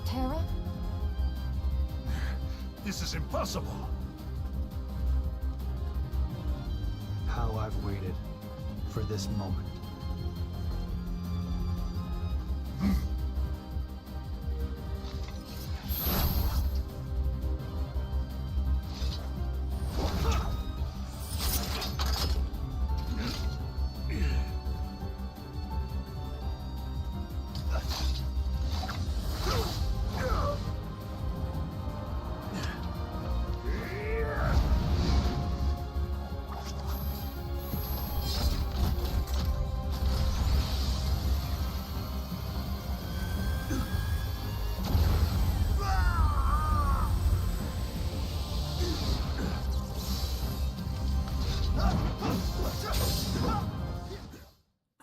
Terra? This is impossible. How I've waited for this moment.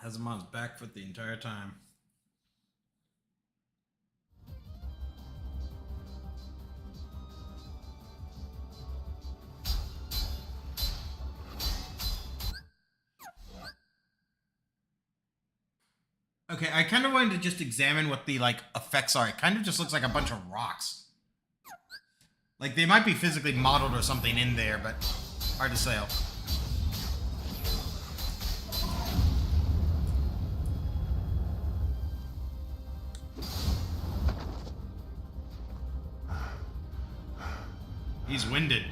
Has him on his back foot the entire time. Okay, I kind of wanted to just examine what the, like, effects are. It kind of just looks like a bunch of rocks. Like, they might be physically modeled or something in there, but hard to say. He's winded.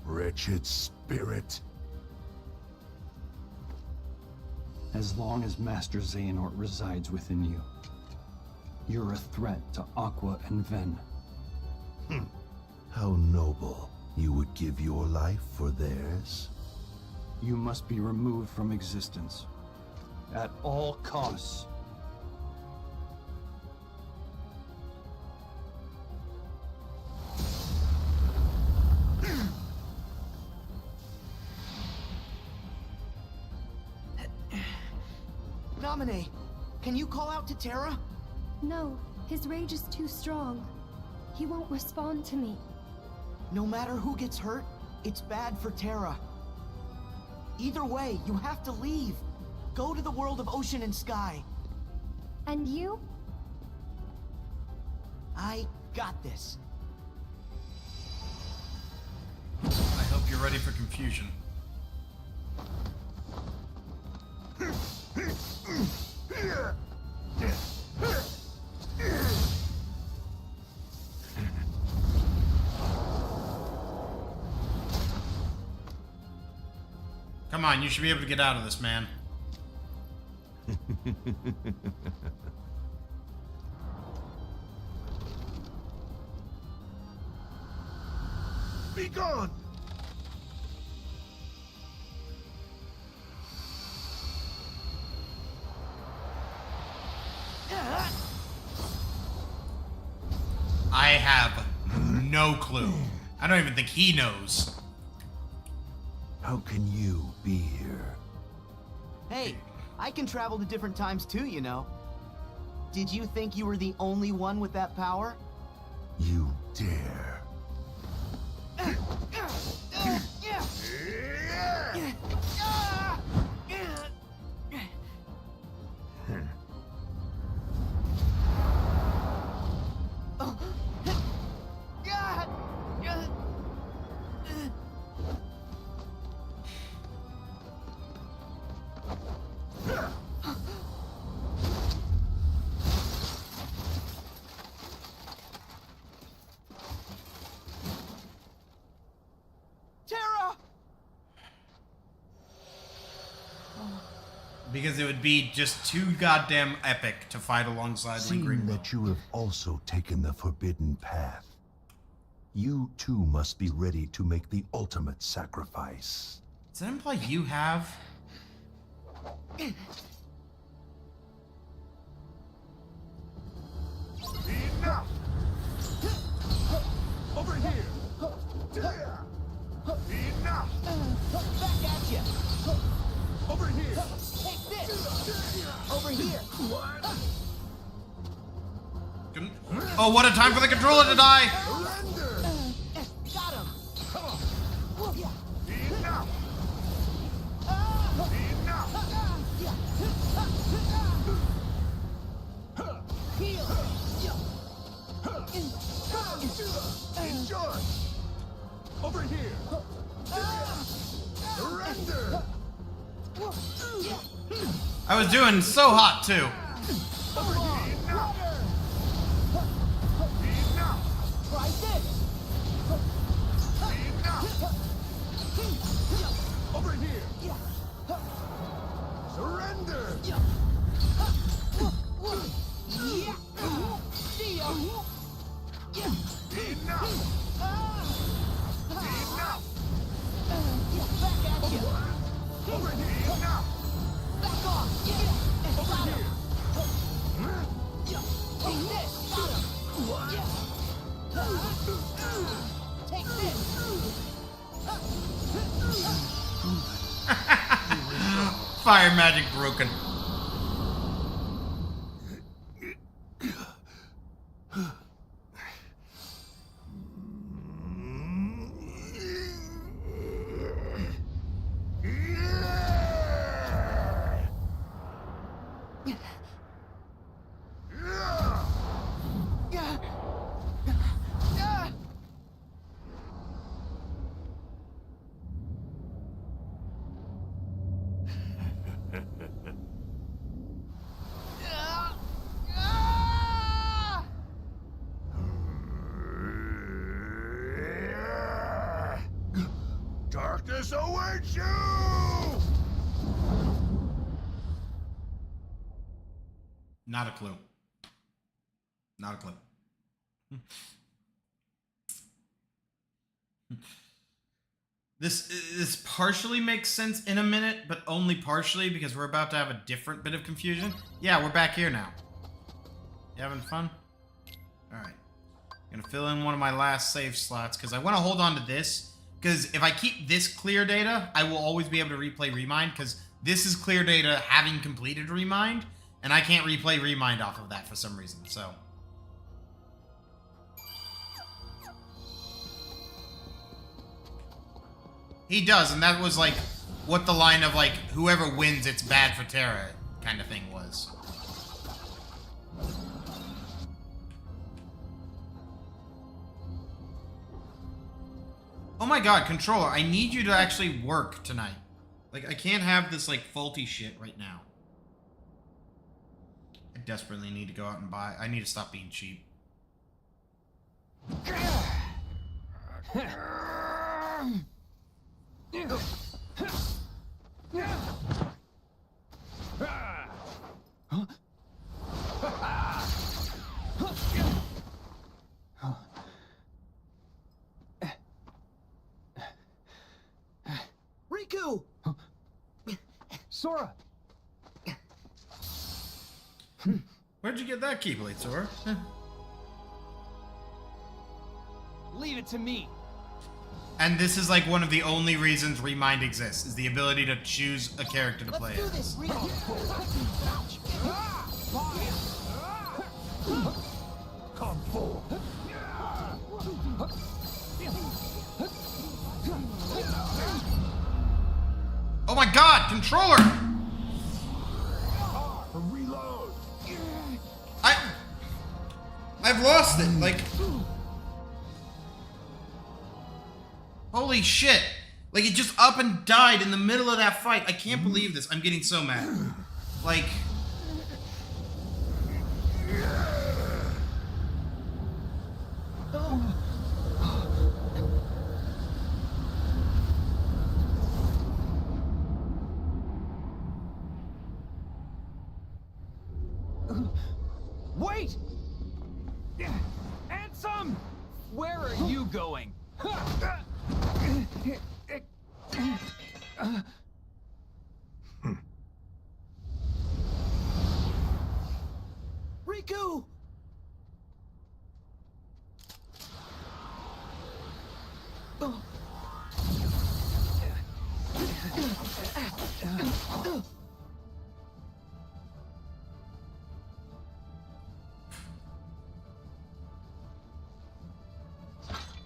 Wretched spirit. As long as Master Xehanort resides within you, you're a threat to Aqua and Ven. How noble. You would give your life for theirs? You must be removed from existence. At all costs. Naminé, can you call out to Terra? No, his rage is too strong. He won't respond to me. No matter who gets hurt, it's bad for Terra. Either way, you have to leave. Go to the world of ocean and sky. And you? I got this. I hope you're ready for confusion. Come on, you should be able to get out of this, man. Be gone! I have no clue. I don't even think he knows. How can you be here? Hey, I can travel to different times too, you know. Did you think you were the only one with that power? You dare. Because it would be just too goddamn epic to fight alongside Link Seeing Greenbow. that you have also taken the forbidden path, you too must be ready to make the ultimate sacrifice. Does that imply you have? Enough! Over here! Enough! Back at you! Over here! Take this! Over here! Oh, what a time for the controller to die! Got him! Enough! Heal! Enjoy! Over here! Surrender! I was doing so hot too. Over here! Enough! Try this! Enough! Over here! Surrender! See ya! Enough! Enough! Back at you! Over here! Enough! Back off! Over Got him! here! Take this! Got him! Take this! Fire magic broken. Darkness awaits you! Not a clue. Not a clue. This partially makes sense in a minute, but only partially because we're about to have a different bit of confusion. Yeah, we're back here now. You having fun? Alright. I'm gonna fill in one of my last save slots because I want to hold on to this. Because if I keep this clear data, I will always be able to replay Remind, because this is clear data having completed Remind, and I can't replay Remind off of that for some reason, so. He does, and that was like what the line of like, whoever wins, it's bad for Terra kind of thing was. Oh my god, controller, I need you to actually work tonight. Like, I can't have this, like, faulty shit right now. I desperately need to go out and buy. I need to stop being cheap. Riku! Sora! Where'd you get that Keyblade, Sora? Leave it to me. And this is like one of the only reasons Remind exists, is the ability to choose a character to play Let's do as. this, Riku! Come forward! Oh my god, controller! Reload! I've lost it, like... Holy shit! Like, it just up and died in the middle of that fight. I can't believe this. I'm getting so mad. Like... Wait! Ansem! Where are you going?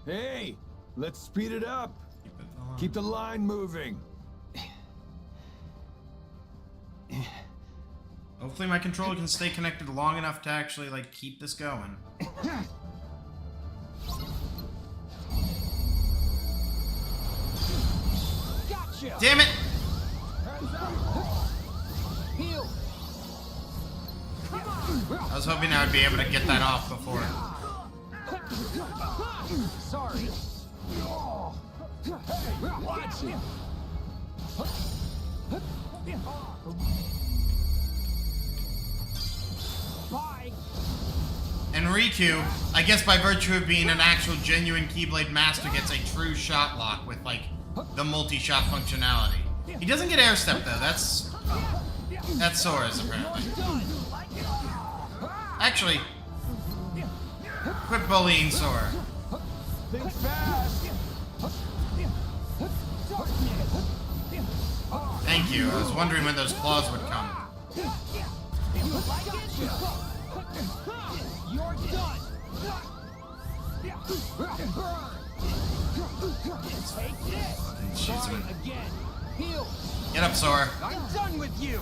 Hey, let's speed it up. Keep the line moving. Hopefully my controller can stay connected long enough to actually, like, keep this going. Gotcha. Damn it! Heal. I was hoping I would be able to get that off before. Sorry. Watch it. Bye. And Riku, I guess by virtue of being an actual genuine Keyblade master, gets a true shot lock with, like, the multi-shot functionality. He doesn't get air step though, that's Sora's apparently. Actually, quit bullying Sora. Think fast. Thank you, I was wondering when those claws would come. You're done. Take this. Shoots Try him. again. Heal. Get up, Sora. I'm done with you.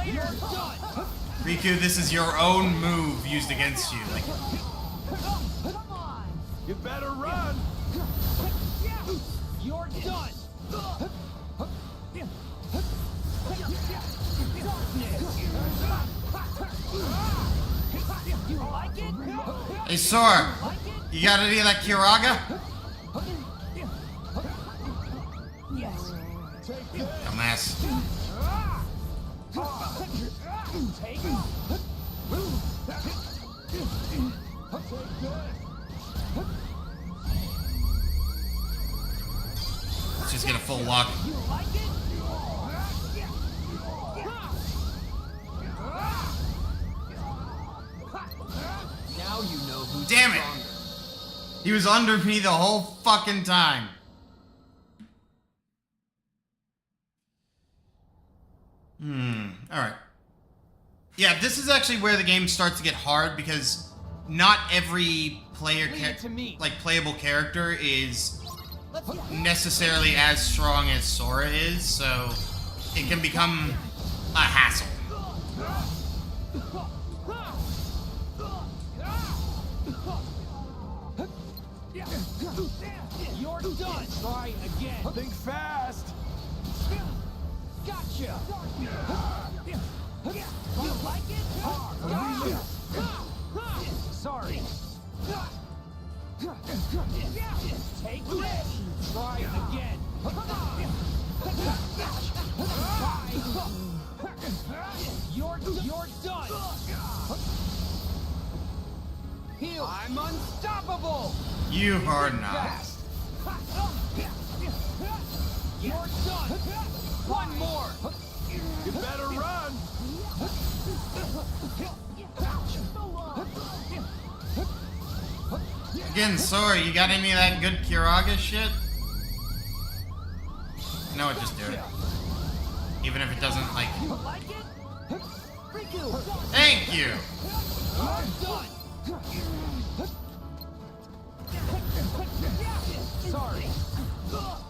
You're done. Riku, this is your own move used against you. Like, You better run. You're done. You like it? hey Sora, you got any of that Kiraga? Yes. Dumbass. Take Let's just get a full lock. You like it? Now you know who's Damn it! stronger. He was under me the whole fucking time. Alright. Yeah, this is actually where the game starts to get hard because not every playable character is necessarily as strong as Sora is, so it can become a hassle. You're done. Try again. Think fast. Gotcha. You like it? Gotcha. Sorry. Take this. Try again. You're done. Heal. I'm unstoppable. You are not. You're done. One more. You better run. Again, Sora, you got any of that good Kiraga shit? No, just do it. Even if it doesn't, like... Thank you! Sorry.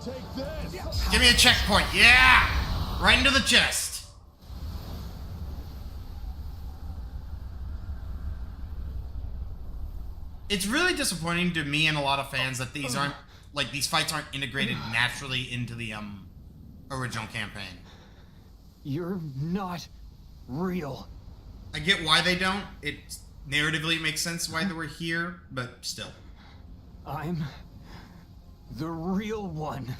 Take this. Give me a checkpoint, yeah! Right into the chest. It's really disappointing to me and a lot of fans that these aren't, like, these fights aren't integrated naturally into the, original campaign. You're not real. I get why they don't. It narratively makes sense why they were here, but still. I'm the real one.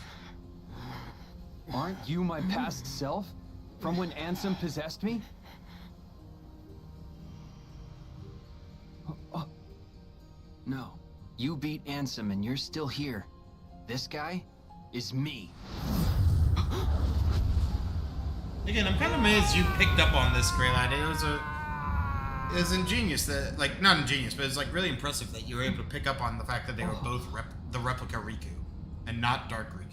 Aren't you my past self? From when Ansem possessed me? No. You beat Ansem and you're still here. This guy is me. Again, I'm kind of amazed you picked up on this, Greylight. It was It's ingenious that, like, not ingenious, but it's like really impressive that you were able to pick up on the fact that they were both the replica Riku and not Dark Riku.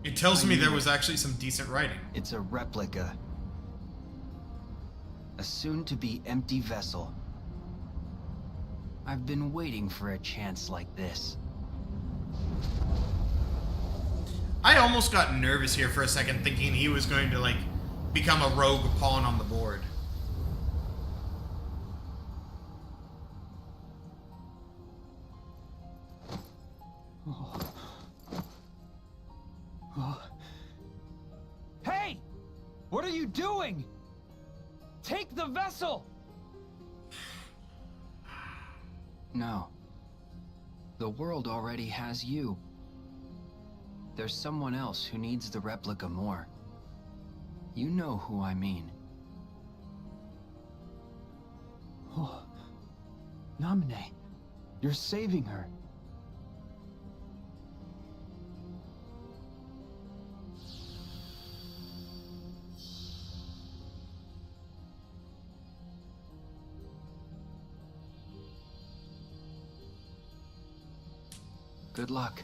It tells me there was actually some decent writing. It's a replica. A soon-to-be empty vessel. I've been waiting for a chance like this. I almost got nervous here for a second, thinking he was going to, like, become a rogue pawn on the board. Hey! What are you doing? Take the vessel! No. The world already has you. There's someone else who needs the replica more. You know who I mean. Oh. Namine, you're saving her. Good luck.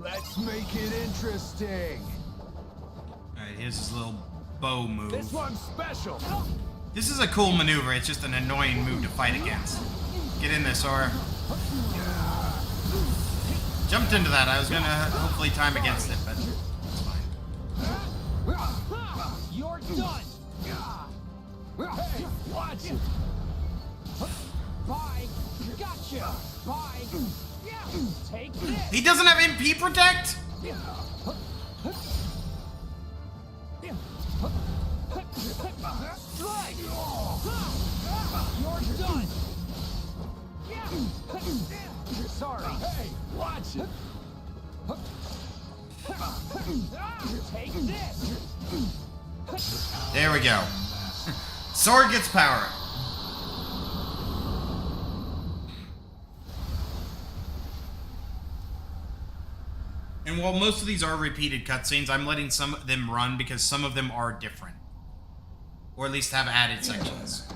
Let's make it interesting. Alright, here's his little bow move. This one's special. This is a cool maneuver, it's just an annoying move to fight against. Get in there, Sora. Jumped into that, I was gonna hopefully time against it, but it's fine. You're done. Hey, watch it. Bye. Gotcha. Bye. Take this. He doesn't have MP Protect? Strike. You're done. Sorry. Hey, watch it. Take this. There we go. Sora gets power. And while most of these are repeated cutscenes, I'm letting some of them run because some of them are different. Or at least have added sections.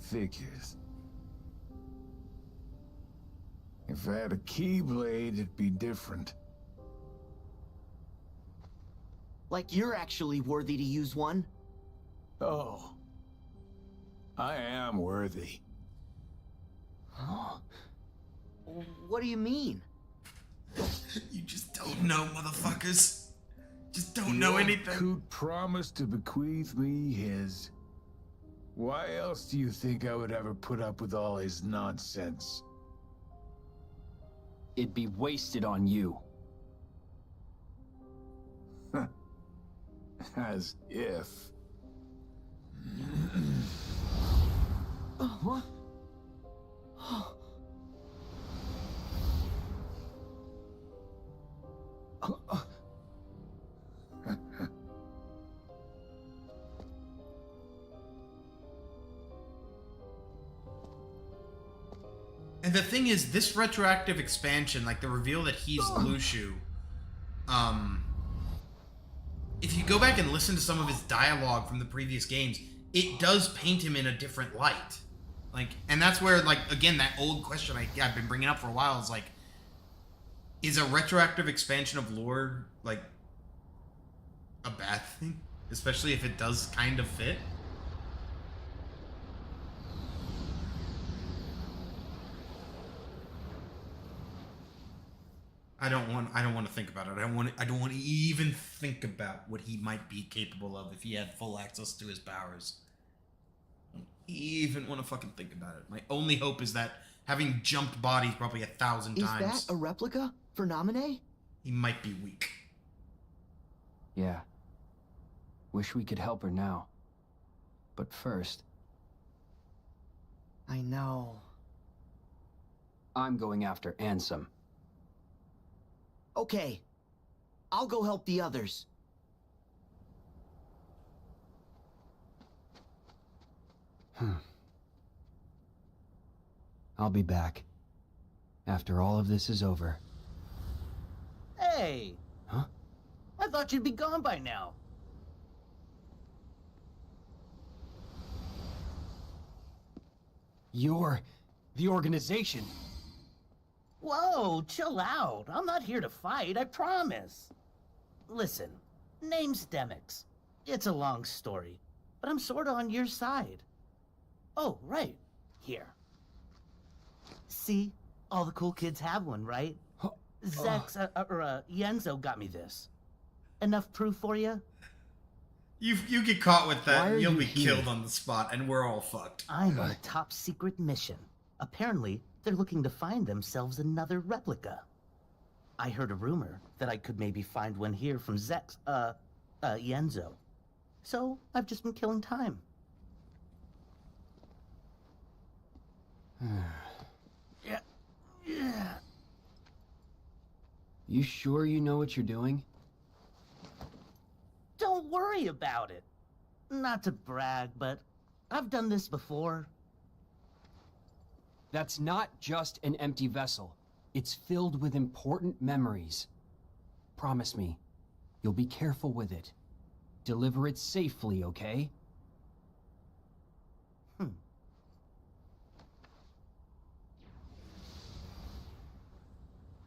Figures. If I had a Keyblade, it'd be different. Like you're actually worthy to use one. Oh. I am worthy. What do you mean? You just don't know, motherfuckers. Just don't know anything. Coot promised to bequeath me his. Why else do you think I would ever put up with all his nonsense? It'd be wasted on you. As if. What? And the thing is, this retroactive expansion, like the reveal that he's Lushu, if you go back and listen to some of his dialogue from the previous games, it does paint him in a different light. Like, and that's where, like, again, that old question I've been bringing up for a while is, like, is a retroactive expansion of lore, like, a bad thing? Especially if it does kind of fit? I don't want to think about it. I don't want to even think about what he might be capable of if he had full access to his powers. I don't even want to fucking think about it. My only hope is that having jumped bodies probably 1,000 times. Is that a replica for Namine? He might be weak. Yeah. Wish we could help her now. But first, I know. I'm going after Ansem. Okay. I'll go help the others. I'll be back. After all of this is over. Hey! Huh? I thought you'd be gone by now. You're the organization. Whoa, chill out. I'm not here to fight, I promise. Listen, name's Demix. It's a long story, but I'm sorta on your side. Oh, right. Here. See? All the cool kids have one, right? Zex, Yenzo got me this. Enough proof for you? You get caught with Why that, are you'll you be here? killed on the spot, and we're all fucked. I'm on a top secret mission. Apparently, they're looking to find themselves another replica. I heard a rumor that I could maybe find one here from Zex, Yenzo. So, I've just been killing time. Yeah. You sure you know what you're doing? Don't worry about it. Not to brag, but I've done this before. That's not just an empty vessel. It's filled with important memories. Promise me, you'll be careful with it. Deliver it safely, okay?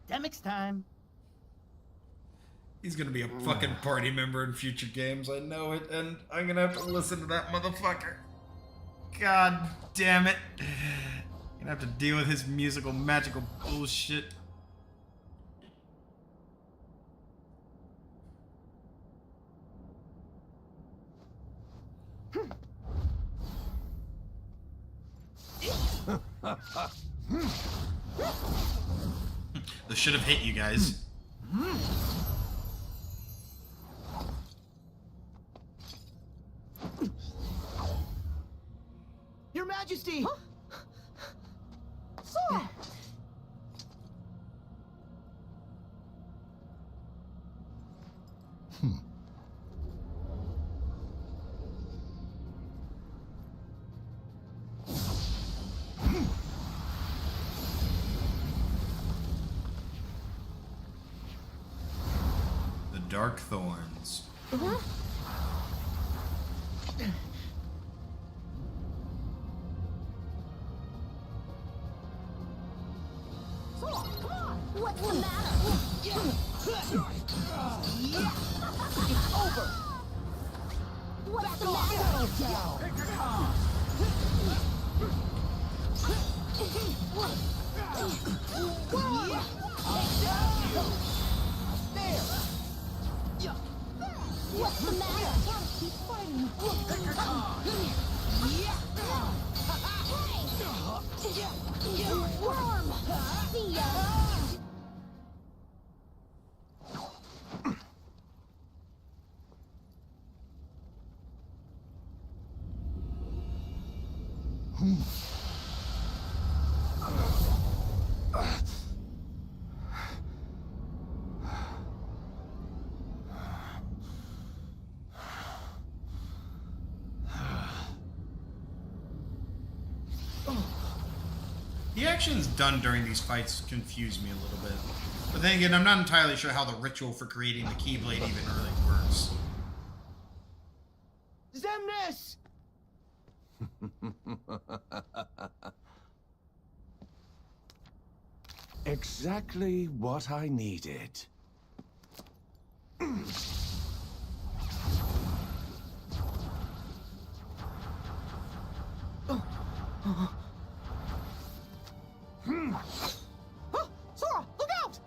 Demix time. He's gonna be a fucking party member in future games, I know it, and I'm gonna have to listen to that motherfucker. God damn it. Gonna have to deal with his musical, magical bullshit. This should have hit you guys. Your Majesty! Sora! The Dark Thorns. Sora, come on! What's the matter? It's over! What's the matter? Take your time! What's the matter? Keep fighting. Take your time! You worm! See ya! The actions done during these fights confuse me a little bit. But then again, I'm not entirely sure how the ritual for creating the Keyblade even really works. Xemnas! Exactly what I needed. Sora, look out!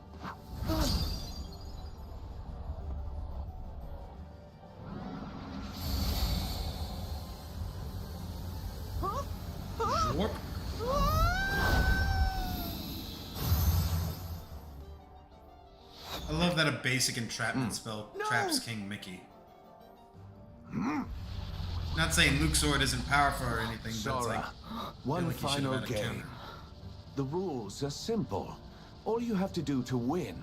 Warp. I love that a basic entrapment spell traps King Mickey. Now Not saying Luke's sword isn't powerful or anything, but it's Sora, like one like you should final have had a game. counter. The rules are simple. All you have to do to win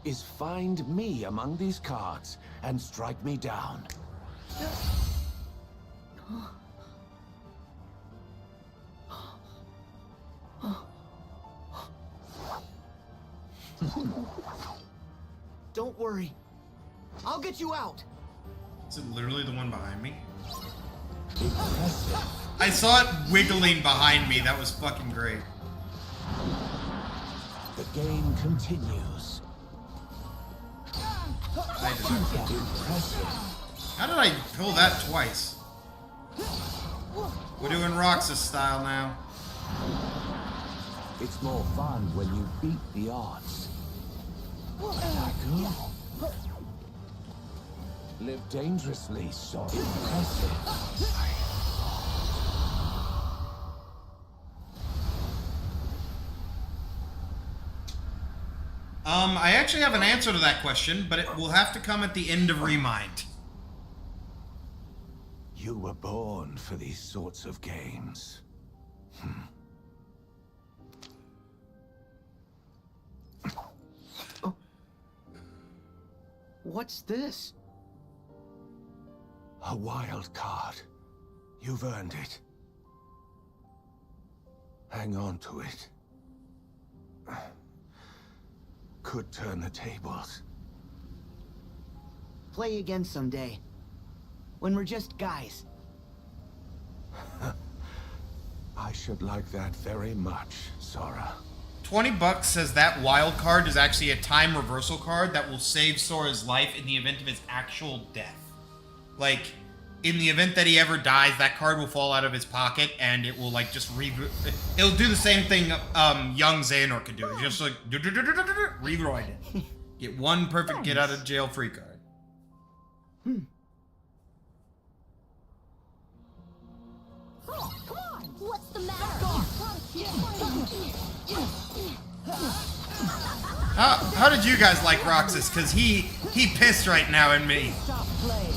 is find me among these cards and strike me down. Don't worry. I'll get you out. Is it literally the one behind me? I saw it wiggling behind me. That was fucking great. The game continues. How did I pull that twice? We're doing Roxas style now. It's more fun when you beat the odds. Live dangerously, so impressive. I actually have an answer to that question, but it will have to come at the end of Remind. You were born for these sorts of games. What's this? A wild card. You've earned it. Hang on to it. Could turn the tables. Play again someday. When we're just guys. I should like that very much, Sora. $20 says that wild card is actually a time reversal card that will save Sora's life in the event of his actual death. Like, in the event that he ever dies, that card will fall out of his pocket and it will like just it'll do the same thing young Xehanort could do. It's just like reroid it. Get one perfect get out of jail free card. Oh, come on! What's the matter? How did you guys like Roxas? Cause he pissed right now in me. Stop playing.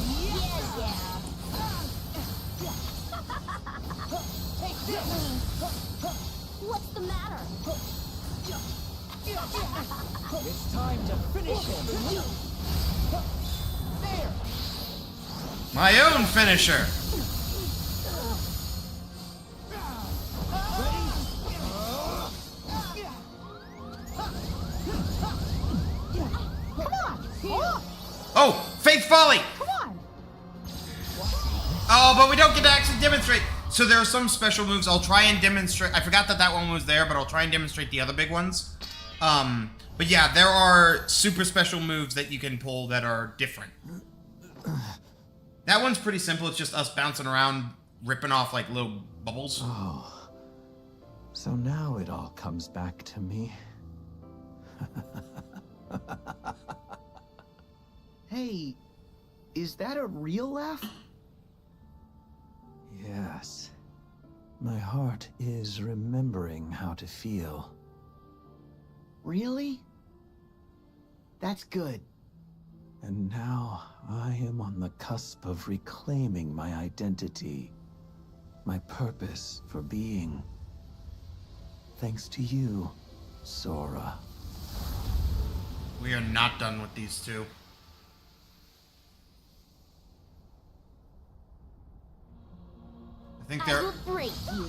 What's the matter? It's time to finish him. There. My own finisher. Oh, Faith Folly! Come on! Oh, but we don't get to actually demonstrate. So there are some special moves. I'll try and demonstrate. I forgot that that one was there, but I'll try and demonstrate the other big ones. But yeah, there are super special moves that you can pull that are different. That one's pretty simple. It's just us bouncing around, ripping off like little bubbles. Oh, so now it all comes back to me. Hey, is that a real laugh? Yes. My heart is remembering how to feel. Really? That's good. And now I am on the cusp of reclaiming my identity, my purpose for being. Thanks to you, Sora. We are not done with these two.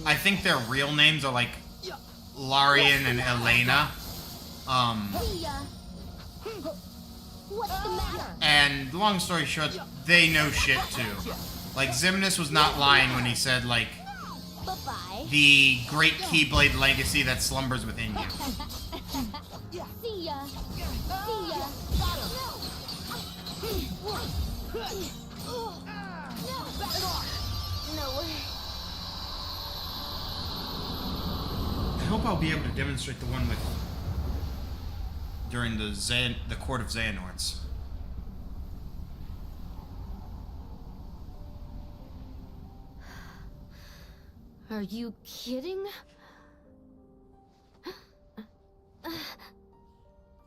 I think their real names are like Larian and Elena. What's the matter? And long story short, they know shit too. Like Xemnas was not lying when he said like Bye-bye. the great Keyblade legacy that slumbers within you. See ya. See ya. No way. I hope I'll be able to demonstrate the one with during the Court of Xehanorts. Are you kidding?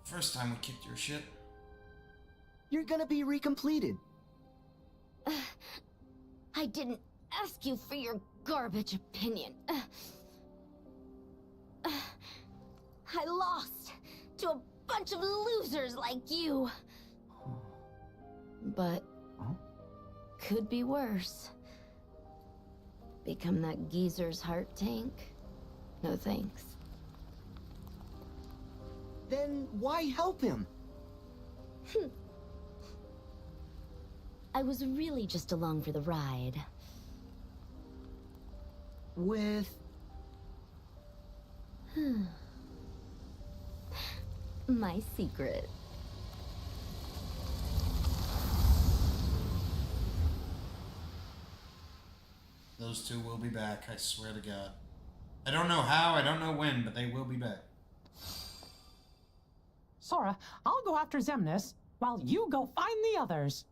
First time we kicked your shit. You're gonna be recompleted. I didn't ask you for your garbage opinion. I lost to a bunch of losers like you. But could be worse. Become that geezer's heart tank? No thanks. Then why help him? I was really just along for the ride. With... My secret. Those two will be back, I swear to God. I don't know how, I don't know when, but they will be back. Sora, I'll go after Xemnas, while you go find the others.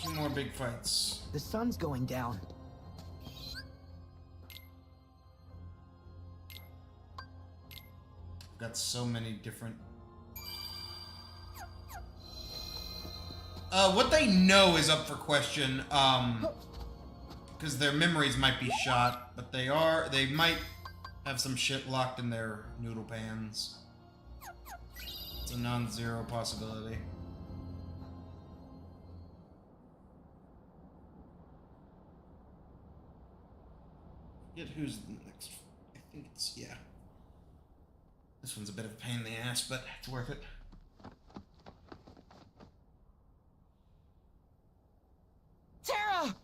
Two more big fights. The sun's going down. I've got so many different... what they know is up for question, because their memories might be shot, but they might have some shit locked in their noodle pans. It's a non-zero possibility. Forget who's the next. I think it's, yeah. This one's a bit of a pain in the ass, but it's worth it. Terra!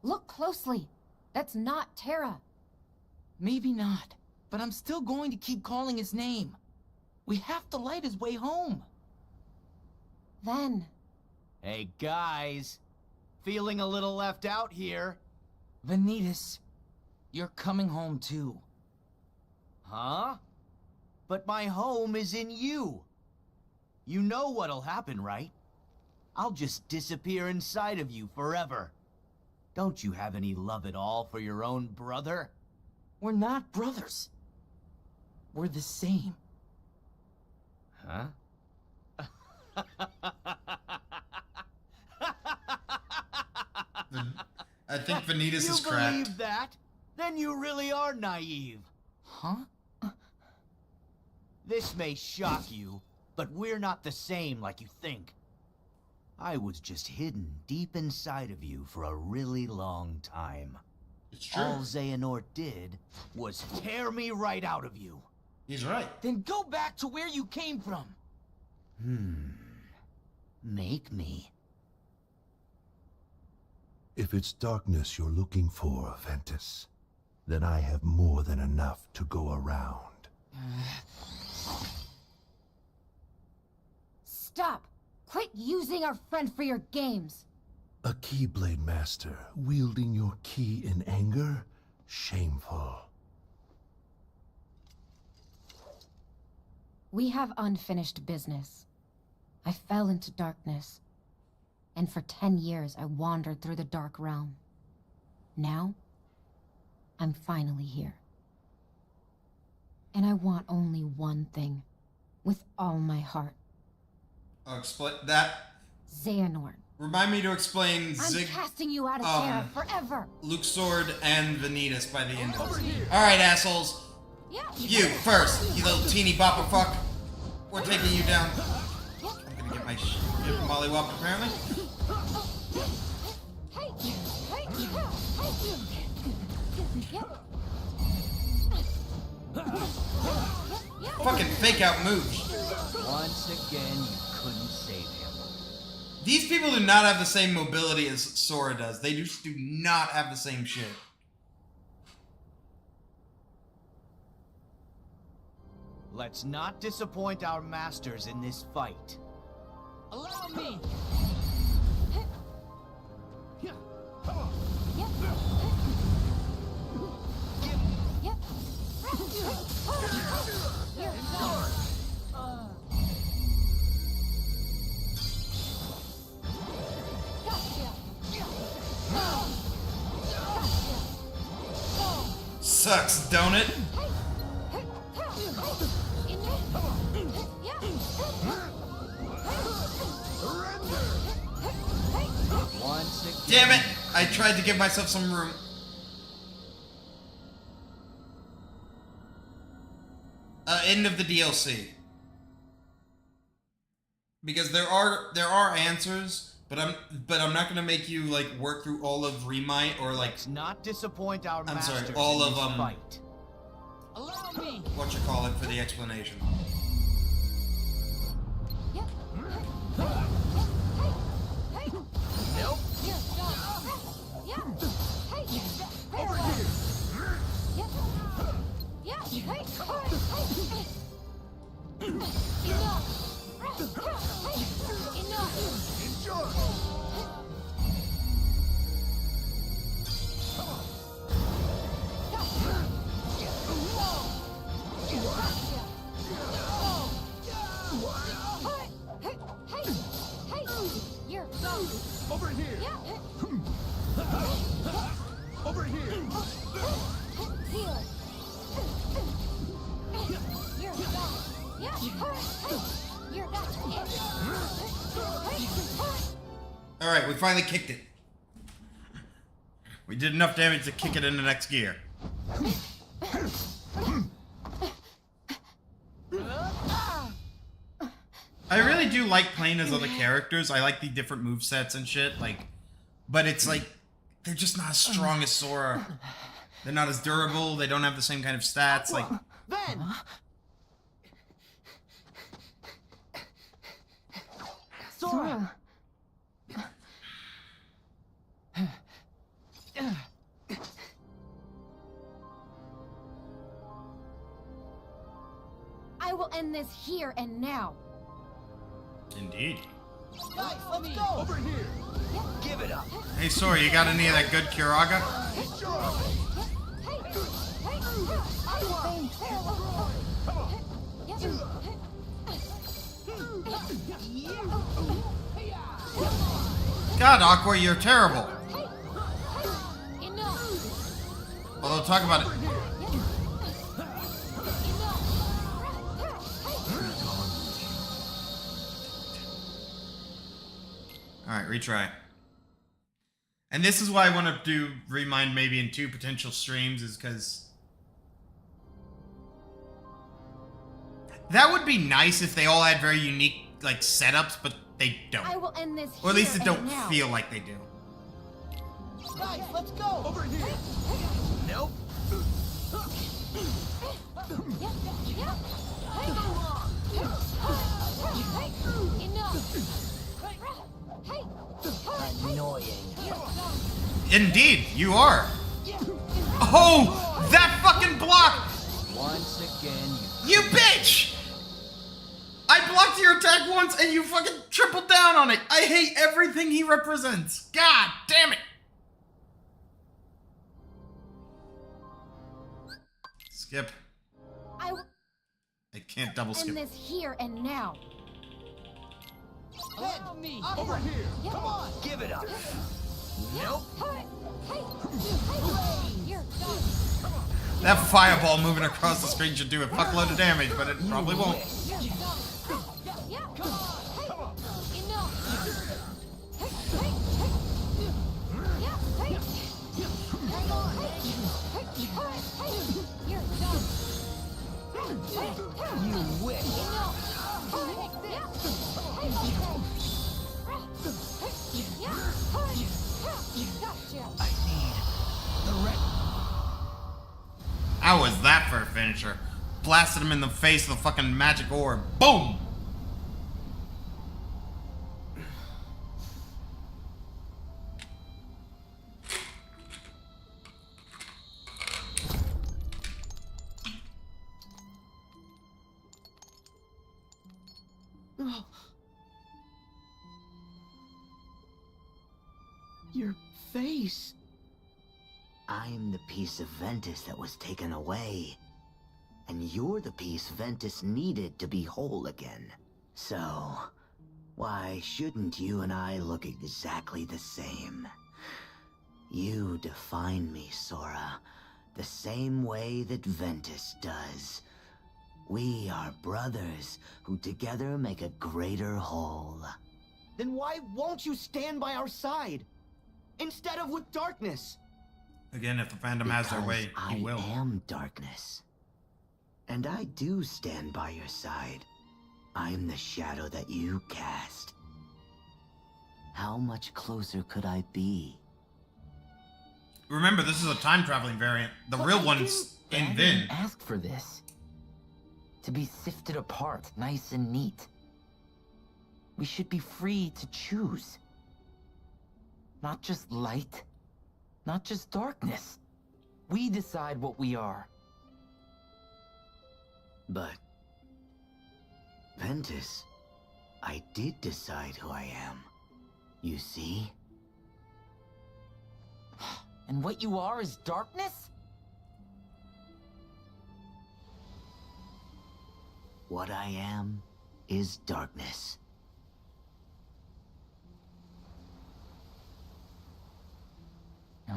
Look closely. That's not Terra. Maybe not, but I'm still going to keep calling his name. We have to light his way home. Then. Hey, guys. Feeling a little left out here. Vanitas, you're coming home too. Huh? But my home is in you. You know what'll happen, right? I'll just disappear inside of you forever. Don't you have any love at all for your own brother? We're not brothers. We're the same. Huh? I think Vanitas is cracked. You believe that? Then you really are naive. Huh? This may shock you, but we're not the same like you think. I was just hidden deep inside of you for a really long time. It's true. All Xehanort did was tear me right out of you. He's right. Then go back to where you came from. Make me. If it's darkness you're looking for, Ventus, then I have more than enough to go around. Stop! Quit using our friend for your games! A Keyblade Master wielding your key in anger? Shameful. We have unfinished business. I fell into darkness. And for 10 years, I wandered through the Dark Realm. Now, I'm finally here. And I want only one thing. With all my heart. I'll explain that. Xehanort. Remind me to explain I'm casting you out of Terra forever. Luxord and Vanitas by the end of this. Alright, assholes. Yeah. You first, you little teeny bopper fuck. We're taking you down. I'm gonna get my shit mollywopped apparently. Fucking fake out moves. Once again, you couldn't save him. These people do not have the same mobility as Sora does. They just do not have the same shit. Let's not disappoint our masters in this fight. Allow me! sucks, don't it? Damn it! I tried to give myself some room. End of the DLC. Because there are answers, but I'm not gonna make you like work through all of Remind or like not disappoint our I'm sorry, masters all in of this fight. Allow me. what you call it for the explanation. Nope. Over Over here. Over here. Alright, we finally kicked it. We did enough damage to kick it in the next gear. I really do like playing as other characters. I like the different movesets and shit, like, but it's like they're just not as strong as Sora. They're not as durable, they don't have the same kind of stats, like Then Sora. I will end this here and now. Indeed. guys, let's go. Over here. Give it up. Hey Sora, you got any of that good Kiraga? God, Aqua, you're terrible. Although, talk about it. Alright, retry. And this is why I want to do Remind maybe in 2 potential streams, is because that would be nice if they all had very unique, like, setups, but they don't. I will end this Or at least it here don't and now. feel like they do. Guys, let's go. Over here. Nope. Annoying. Indeed, you are. Oh, that fucking block! Once again, You bitch! I blocked your attack once and you fucking tripled down on it. I hate everything he represents. God damn it. Skip. I will I can't double skip. end this here and now. Allow me. Over here. Come on. Give it up. Nope. That fireball moving across the screen should do a fuckload of damage, but it probably won't. You wish. How was that for a finisher? Blasted him in the face with a fucking magic orb. Boom! Your face. I'm the piece of Ventus that was taken away. And you're the piece Ventus needed to be whole again. So, why shouldn't you and I look exactly the same? You define me, Sora, the same way that Ventus does. We are brothers who together make a greater whole. Then why won't you stand by our side? Instead of with darkness? Again, if the fandom has their way, he will. I am darkness. And I do stand by your side. I'm the shadow that you cast. How much closer could I be? Remember, this is a time-traveling variant. The real one's in Vin. didn't ask for this. To be sifted apart, nice and neat. We should be free to choose. Not just light, not just darkness. We decide what we are. But, Ventus, I did decide who I am. You see? And what you are is darkness? What I am is darkness.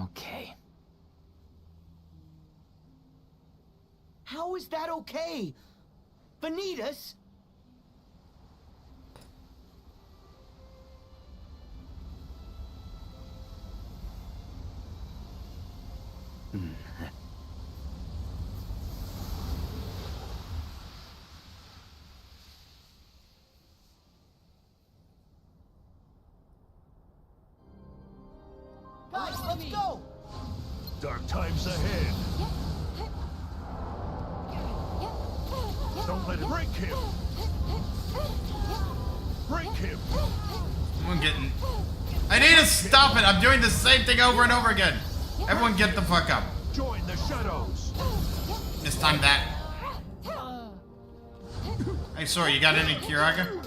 Okay. How is that okay? Vanitas? Guys, let's go! Dark times ahead. Don't let it break him. Break him. I'm getting... I need to stop it. I'm doing the same thing over and over again. Everyone get the fuck up. Join the shadows. This time that. Hey, sorry, you got any Kiraga?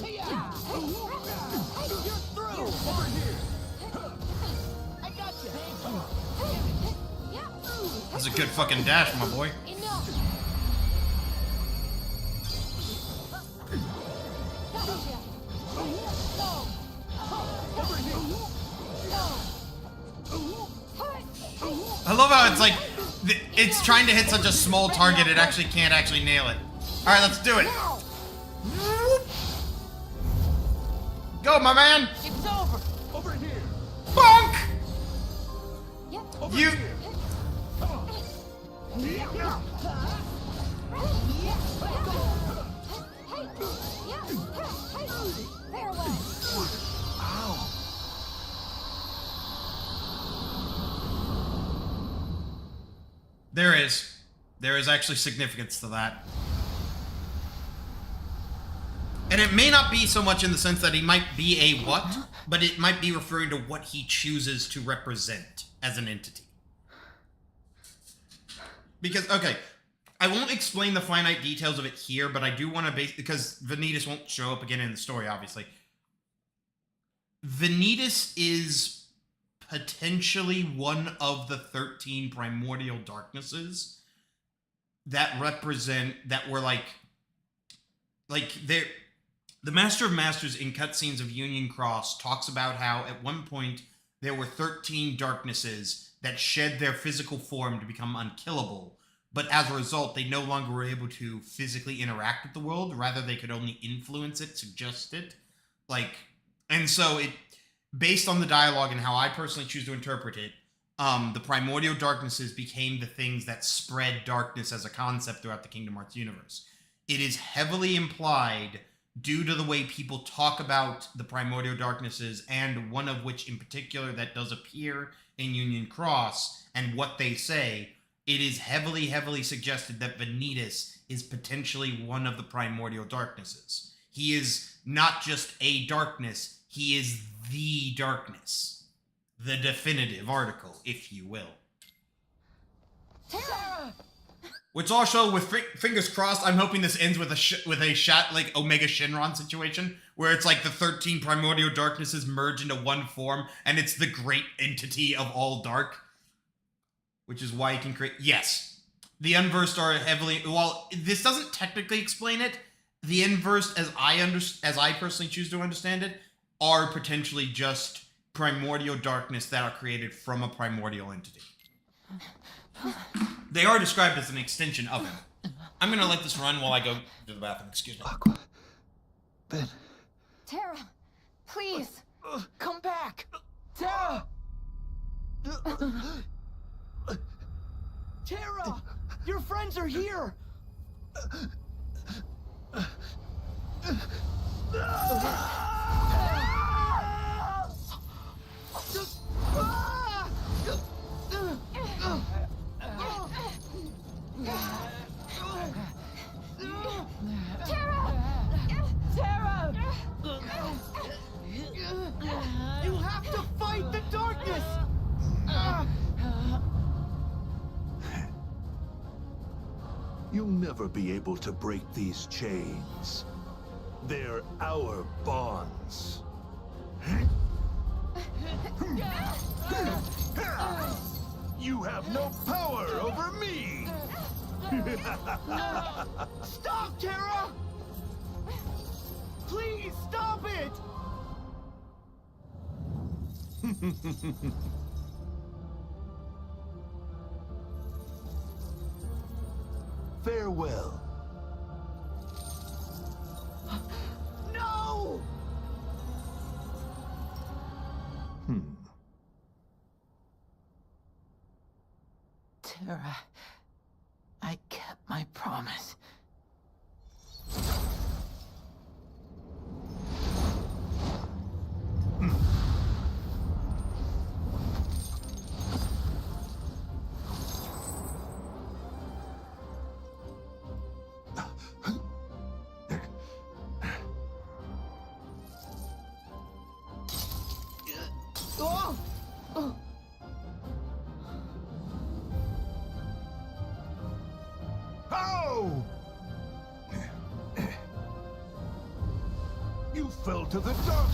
That's a good fucking dash, my boy. I love how it's like, it's trying to hit such a small target, it actually can't actually nail it. Alright, let's do it. Go, my man! It's over! Over here! Bonk! Over You... here. There is actually significance to that. And it may not be so much in the sense that he might be a what, but it might be referring to what he chooses to represent as an entity. Because, okay, I won't explain the finite details of it here, but I do want to because Vanitas won't show up again in the story, obviously. Vanitas is potentially one of the 13 primordial darknesses that represent, that were like they're... The Master of Masters in cutscenes of Union Cross talks about how at one point there were 13 darknesses that shed their physical form to become unkillable, but as a result, they no longer were able to physically interact with the world. Rather, they could only influence it, suggest it. And so it, based on the dialogue and how I personally choose to interpret it, the primordial darknesses became the things that spread darkness as a concept throughout the Kingdom Hearts universe. It is heavily implied, due to the way people talk about the primordial darknesses, and one of which in particular that does appear in Union Cross, and what they say, it is heavily, heavily suggested that Vanitas is potentially one of the primordial darknesses. He is not just a darkness, he is the darkness. The definitive article, if you will. Which also, with fingers crossed, I'm hoping this ends with a shot like Omega Shinron situation, where it's like the 13 primordial darknesses merge into one form, and it's the great entity of all dark. Which is why you can create... Yes. The Unversed are heavily... While this doesn't technically explain it, the Unversed, as I personally choose to understand it, are potentially just primordial darkness that are created from a primordial entity. They are described as an extension of him. I'm gonna let this run while I go to the bathroom. Excuse me. Aqua. Ben. Terra, please. Come back! Terra! Terra! Your friends are here! Terra! Terra! You have to fight the darkness! You'll never be able to break these chains. They're our bonds. You have no power over me! Stop, Terra! Please, stop it! Farewell. No! Terra, I kept my promise. How? You fell to the dark.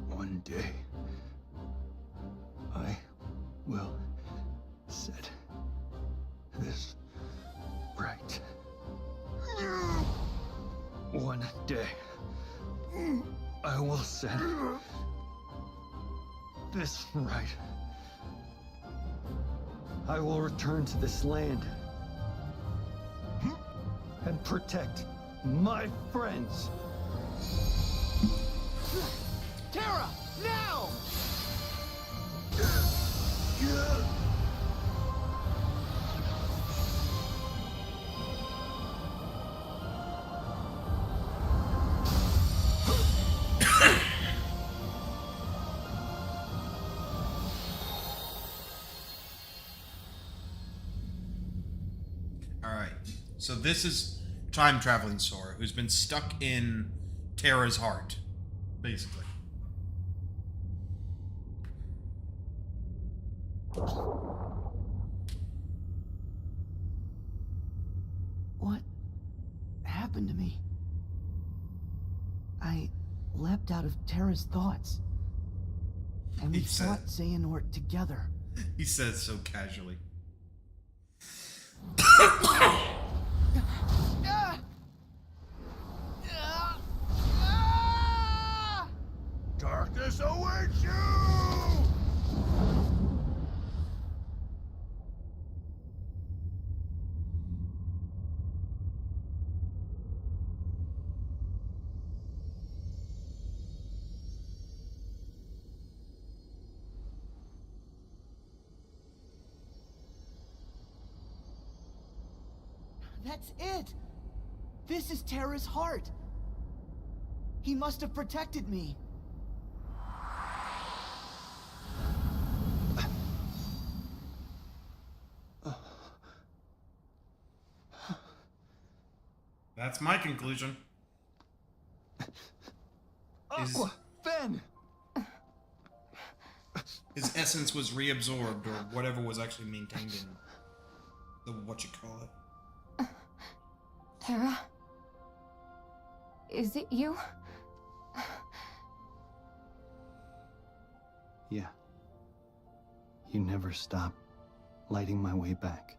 One day, I will set this right. One day, I will set this right. I will return to this land and protect my friends. Terra, now! Alright, so this is time traveling Sora, who's been stuck in Terra's heart, basically. What happened to me? I leapt out of Terra's thoughts. And we fought Xehanort together. He says so casually. Darkness awaits you! That's it! This is Terra's heart. He must have protected me. That's my conclusion. Aqua, Ben! His essence was reabsorbed, or whatever was actually maintained in the whatchamacallit. Terra? Is it you? Yeah. You never stop lighting my way back.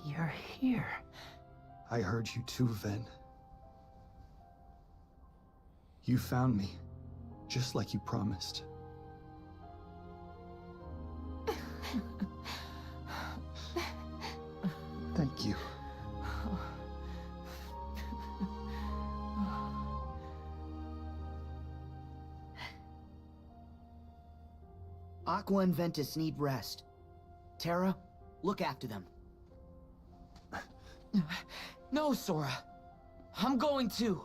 You're here. I heard you too, Ven. You found me, just like you promised. Thank you. Aqua and Ventus need rest. Terra, look after them. No, Sora. I'm going to.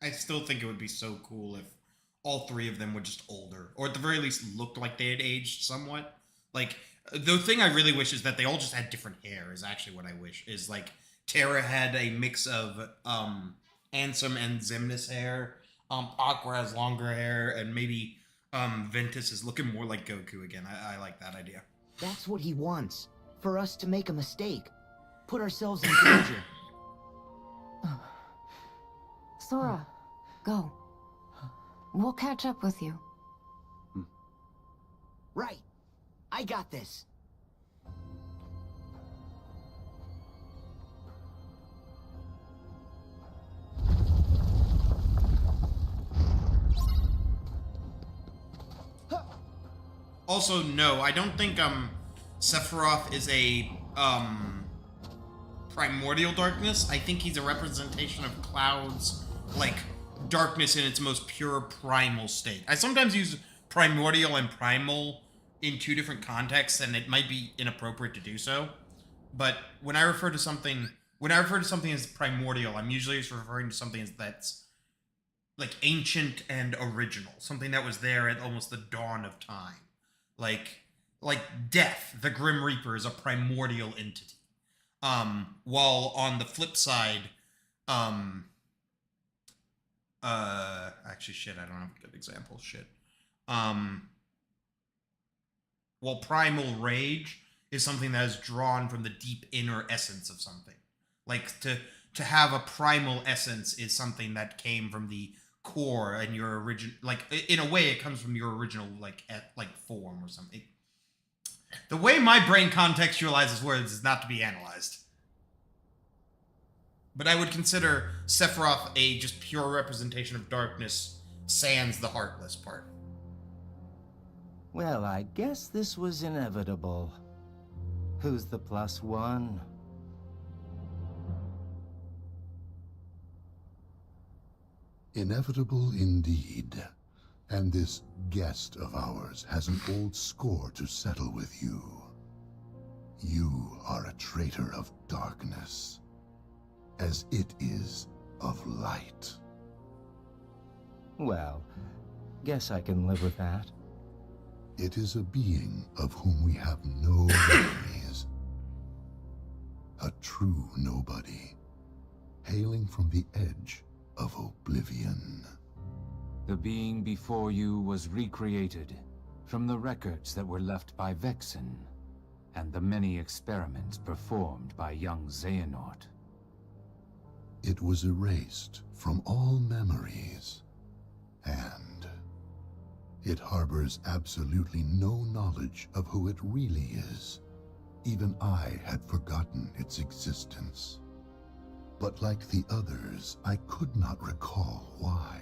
I still think it would be so cool if all three of them were just older, or at the very least looked like they had aged somewhat. Like, the thing I really wish is that they all just had different hair, is actually what I wish. Is like, Terra had a mix of Ansem and Xemnas hair, Aqua has longer hair, and maybe Ventus is looking more like Goku again. I like that idea. That's what he wants. For us to make a mistake. Put ourselves in danger. Sora, go. We'll catch up with you. Right. I got this. Also, no, I don't think Sephiroth is a primordial darkness. I think he's a representation of Cloud's like darkness in its most pure primal state. I sometimes use primordial and primal in two different contexts, and it might be inappropriate to do so. But when I refer to something as primordial, I'm usually just referring to something that's like ancient and original, something that was there at almost the dawn of time. Like Death, the Grim Reaper, is a primordial entity. While on the flip side, actually, shit, I don't have a good example. Shit. While primal rage is something that is drawn from the deep inner essence of something. Like, to have a primal essence is something that came from the core and your original, like, in a way it comes from your original like form or something. The way my brain contextualizes words is not to be analyzed. But I would consider Sephiroth a just pure representation of darkness, sans the heartless part. Well, I guess this was inevitable. Who's the +1? Inevitable indeed. And this guest of ours has an old score to settle with you. You are a traitor of darkness, as it is of light. Well, guess I can live with that. It is a being of whom we have no memories. A true nobody, hailing from the edge of oblivion. The being before you was recreated from the records that were left by Vexen and the many experiments performed by young Xehanort. It was erased from all memories, and it harbors absolutely no knowledge of who it really is. Even I had forgotten its existence. But like the others, I could not recall why.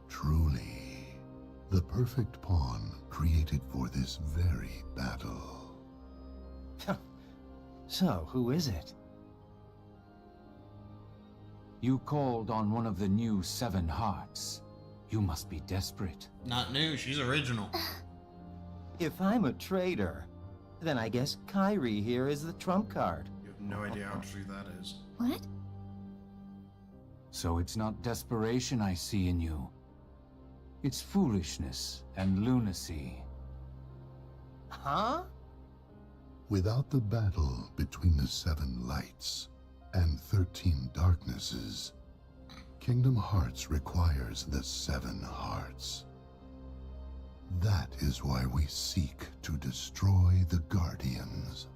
Truly, the perfect pawn created for this very battle. So, who is it? You called on one of the new 7 hearts. You must be desperate. Not new, she's original. If I'm a traitor, then I guess Kairi here is the trump card. You have no idea how true that is. What? So it's not desperation I see in you. It's foolishness and lunacy. Huh? Without the battle between the 7 lights and 13 darknesses, Kingdom Hearts requires the 7 hearts. That is why we seek to destroy the Guardians.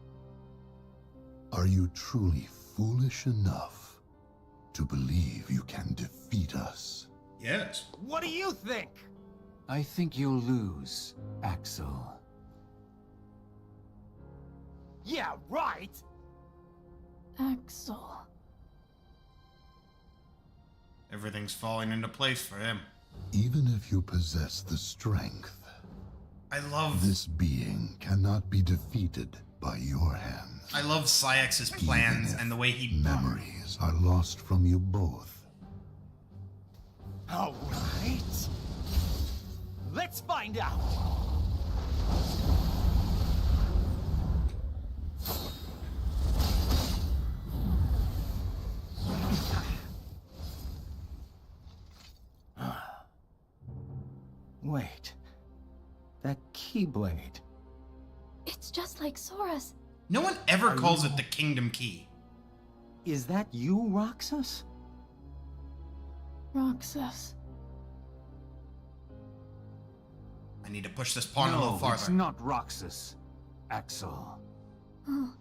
Are you truly foolish enough to believe you can defeat us? Yes. What do you think? I think you'll lose, Axel. Yeah, right! Axel. Everything's falling into place for him. Even if you possess the strength, I love this being cannot be defeated by your hands. I love Sayex's plans and the way he Memories are lost from you both. All right. Let's find out. Wait. That Keyblade. It's just like Sora's. No one ever calls it the Kingdom Key. Is that you, Roxas? Roxas. I need to push this pawn a little No, farther. it's not Roxas, Axel. Oh.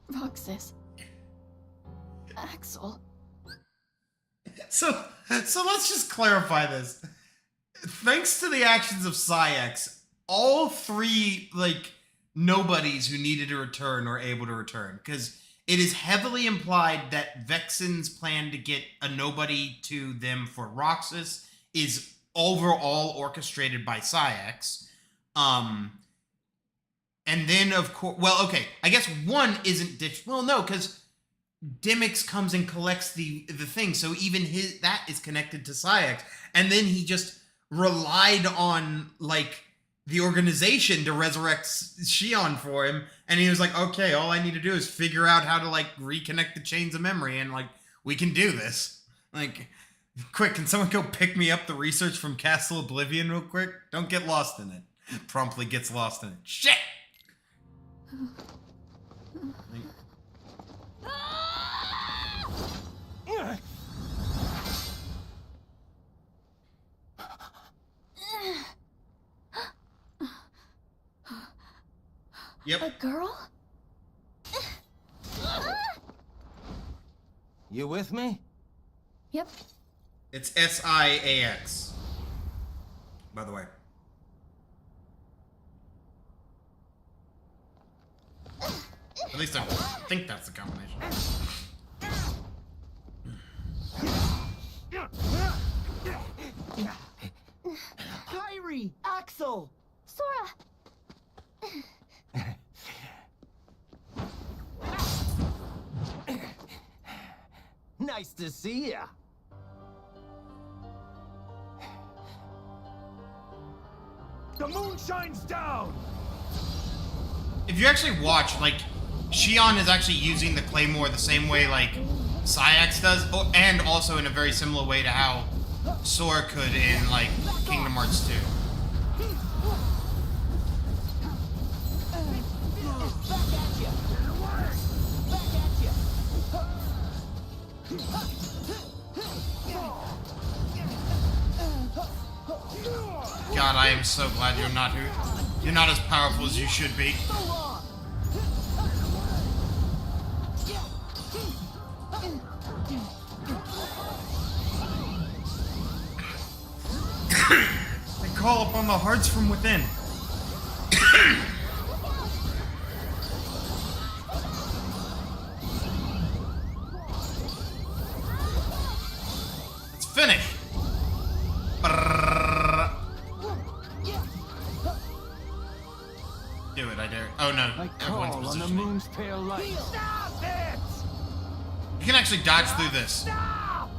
Roxas. Axel. So let's just clarify this. Thanks to the actions of Sayex, all three, nobodies who needed to return are able to return. Because it is heavily implied that Vexen's plan to get a nobody to them for Roxas is overall orchestrated by Sayex. And then, of course... Well, okay. I guess one isn't ditched. Well, no, because Demyx comes and collects the thing. So even that is connected to Sayex. And then he just relied on, the organization to resurrect Xion for him. And he was like, okay, all I need to do is figure out how to, reconnect the chains of memory. And, we can do this. Quick, can someone go pick me up the research from Castle Oblivion real quick? Don't get lost in it. Promptly gets lost in it. Shit! Yep. A girl? You with me? Yep. It's SIAX. By the way. At least I think that's the combination. Kairi! Axel! Sora! Nice to see ya. The moon shines down! If you actually watch, Xion is actually using the Claymore the same way, Sayex does, and also in a very similar way to how Sora could in, Kingdom Hearts 2. God, I am so glad you're not as powerful as you should be. They call upon the hearts from within. It's finished. Do it, I dare. Oh no, I everyone's call on the positioning. moon's pale light. Stop it! You can actually dodge through this. Stop!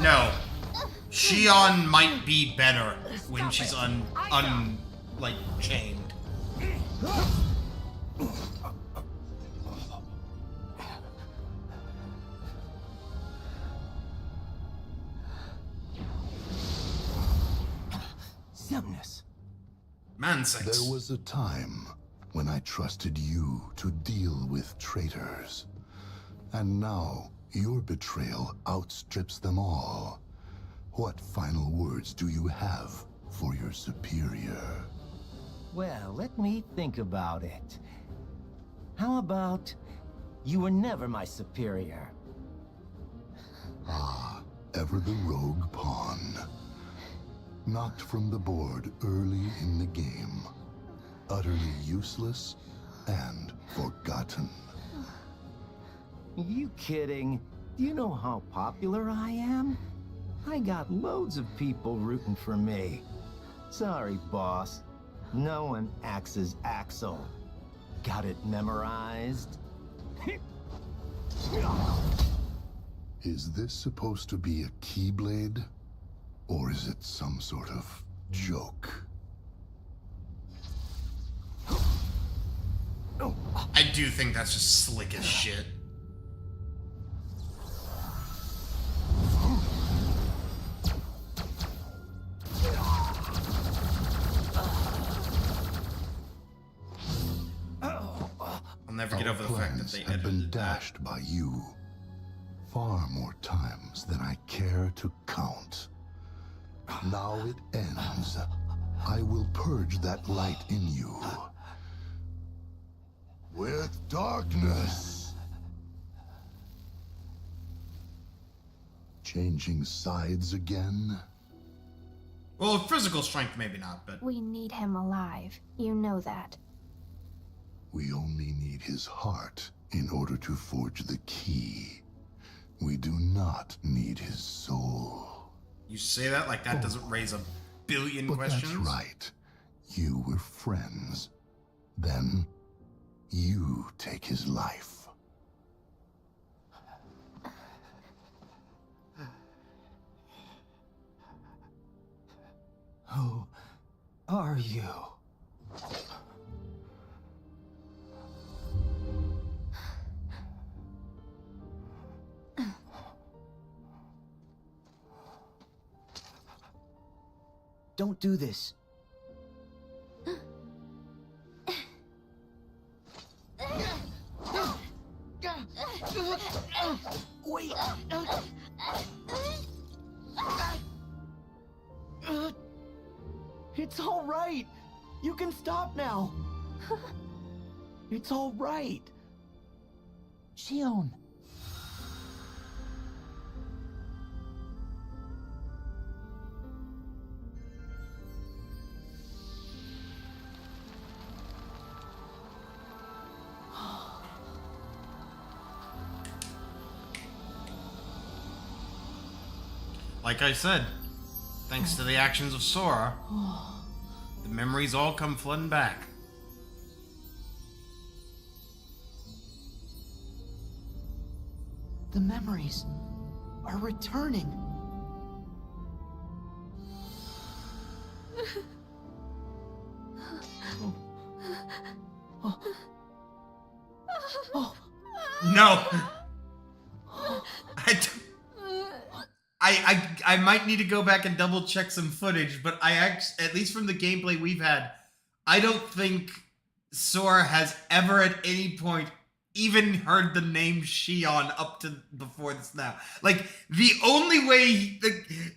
No. Xion might be better when she's chained. Xemnas. Mansex. There was a time when I trusted you to deal with traitors. And now Your betrayal outstrips them all. What final words do you have for your superior? Well, let me think about it. How about you were never my superior? Ah, ever the rogue pawn. Knocked from the board early in the game. Utterly useless and forgotten. You kidding? Do you know how popular I am? I got loads of people rooting for me. Sorry, boss. No one axes Axel. Got it memorized? Is this supposed to be a Keyblade? Or is it some sort of joke? I do think that's just slick as shit. I'll never get over the fact that they have been dashed by you far more times than I care to count. Now it ends. I will purge that light in you with darkness. Changing sides again? Well, physical strength maybe not, but We need him alive. You know that. We only need his heart in order to forge the key. We do not need his soul. you say that like that doesn't raise a billion But questions. that's right. You were friends. Then, you take his life. Who are you? Don't do this. Wait. It's all right. You can stop now. It's all right. Shion. Like I said, thanks to the actions of Sora, the memories all come flooding back. The memories are returning. No! I might need to go back and double check some footage, but at least from the gameplay we've had, I don't think Sora has ever at any point even heard the name Shion up to before this now. Like, the only way,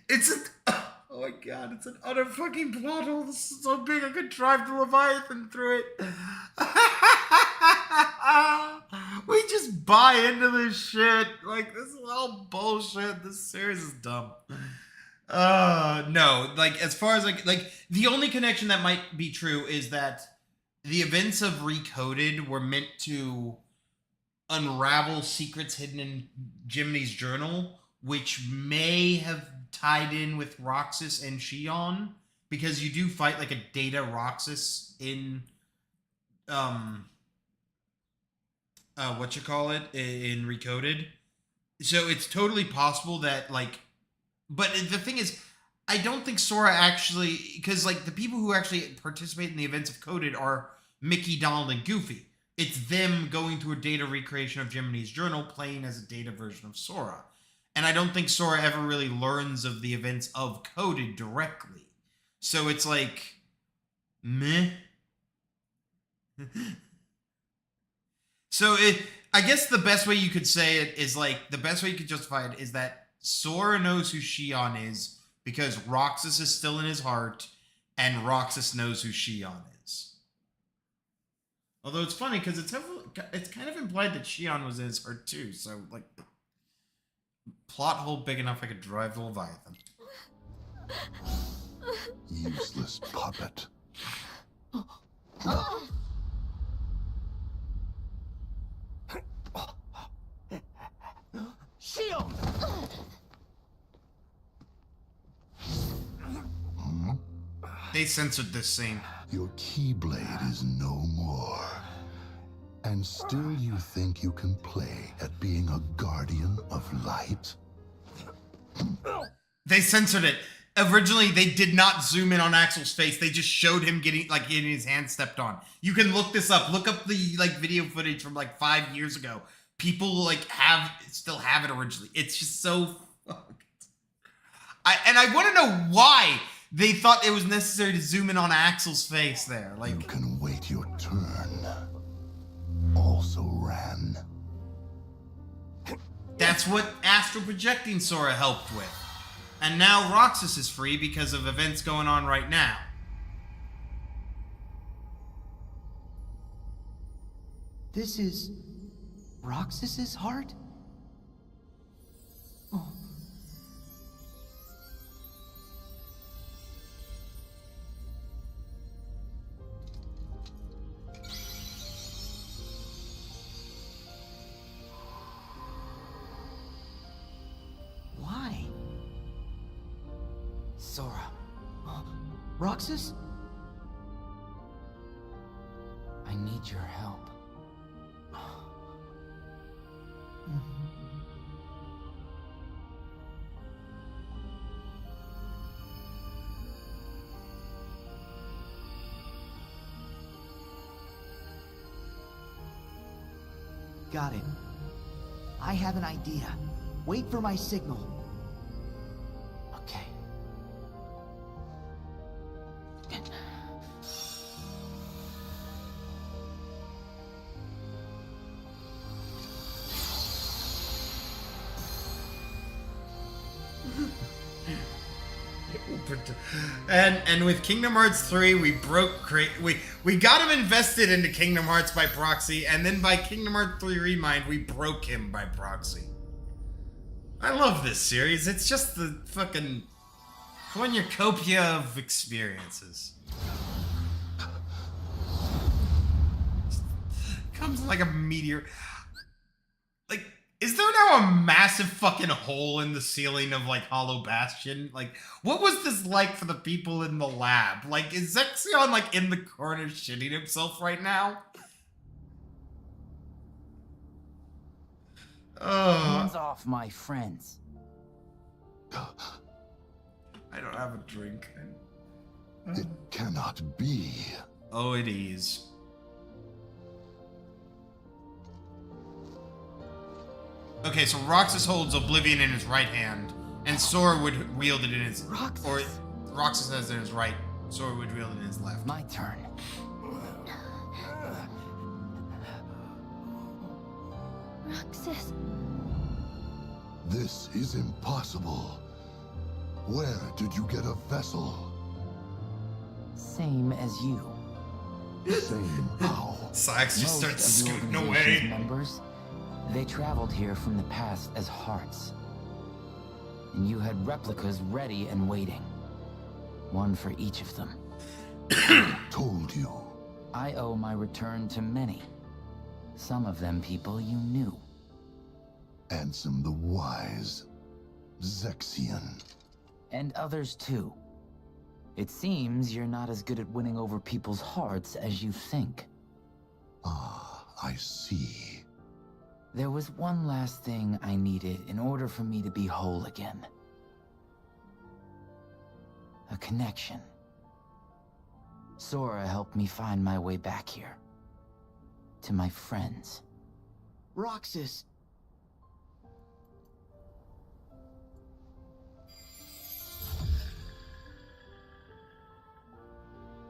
it's oh my god, it's an utter fucking plot hole. This is so big I could drive the Leviathan through it. We just buy into this shit. Like, this is all bullshit. This series is dumb. No, like, as far as, like, the only connection that might be true is that the events of Recoded were meant to unravel secrets hidden in Jiminy's journal, which may have tied in with Roxas and Shion, because you do fight, like, a Data Roxas in, in Recoded. So it's totally possible that, like, but the thing is, I don't think Sora actually, because, like, the people who actually participate in the events of Coded are Mickey, Donald, and Goofy. It's them going through a data recreation of Jiminy's journal, playing as a data version of Sora. And I don't think Sora ever really learns of the events of Coded directly. So it's like, meh. So I guess the best way you could say it is like the best way you could justify it is that Sora knows who Shion is because Roxas is still in his heart, and Roxas knows who Shion is. Although it's funny because it's kind of implied that Shion was in his heart too. So like, plot hole big enough I could drive the Leviathan. Useless puppet. Shield! They censored this scene. Your Keyblade is no more. And still you think you can play at being a guardian of light? They censored it. Originally, they did not zoom in on Axel's face. They just showed him getting his hand stepped on. You can look this up. Look up the video footage from 5 years ago. People still have it originally. It's just so fucked. I want to know why they thought it was necessary to zoom in on Axel's face there. You can wait your turn. Also ran. That's what astral projecting Sora helped with. And now Roxas is free because of events going on right now. This is Roxas's heart? Oh. Why? Sora. Roxas? I need your help. Got it. I have an idea. Wait for my signal. Okay. And with Kingdom Hearts 3, we got him invested into Kingdom Hearts by proxy, and then by Kingdom Hearts 3 Remind, we broke him by proxy. I love this series. It's just the fucking cornucopia of experiences. Comes like a meteor. Like, is there now a massive fucking hole in the ceiling of Hollow Bastion? What was this like for the people in the lab? Is Zexion in the corner shitting himself right now? Hands off my friends. I don't have a drink. It cannot be. Oh, it is. Okay, so Roxas holds Oblivion in his right hand, and Sora would wield it in his... Roxas. Or Roxas has it in his right. Sora would wield it in his left. My turn. Roxas. This is impossible. Where did you get a vessel? Same as you. Same how? Sykes just starts Most of the scooting organization's away. members, they traveled here from the past as hearts. And you had replicas ready and waiting. One for each of them. Told you. I owe my return to many. Some of them people you knew. Ansem the Wise. Zexion. And others too. It seems you're not as good at winning over people's hearts as you think. Ah, I see. There was one last thing I needed in order for me to be whole again. A connection. Sora helped me find my way back here. To my friends. Roxas.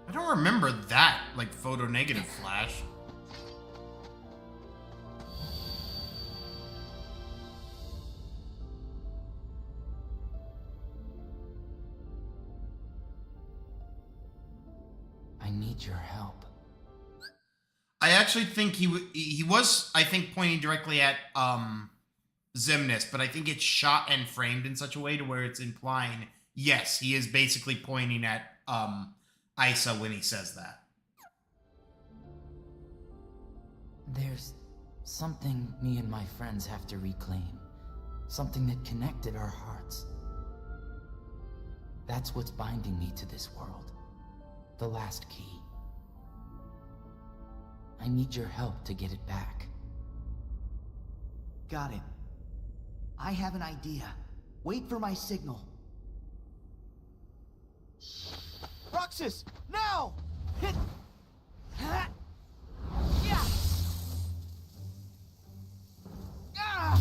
I don't remember that, photo negative Flash. need your help. I actually think he was, I think, pointing directly at Xemnas, but I think it's shot and framed in such a way to where it's implying, yes, he is basically pointing at Isa when he says that. There's something me and my friends have to reclaim. Something that connected our hearts. That's what's binding me to this world. The last key. I need your help to get it back. Got it. I have an idea. Wait for my signal. Roxas, now! Hit! Yeah! Ah!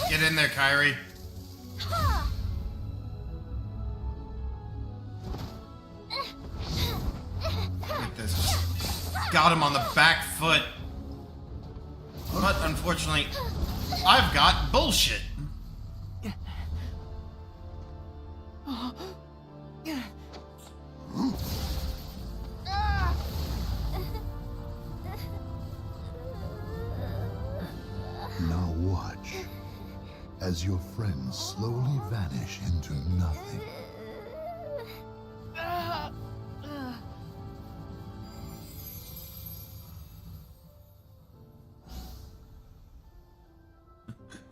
Get in there, Kairi. Like this. Got him on the back foot. But unfortunately, I've got bullshit. Now watch as your friends slowly vanish into nothing.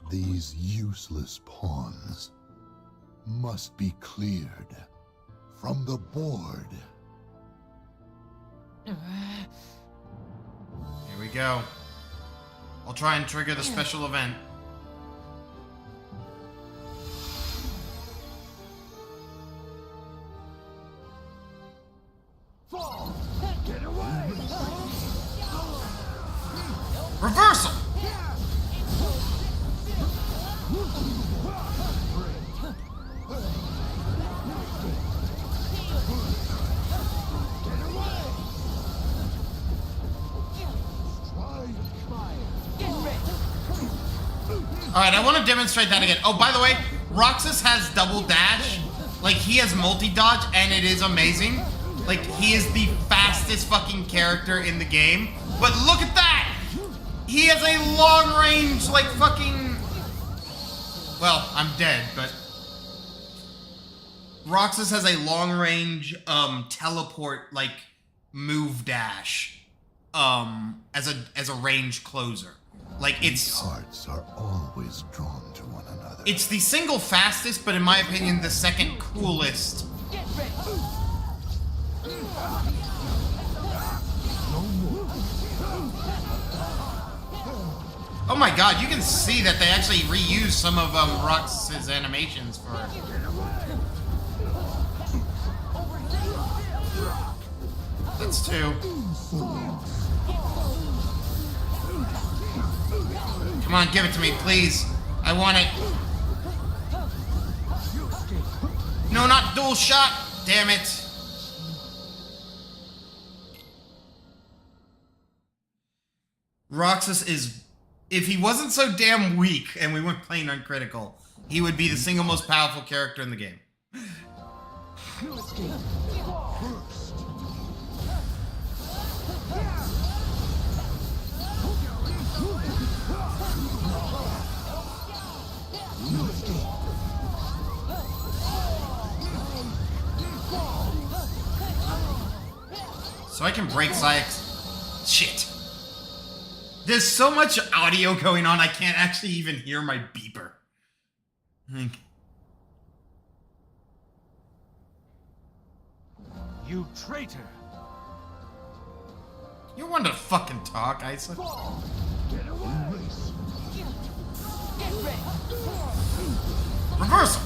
These useless pawns must be cleared from the board. Here we go. I'll try and trigger the special event. Fall! Get away! Reversal! Alright, I want to demonstrate that again. Oh, by the way, Roxas has double dash. Like, he has multi-dodge, and it is amazing. Like, he is the fastest fucking character in the game. But look at that! He has a long range, like, fucking... Well, I'm dead, but... Roxas has a long range, teleport, like, move dash. As a range closer. Like, it's... Hearts are always drawn to one another. It's the single fastest, but in my opinion, the second coolest. Oh my god, you can see that they actually reuse some of Roxas's animations for... That's two. Come on, give it to me, please. I want it. No, not dual shot. Damn it. Roxas is... If he wasn't so damn weak and we weren't playing uncritical, he would be the single most powerful character in the game. So I can break Sayek's... Shit. There's so much audio going on, I can't actually even hear my beeper. You traitor! You want to fucking talk, Isa? Get away! Reversal!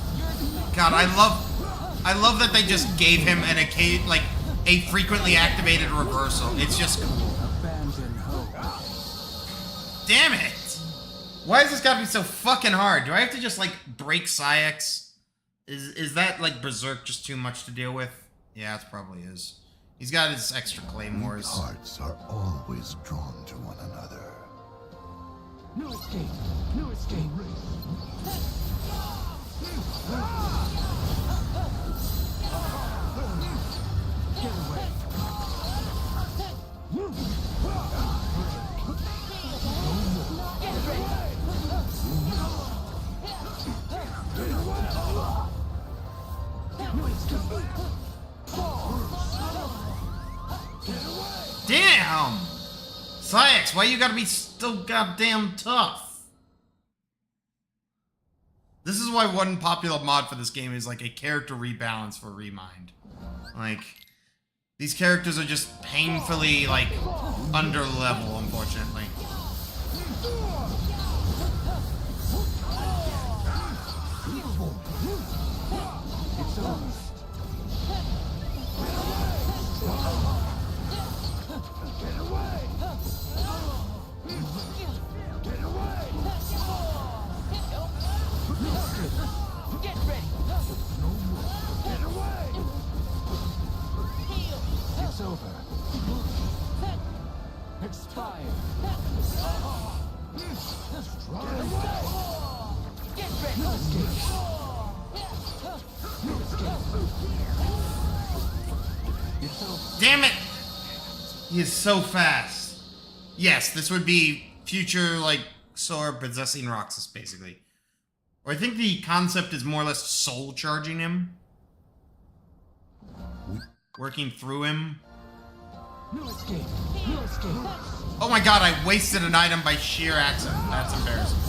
God, I love that they just gave him a frequently activated reversal. It's just cool. Damn it! Why has this gotta be so fucking hard? Do I have to just, like, break Saïx? Is that, like, Berserk just too much to deal with? Yeah, it probably is. He's got his extra claymores. Hearts are always drawn to one another. No escape. No escape. Get away. Get ready. Damn! Saïx, why you gotta be so goddamn tough? This is why one popular mod for this game is like a character rebalance for Remind. Like, these characters are just painfully, like, under level, unfortunately. It's over. Get away! Get away! Get ready! No more. Get away! It's over. Expire. Get away! Get ready! No escape. No escape. It's over. Damn it! He is so fast. Yes, this would be future, like, Sora possessing Roxas, basically. Or I think the concept is more or less soul charging him. Working through him. No escape. No escape. Oh my god, I wasted an item by sheer accident. That's embarrassing.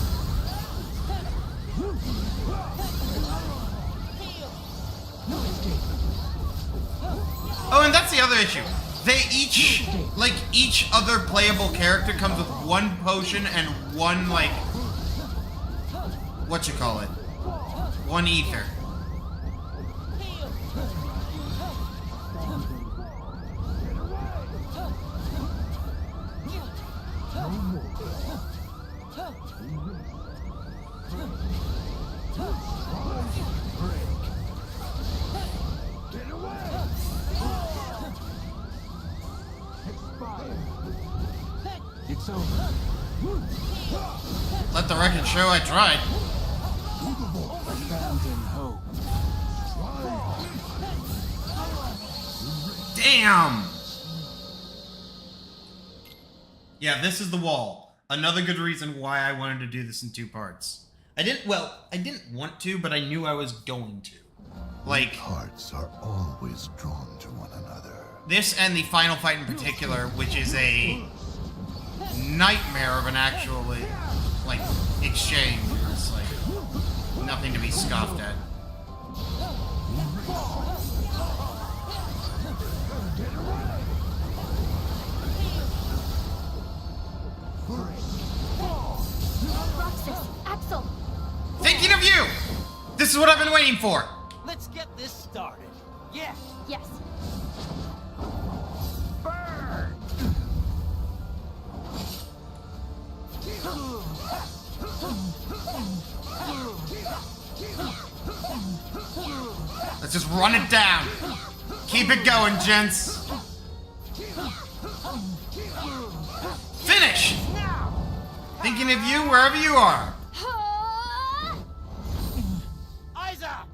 No escape. Oh, and that's the other issue. They each, like, each other playable character comes with one potion and one, like, whatchamacallit? One ether. No more. Get away! Expire. It's over. Let the record show I tried. Abandon hope. Damn! Yeah, this is the wall. Another good reason why I wanted to do this in 2 parts. I didn't want to, but I knew I was going to. Like, Hearts are always drawn to one another. this and the final fight in particular, which is a nightmare of an actually, like, exchange. It's like nothing to be scoffed at. Roxas, Axel. Thinking of you! This is what I've been waiting for! Let's get this started. Yes. Yes. Burn. Let's just run it down. Keep it going, gents. Finish! Thinking of you wherever you are. Aiza!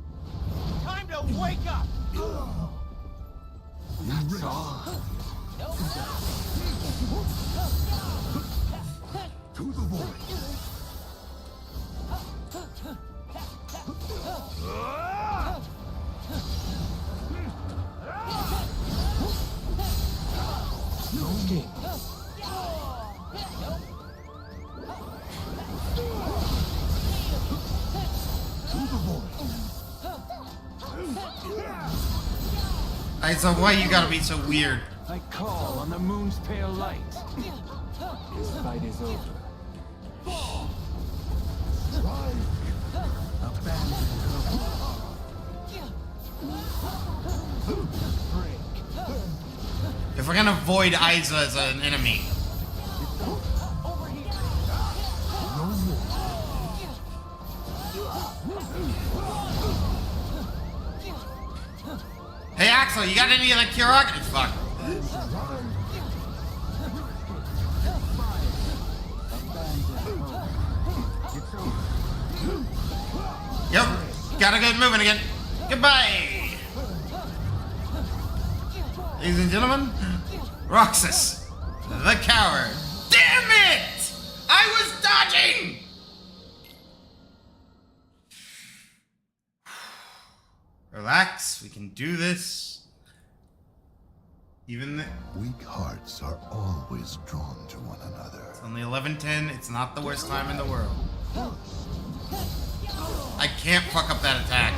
Time to wake up! That's all. To the void. No escape. To the void. Aiza, why you gotta be so weird? I call on the moon's pale light. This fight is over. If we're gonna avoid Aiza as an enemy. Hey Axel, you got any of that Kyoraku? Fuck. Yep, gotta get moving again. Goodbye! Ladies and gentlemen, Roxas, the coward. Damn it! I was dodging! Relax, we can do this. Even the weak hearts are always drawn to one another. It's only 11:10, it's not the worst time in the world. I can't fuck up that attack.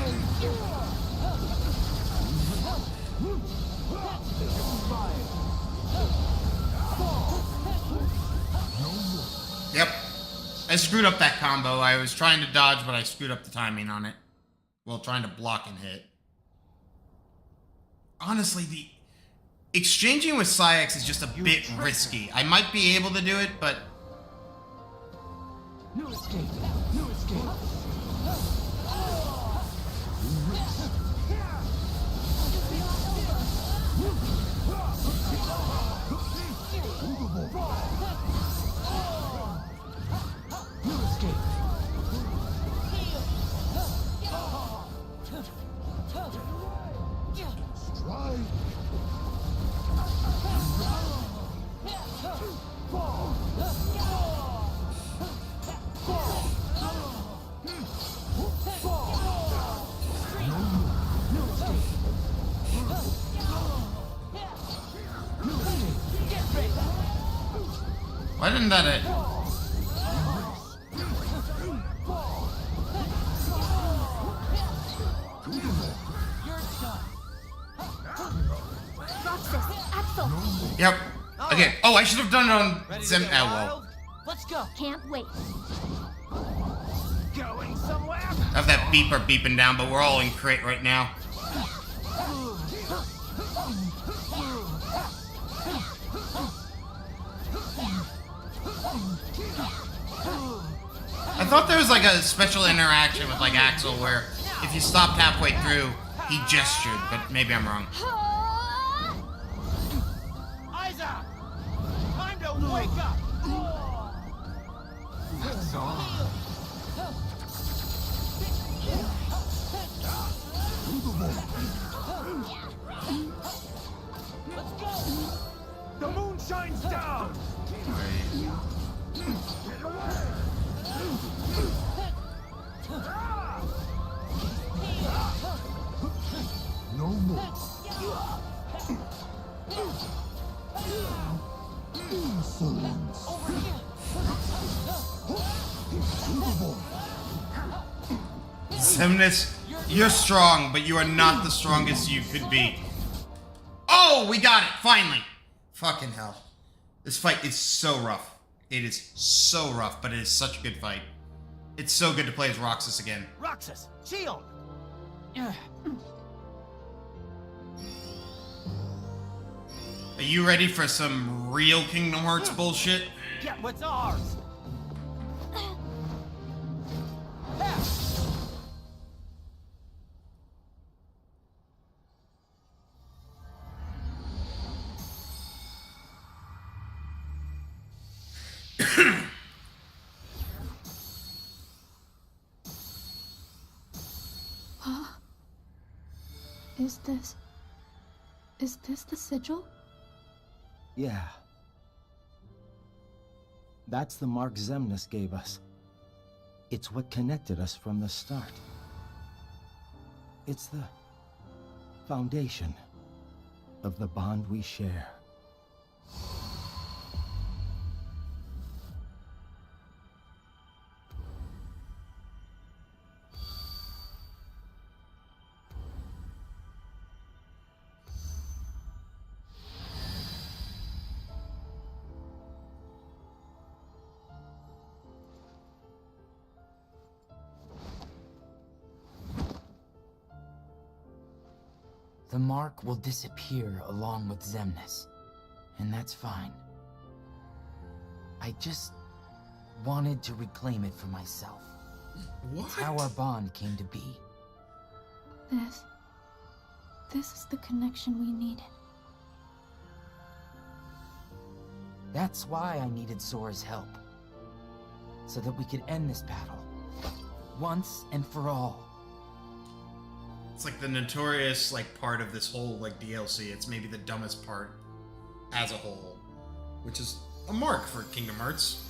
Yep. I screwed up that combo. I was trying to dodge, but I screwed up the timing on it. While trying to block and hit. Honestly, the exchanging with Saïx is just a bit risky. I might be able to do it, but... New escape! New escape! New escape! Strike! Why didn't that hit? Roxas, Axel. Yep. Okay. Oh, I should have done it on Zem. Oh, well. Let's go. Can't wait. Going somewhere? I have that beeper beeping down, but we're all in crit right now. I thought there was like a special interaction with like Axel where if you stopped halfway through, he gestured, but maybe I'm wrong. Aiza! Time to wake up! That's all. Let's go! The moon shines down! No more. Insolence. Xemnas, you're strong, but you are not the strongest you could be. Oh, we got it, finally. Fucking hell. This fight is so rough. It is so rough, but it is such a good fight. It's so good to play as Roxas again. Roxas, shield! Are you ready for some real Kingdom Hearts bullshit? Get what's ours! Huh? Is this the sigil? Yeah. That's the mark Xemnas gave us. It's what connected us from the start. It's the foundation of the bond we share. The mark will disappear along with Xemnas. and that's fine. I just wanted to reclaim it for myself. What? It's how our bond came to be. This is the connection we needed. That's why I needed Sora's help. So that we could end this battle. Once and for all. It's like the notorious part of this whole DLC. It's maybe the dumbest part as a whole, which is a mark for Kingdom Hearts.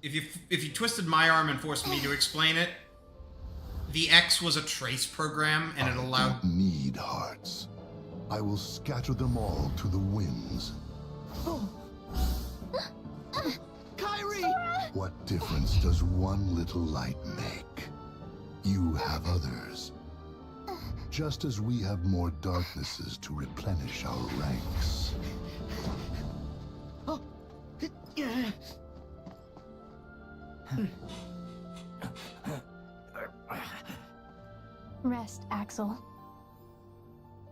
If you twisted my arm and forced me to explain it, the X was a trace program, and it allowed... I don't need hearts. I will scatter them all to the winds. Kairi! What difference does one little light make? You have others. Just as we have more darknesses to replenish our ranks. Rest, Axel.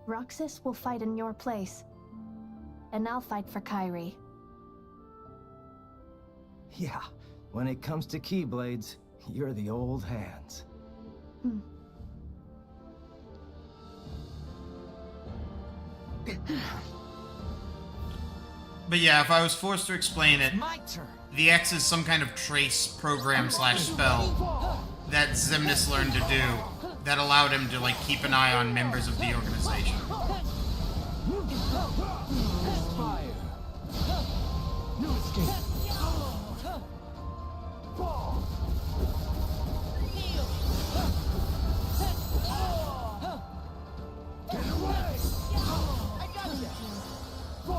Roxas will fight in your place. And I'll fight for Kairi. Yeah, when it comes to Keyblades, you're the old hands. But yeah, if I was forced to explain it, My turn. the X is some kind of trace program / spell that Xemnas learned to do that allowed him to keep an eye on members of the organization. New escape.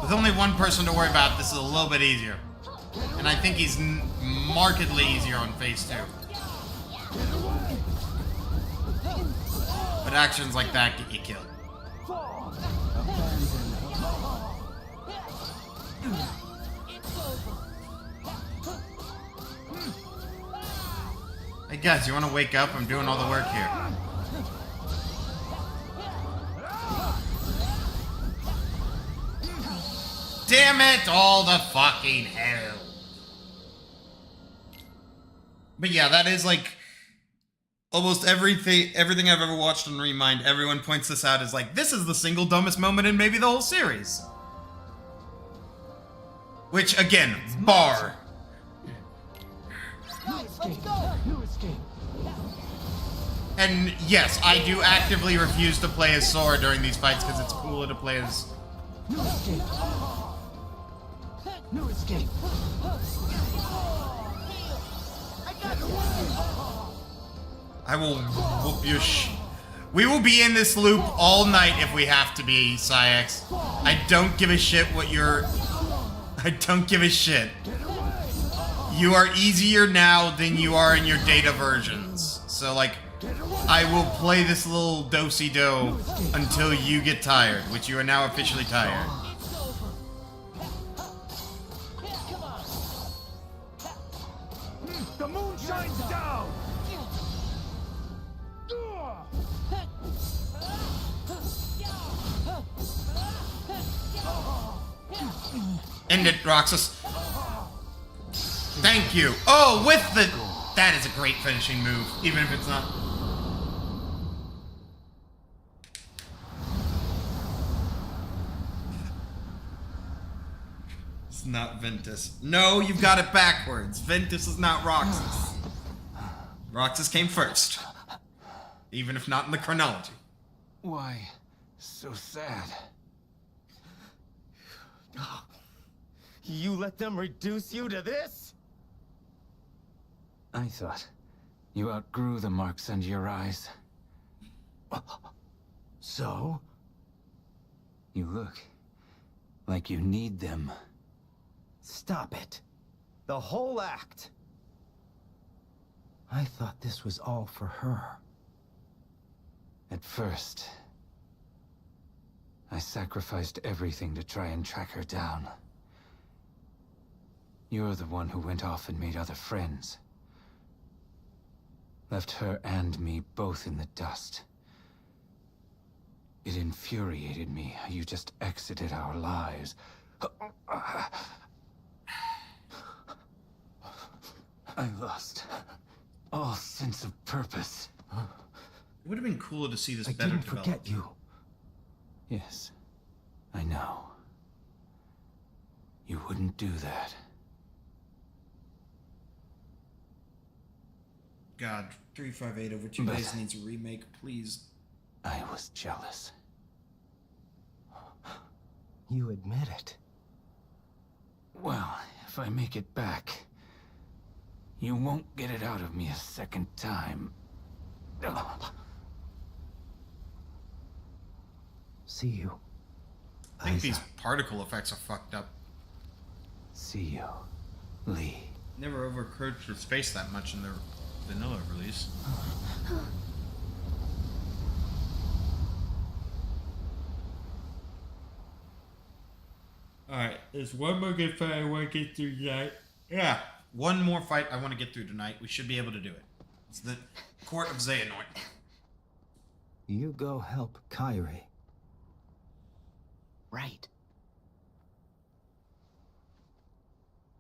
With only one person to worry about, this is a little bit easier. And I think he's markedly easier on phase 2. But actions like that get you killed. Hey guys, you want to wake up? I'm doing all the work here. Damn it, all the fucking hell. But yeah, that is almost everything I've ever watched on Remind, everyone points this out as this is the single dumbest moment in maybe the whole series. Which, again, bar. New escape. And yes, I do actively refuse to play as Sora during these fights because it's cooler to play as... New escape. New escape. I will whoop your We will be in this loop all night if we have to be, Saïx. I don't give a shit what you're... I don't give a shit. You are easier now than you are in your data versions. So, I will play this little do-si-do until you get tired, which you are now officially tired. The moon shines down. End it, Roxas. Thank you. Oh, with the... That is a great finishing move, even if it's not... It's not Ventus. No, you've got it backwards. Ventus is not Roxas. Roxas came first. Even if not in the chronology. Why so sad? You let them reduce you to this? I thought you outgrew the marks under your eyes. So? You look like you need them. Stop it. The whole act. I thought this was all for her. At first, I sacrificed everything to try and track her down. You're the one who went off and made other friends. Left her and me both in the dust. It infuriated me how you just exited our lives. I lost all sense of purpose. It would have been cooler to see this I better didn't developed. forget you. Yes, I know. You wouldn't do that. God, 358 over 2 But- days needs a remake, please. I was jealous. You admit it. Well, if I make it back, you won't get it out of me a second time. Ugh. See you. I think these particle effects are fucked up. See you, Lee. Never overcrowed for space that much in their vanilla release. Alright, there's one more good fight I want to get through tonight. Yeah, one more fight I want to get through tonight. We should be able to do it. It's the Court of Xehanort. You go help Kyrie. Right.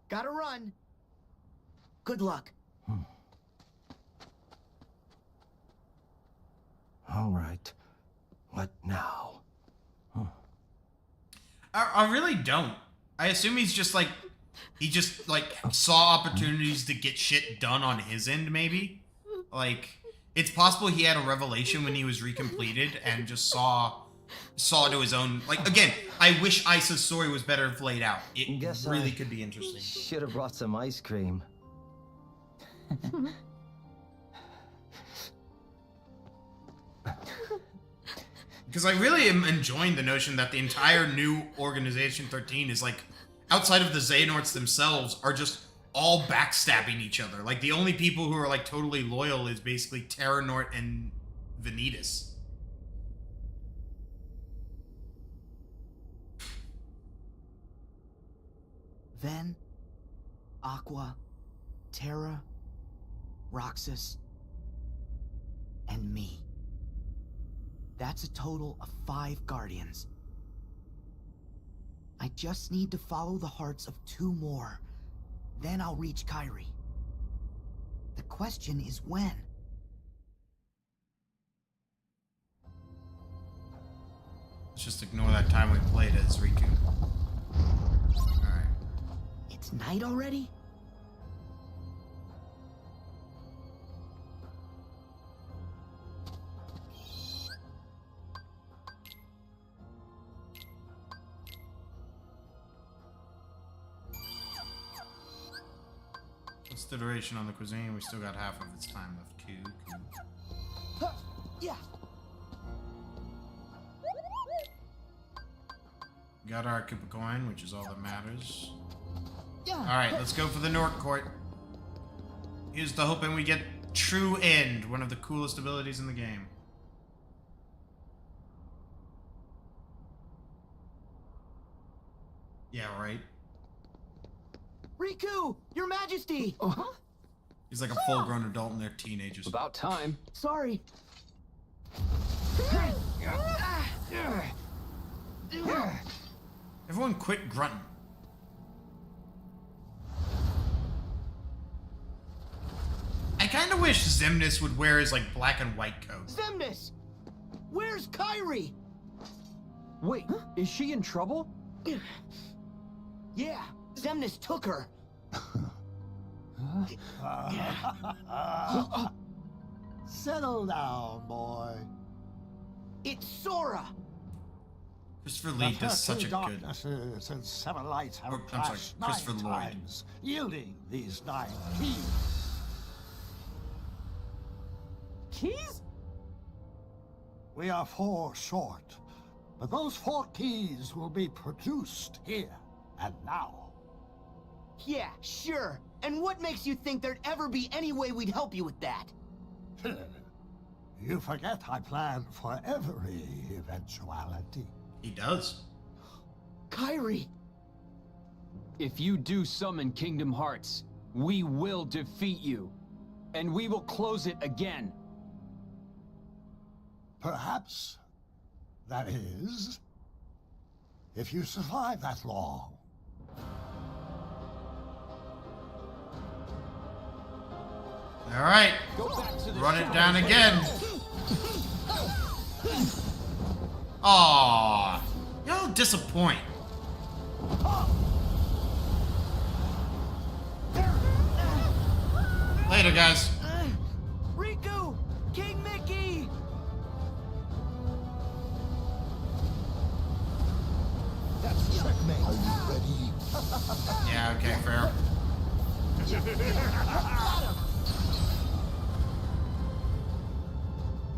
Gotta run. Good luck. All right. What now? I really don't. I assume he's just like, he just like saw opportunities to get shit done on his end, maybe. Like, it's possible he had a revelation when he was recompleted and just saw to his own. Like, again, I wish Isa's story was better laid out. It Guess really I could be interesting. Should have brought some ice cream. Because I really am enjoying the notion that the entire new Organization 13 is like, outside of the Xehanorts themselves, are just all backstabbing each other. Like, the only people who are like totally loyal is basically Terranort and Vanitas. Ven, Aqua, Terra, Roxas, and me. That's a total of 5 Guardians. I just need to follow the hearts of 2 more. Then I'll reach Kyrie. The question is when. Let's just ignore that time we played as Riku. Alright. It's night already? What's the duration on the cuisine? We still got half of its time left. Cool. Yeah. Got our Koopa coin, which is all that matters. Yeah. Alright, let's go for the Nort Court. Here's to hoping we get True End, one of the coolest abilities in the game. Yeah, right. Riku, Your Majesty! He's like a full-grown adult and they're teenagers. About time. Sorry. Everyone quit grunting. I kind of wish Xemnas would wear his like black and white coat. Xemnas! Where's Kyrie? Wait, is she in trouble? Yeah, Xemnas took her. Settle down, boy. It's Sora! Christopher Lee does such a good... darknesses and 7 lights have Oh, I'm sorry, clashed 9 Christopher Lloyd. times, yielding these 9 keys. Keys? We are 4 short, but those 4 keys will be produced here and now. Yeah, sure. And what makes you think there'd ever be any way we'd help you with that? You forget I plan for every eventuality. He does. Kyrie! If you do summon Kingdom Hearts, we will defeat you. And we will close it again. Perhaps. That is, if you survive that long. All right, run it down again. Aww, y'all disappoint. Later, guys. Riku! King Mickey! That's checkmate. Are you ready? Yeah, okay, fair.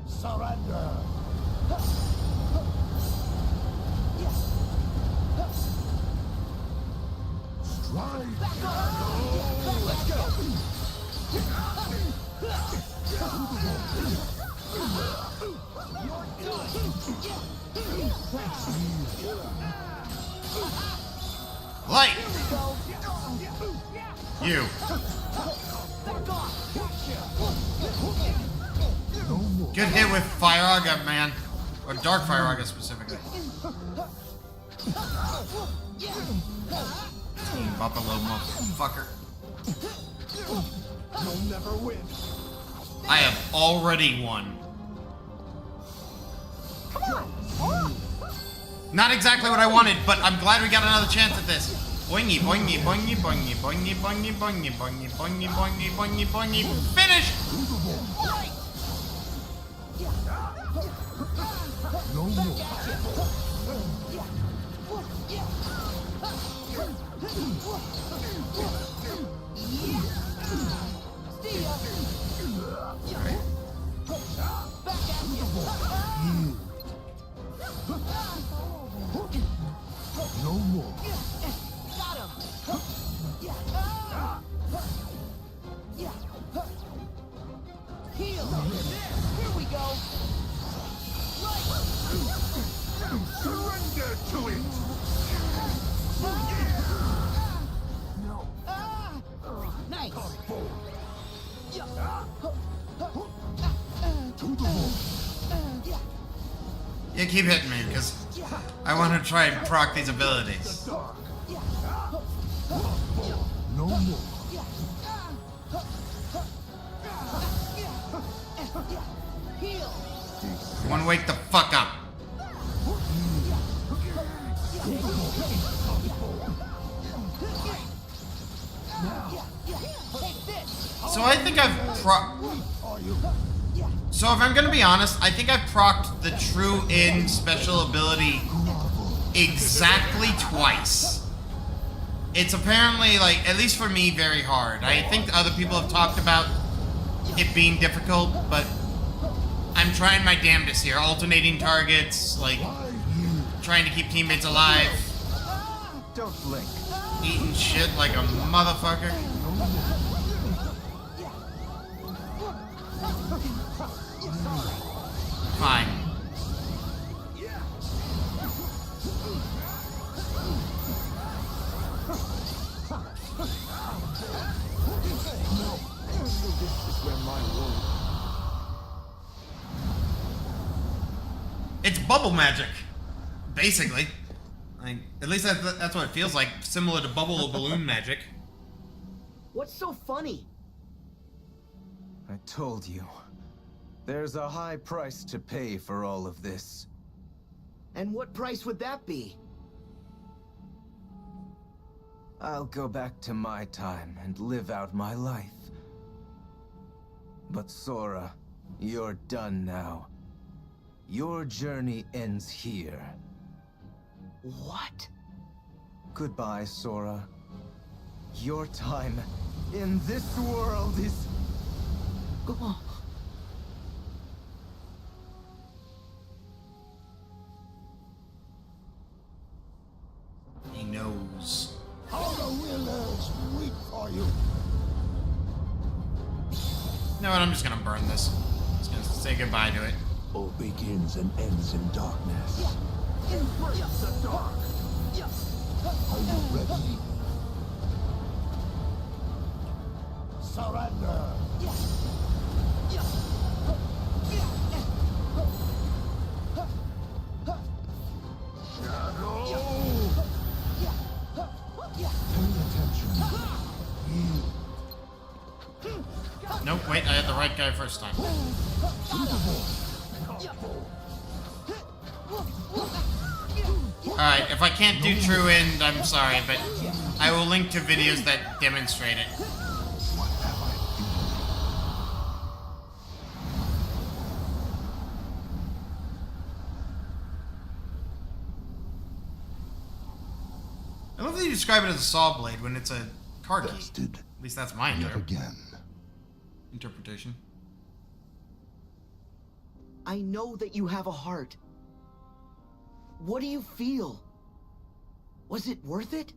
Surrender. Strike. Let's go. Light! You. Good hit with Firaga, man. Or Dark Firaga specifically. Team Buffalo motherfucker. You'll never win. I have already won. Not exactly what I wanted, but I'm glad we got another chance at this. Boingy, boingy, boingy, boingy, boingy, boingy, boingy, boingy, boingy, boingy, boingy, boingy. Finish! No more. No more. Got him! Heal! Here we go! Surrender to it. No. Nice! Yeah, keep hitting me, because I want to try and proc these abilities. No more. One wake the fuck up. So I think I've So if I'm gonna be honest, I think I've procced the True In special ability exactly twice. It's apparently, like, at least for me, very hard. I think other people have talked about it being difficult, but I'm trying my damnedest here. Alternating targets, like, trying to keep teammates alive. Don't blink. Eating shit like a motherfucker. Fine. It's bubble magic, basically. Like, at least that's what it feels like, similar to bubble or balloon magic. What's so funny? I told you. There's a high price to pay for all of this. And what price would that be? I'll go back to my time and live out my life. But Sora, you're done now. Your journey ends here. What? Goodbye, Sora. Your time in this world is... Go on. He knows. Our willers weep for you. You know what? I'm just gonna burn this. I'm just gonna say goodbye to it. All begins and ends in darkness. Embrace the dark. Are you ready? Surrender. Nope, wait, I had the right guy first time. Alright, if I can't do True End, I'm sorry, but I will link to videos that demonstrate it. I love that you describe it as a saw blade when it's a car key. At least that's my interpretation. I know that you have a heart. What do you feel? Was it worth it?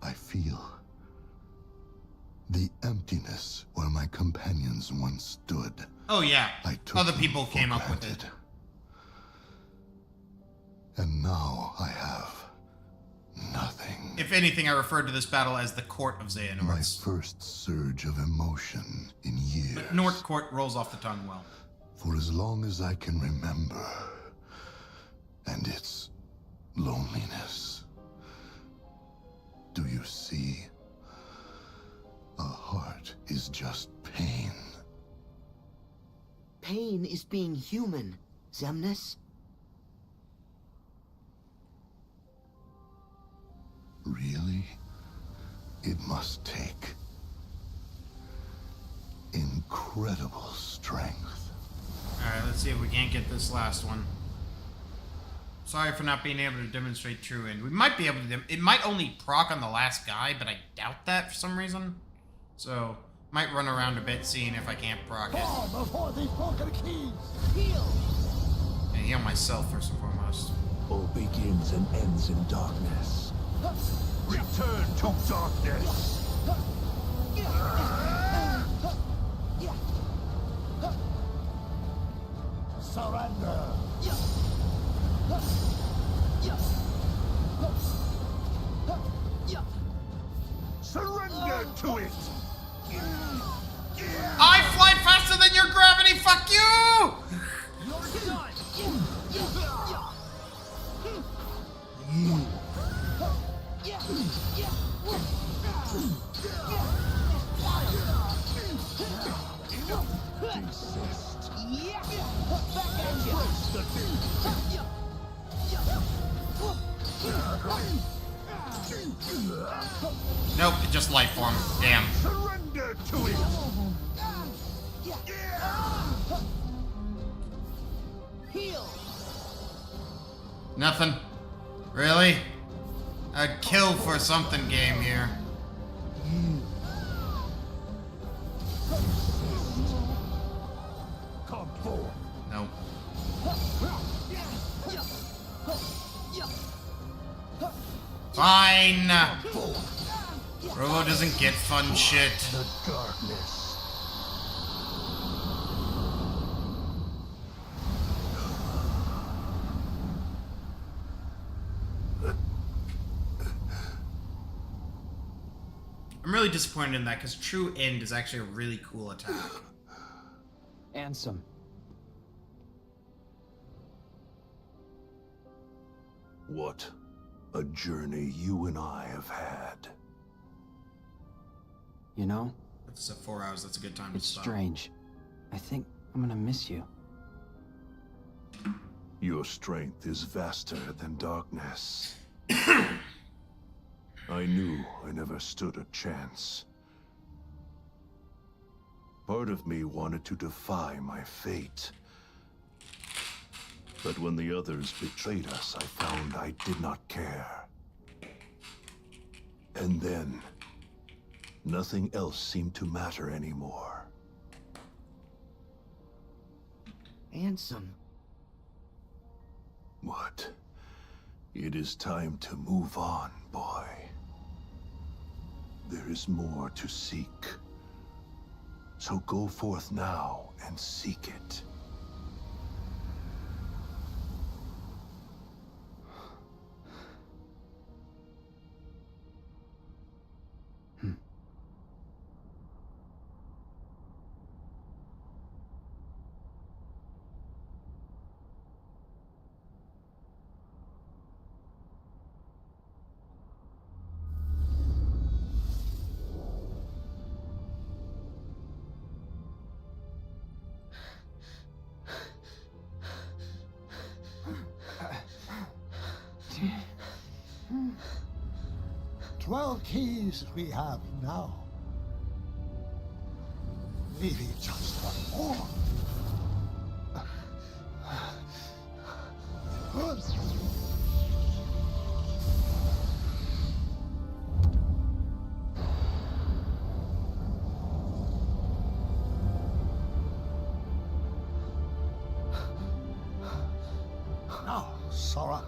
I feel the emptiness where my companions once stood. Oh yeah, I took other them people for came up with granted. it. And now I have nothing. If anything, I referred to this battle as the Court of Xehanort. My first surge of emotion in years. But Nort Court rolls off the tongue well. For as long as I can remember. And its loneliness. Do you see? A heart is just pain. Pain is being human, Xemnas. Really? It must take incredible strength. Alright, let's see if we can't get this last one. Sorry for not being able to demonstrate True End. We might be able to. It might only proc on the last guy, but I doubt that for some reason. So, might run around a bit seeing if I can't proc it. Before these broken keys! Heal! And heal myself first and foremost. All begins and ends in darkness. Return to darkness! Surrender! Surrender to it! I fly faster than your gravity, fuck you! Nope, it just life form. Damn. Surrender to it! Heal! Nothing. Really? I'd kill for something game here. Come forth. Nope. Fine. Robo doesn't get fun shit. The darkness. I'm really disappointed in that because True End is actually a really cool attack. Ansem. What a journey you and I have had. You know? It's 4 hours, that's a good time It's to stop. strange. I think I'm gonna miss you. Your strength is vaster than darkness. I knew I never stood a chance. Part of me wanted to defy my fate. But when the others betrayed us, I found I did not care. And then, nothing else seemed to matter anymore. Ansem. What? It is time to move on, boy. There is more to seek. So go forth now and seek it. 12 keys we have now. Maybe just one more. Now, Sora.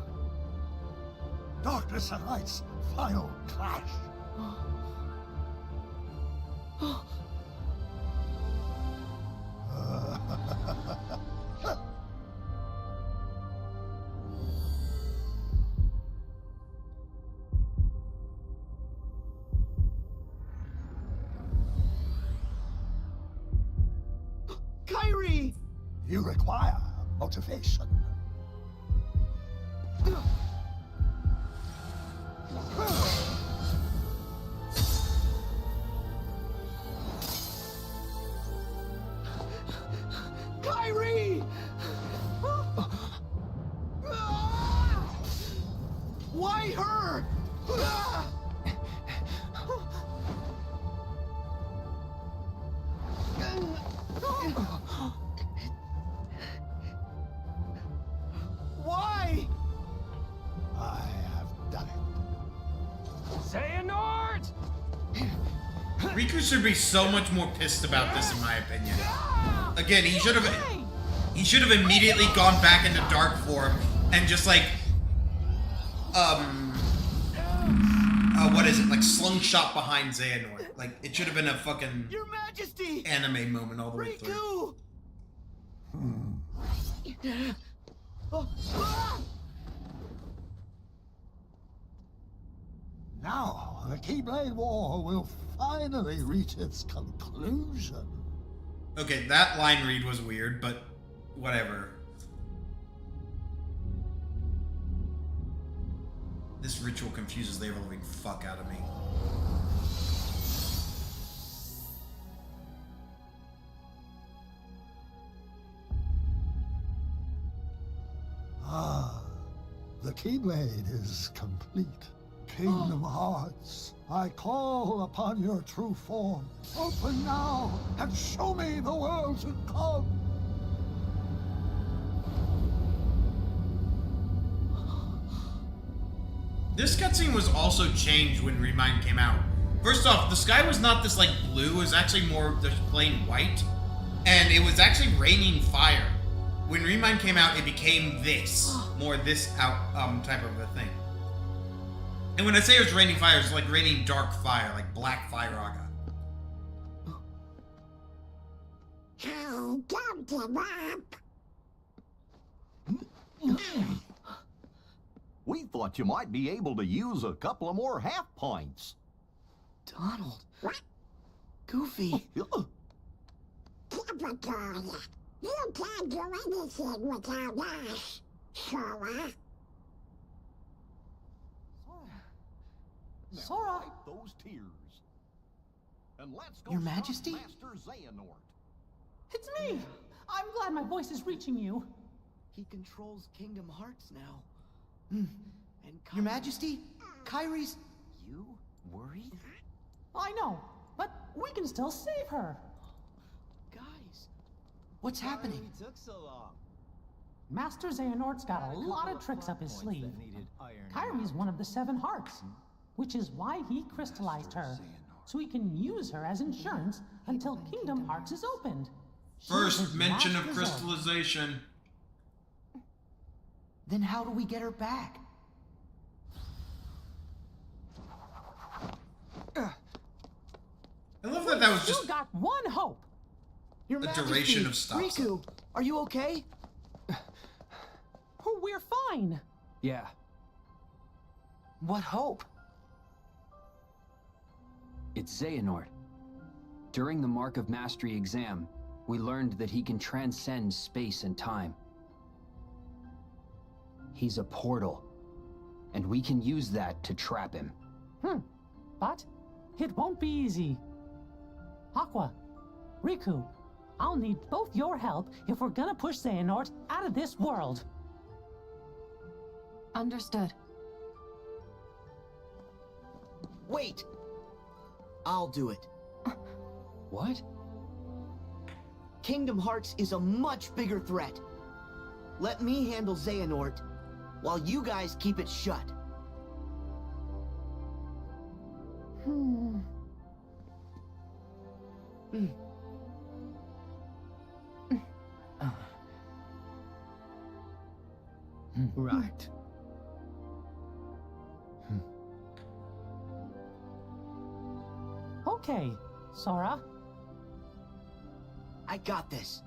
Darkness and Light's final clash. Kyrie! You require motivation. Kyrie! Why her? Why? I have done it. Xehanort! Riku should be so much more pissed about this, in my opinion. Again, he should have immediately gone back into dark form and just like what is it, like slingshot behind Xehanort. Like it should have been a fucking Your Majesty! anime moment all the way through. Now, the Keyblade War will finally reach its conclusion. Okay, that line read was weird, but whatever. This ritual confuses the ever-living fuck out of me. Ah, the Keyblade is complete. Kingdom Hearts, I call upon your true form. Open now and show me the world to come. This cutscene was also changed when Remind came out. First off, the sky was not this like blue, it was actually more just plain white. And it was actually raining fire. When Remind came out, it became this. More this out type of a thing. And when I say it was raining fire, it's like raining dark fire, like black fire aga. Oh, don't give up. We thought you might be able to use a couple of more half points. Donald. Goofy. Typical. You can't do anything without us, Sora. Sora! Wipe those tears. And let's go Your stop Majesty? Master Xehanort. It's me! I'm glad my voice is reaching you. He controls Kingdom Hearts now. And Your Majesty? Kyrie's... You worried? I know, but we can still save her. Guys, what's happening? Took so long. Master Xehanort's got a lot of tricks up his sleeve. Kyrie's one of the 7 hearts, which is why he crystallized her, so he can use her as insurance until Kingdom Hearts is opened. She's First his mention last of resort. crystallization. Then how do we get her back? I love that that was Still just got one hope. Your the Majesty, duration of stop. Riku, are you okay? We're fine. Yeah. What hope? It's Xehanort. During the Mark of Mastery exam, we learned that he can transcend space and time. He's a portal, and we can use that to trap him. But it won't be easy. Aqua, Riku, I'll need both your help if we're gonna push Xehanort out of this world. Understood. Wait! I'll do it. What? Kingdom Hearts is a much bigger threat. Let me handle Xehanort, while you guys keep it shut. Right. Okay, Sora. I got this.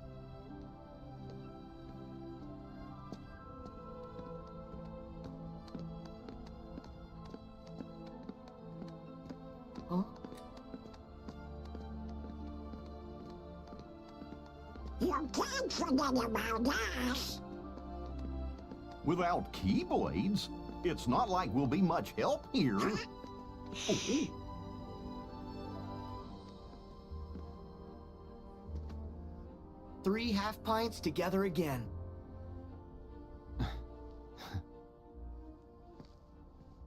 You can't forget about us. Without Keyblades, it's not like we'll be much help here. Three half pints together again.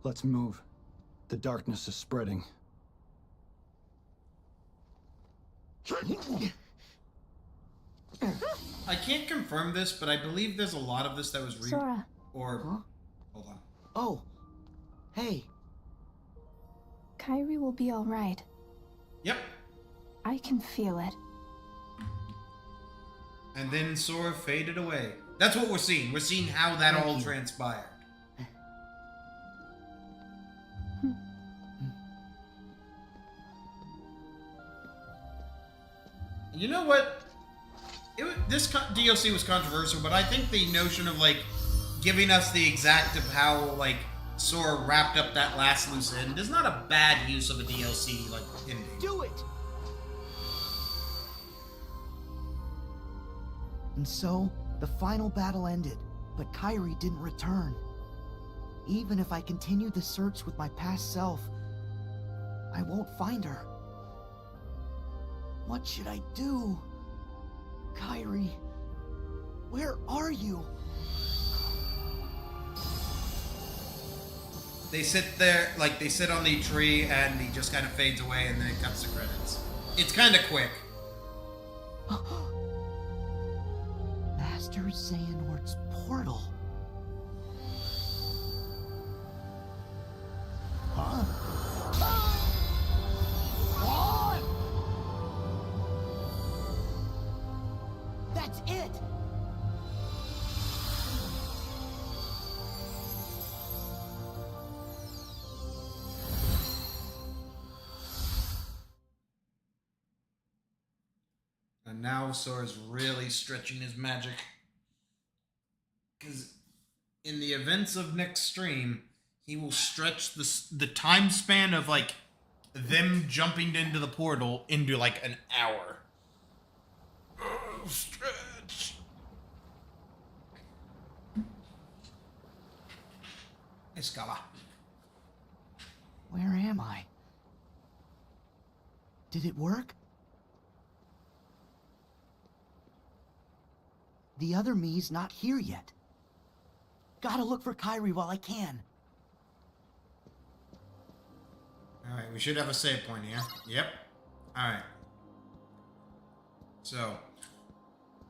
Let's move. The darkness is spreading. I can't confirm this, but I believe there's a lot of this that was Sora. Hold on. Oh. Hey. Kairi will be alright. Yep. I can feel it. And then Sora faded away. That's what we're seeing. We're seeing how that all transpired. You know what? This DLC was controversial, but I think the notion of, like, giving us the exact of how, like, Sora wrapped up that last loose end is not a bad use of a DLC, like, ending. Do it! And so, the final battle ended, but Kairi didn't return. Even if I continue the search with my past self, I won't find her. What should I do? Kairi, where are you? They sit there, like, they sit on the tree, and he just kind of fades away, and then it cuts to credits. It's kind of quick. Master Xehanort's portal. Huh? That's it! And now Sora's really stretching his magic. Because in the events of next stream, he will stretch the time span of, like, them jumping into the portal into, like, an hour. Oh, stretch. Hey, Scala. Where am I? Did it work? The other me's not here yet. Gotta look for Kairi while I can. Alright, we should have a save point here. Yep. Alright. So,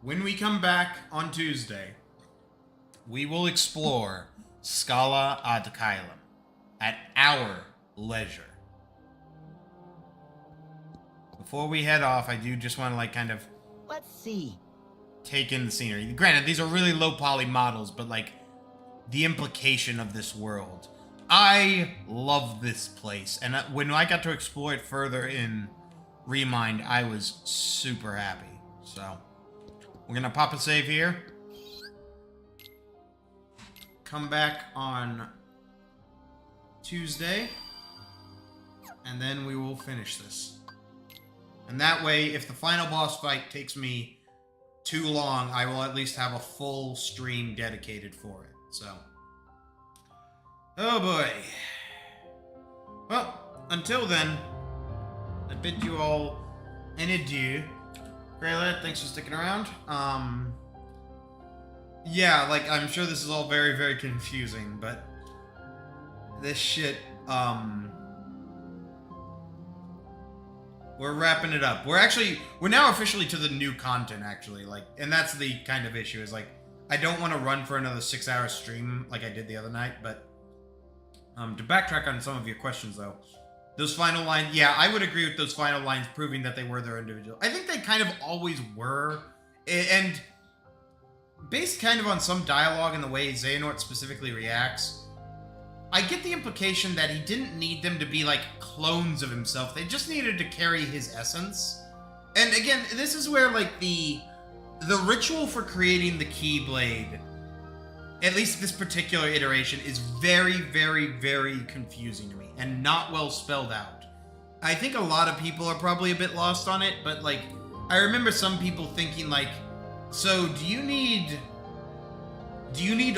when we come back on Tuesday, we will explore Scala ad Caelum at our leisure. Before we head off, I do just want to, like, kind of... Let's see. Take in the scenery. Granted, these are really low poly models, but, like, the implication of this world. I love this place, and when I got to explore it further in Remind, I was super happy. So, we're gonna pop a save here. Come back on Tuesday, and then we will finish this. And that way, if the final boss fight takes me too long, I will at least have a full stream dedicated for it. So, oh boy. Well, until then, I bid you all an adieu. Grayla, thanks for sticking around. Yeah, like, I'm sure this is all very, very confusing, but this shit, We're wrapping it up. We're now officially to the new content, actually. Like, and that's the kind of issue, is like, I don't want to run for another 6-hour stream like I did the other night, but to backtrack on some of your questions, though, those final lines, yeah, I would agree with those final lines proving that they were their individual. I think they kind of always were, and based kind of on some dialogue and the way Xehanort specifically reacts, I get the implication that he didn't need them to be like clones of himself. They just needed to carry his essence. And again, this is where like the ritual for creating the Keyblade, at least this particular iteration, is very, very, very confusing to me and not well spelled out. I think a lot of people are probably a bit lost on it, but like, I remember some people thinking like, so do you need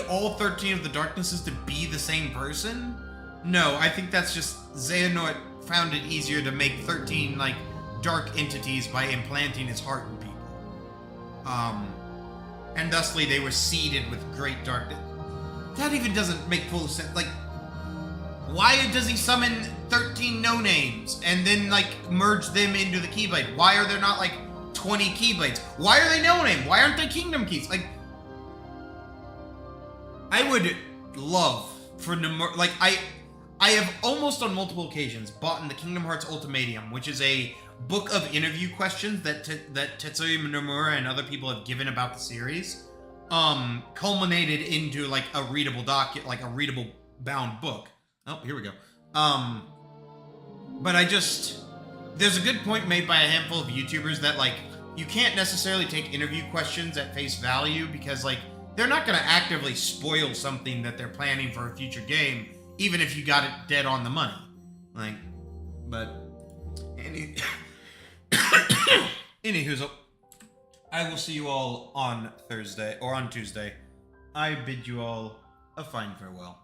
all 13 of the Darknesses to be the same person? No, I think that's just Xehanort found it easier to make 13 like dark entities by implanting his heart in people. And thusly they were seeded with great darkness. That even doesn't make full sense. Like, why does he summon 13 no-names and then like merge them into the Keyblade? Why are there not like 20 Keyblades? Why are they no-name? Why aren't they Kingdom Keys? Like, I would love for Nomura, like, I have almost on multiple occasions bought in the Kingdom Hearts Ultimatum, which is a book of interview questions that Tetsuya Nomura and other people have given about the series, culminated into like a readable like a readable bound book. Oh, here we go. But there's a good point made by a handful of YouTubers that like, you can't necessarily take interview questions at face value because like, they're not going to actively spoil something that they're planning for a future game, even if you got it dead on the money. Like, but anywho, I will see you all on Thursday or on Tuesday. I bid you all a fine farewell.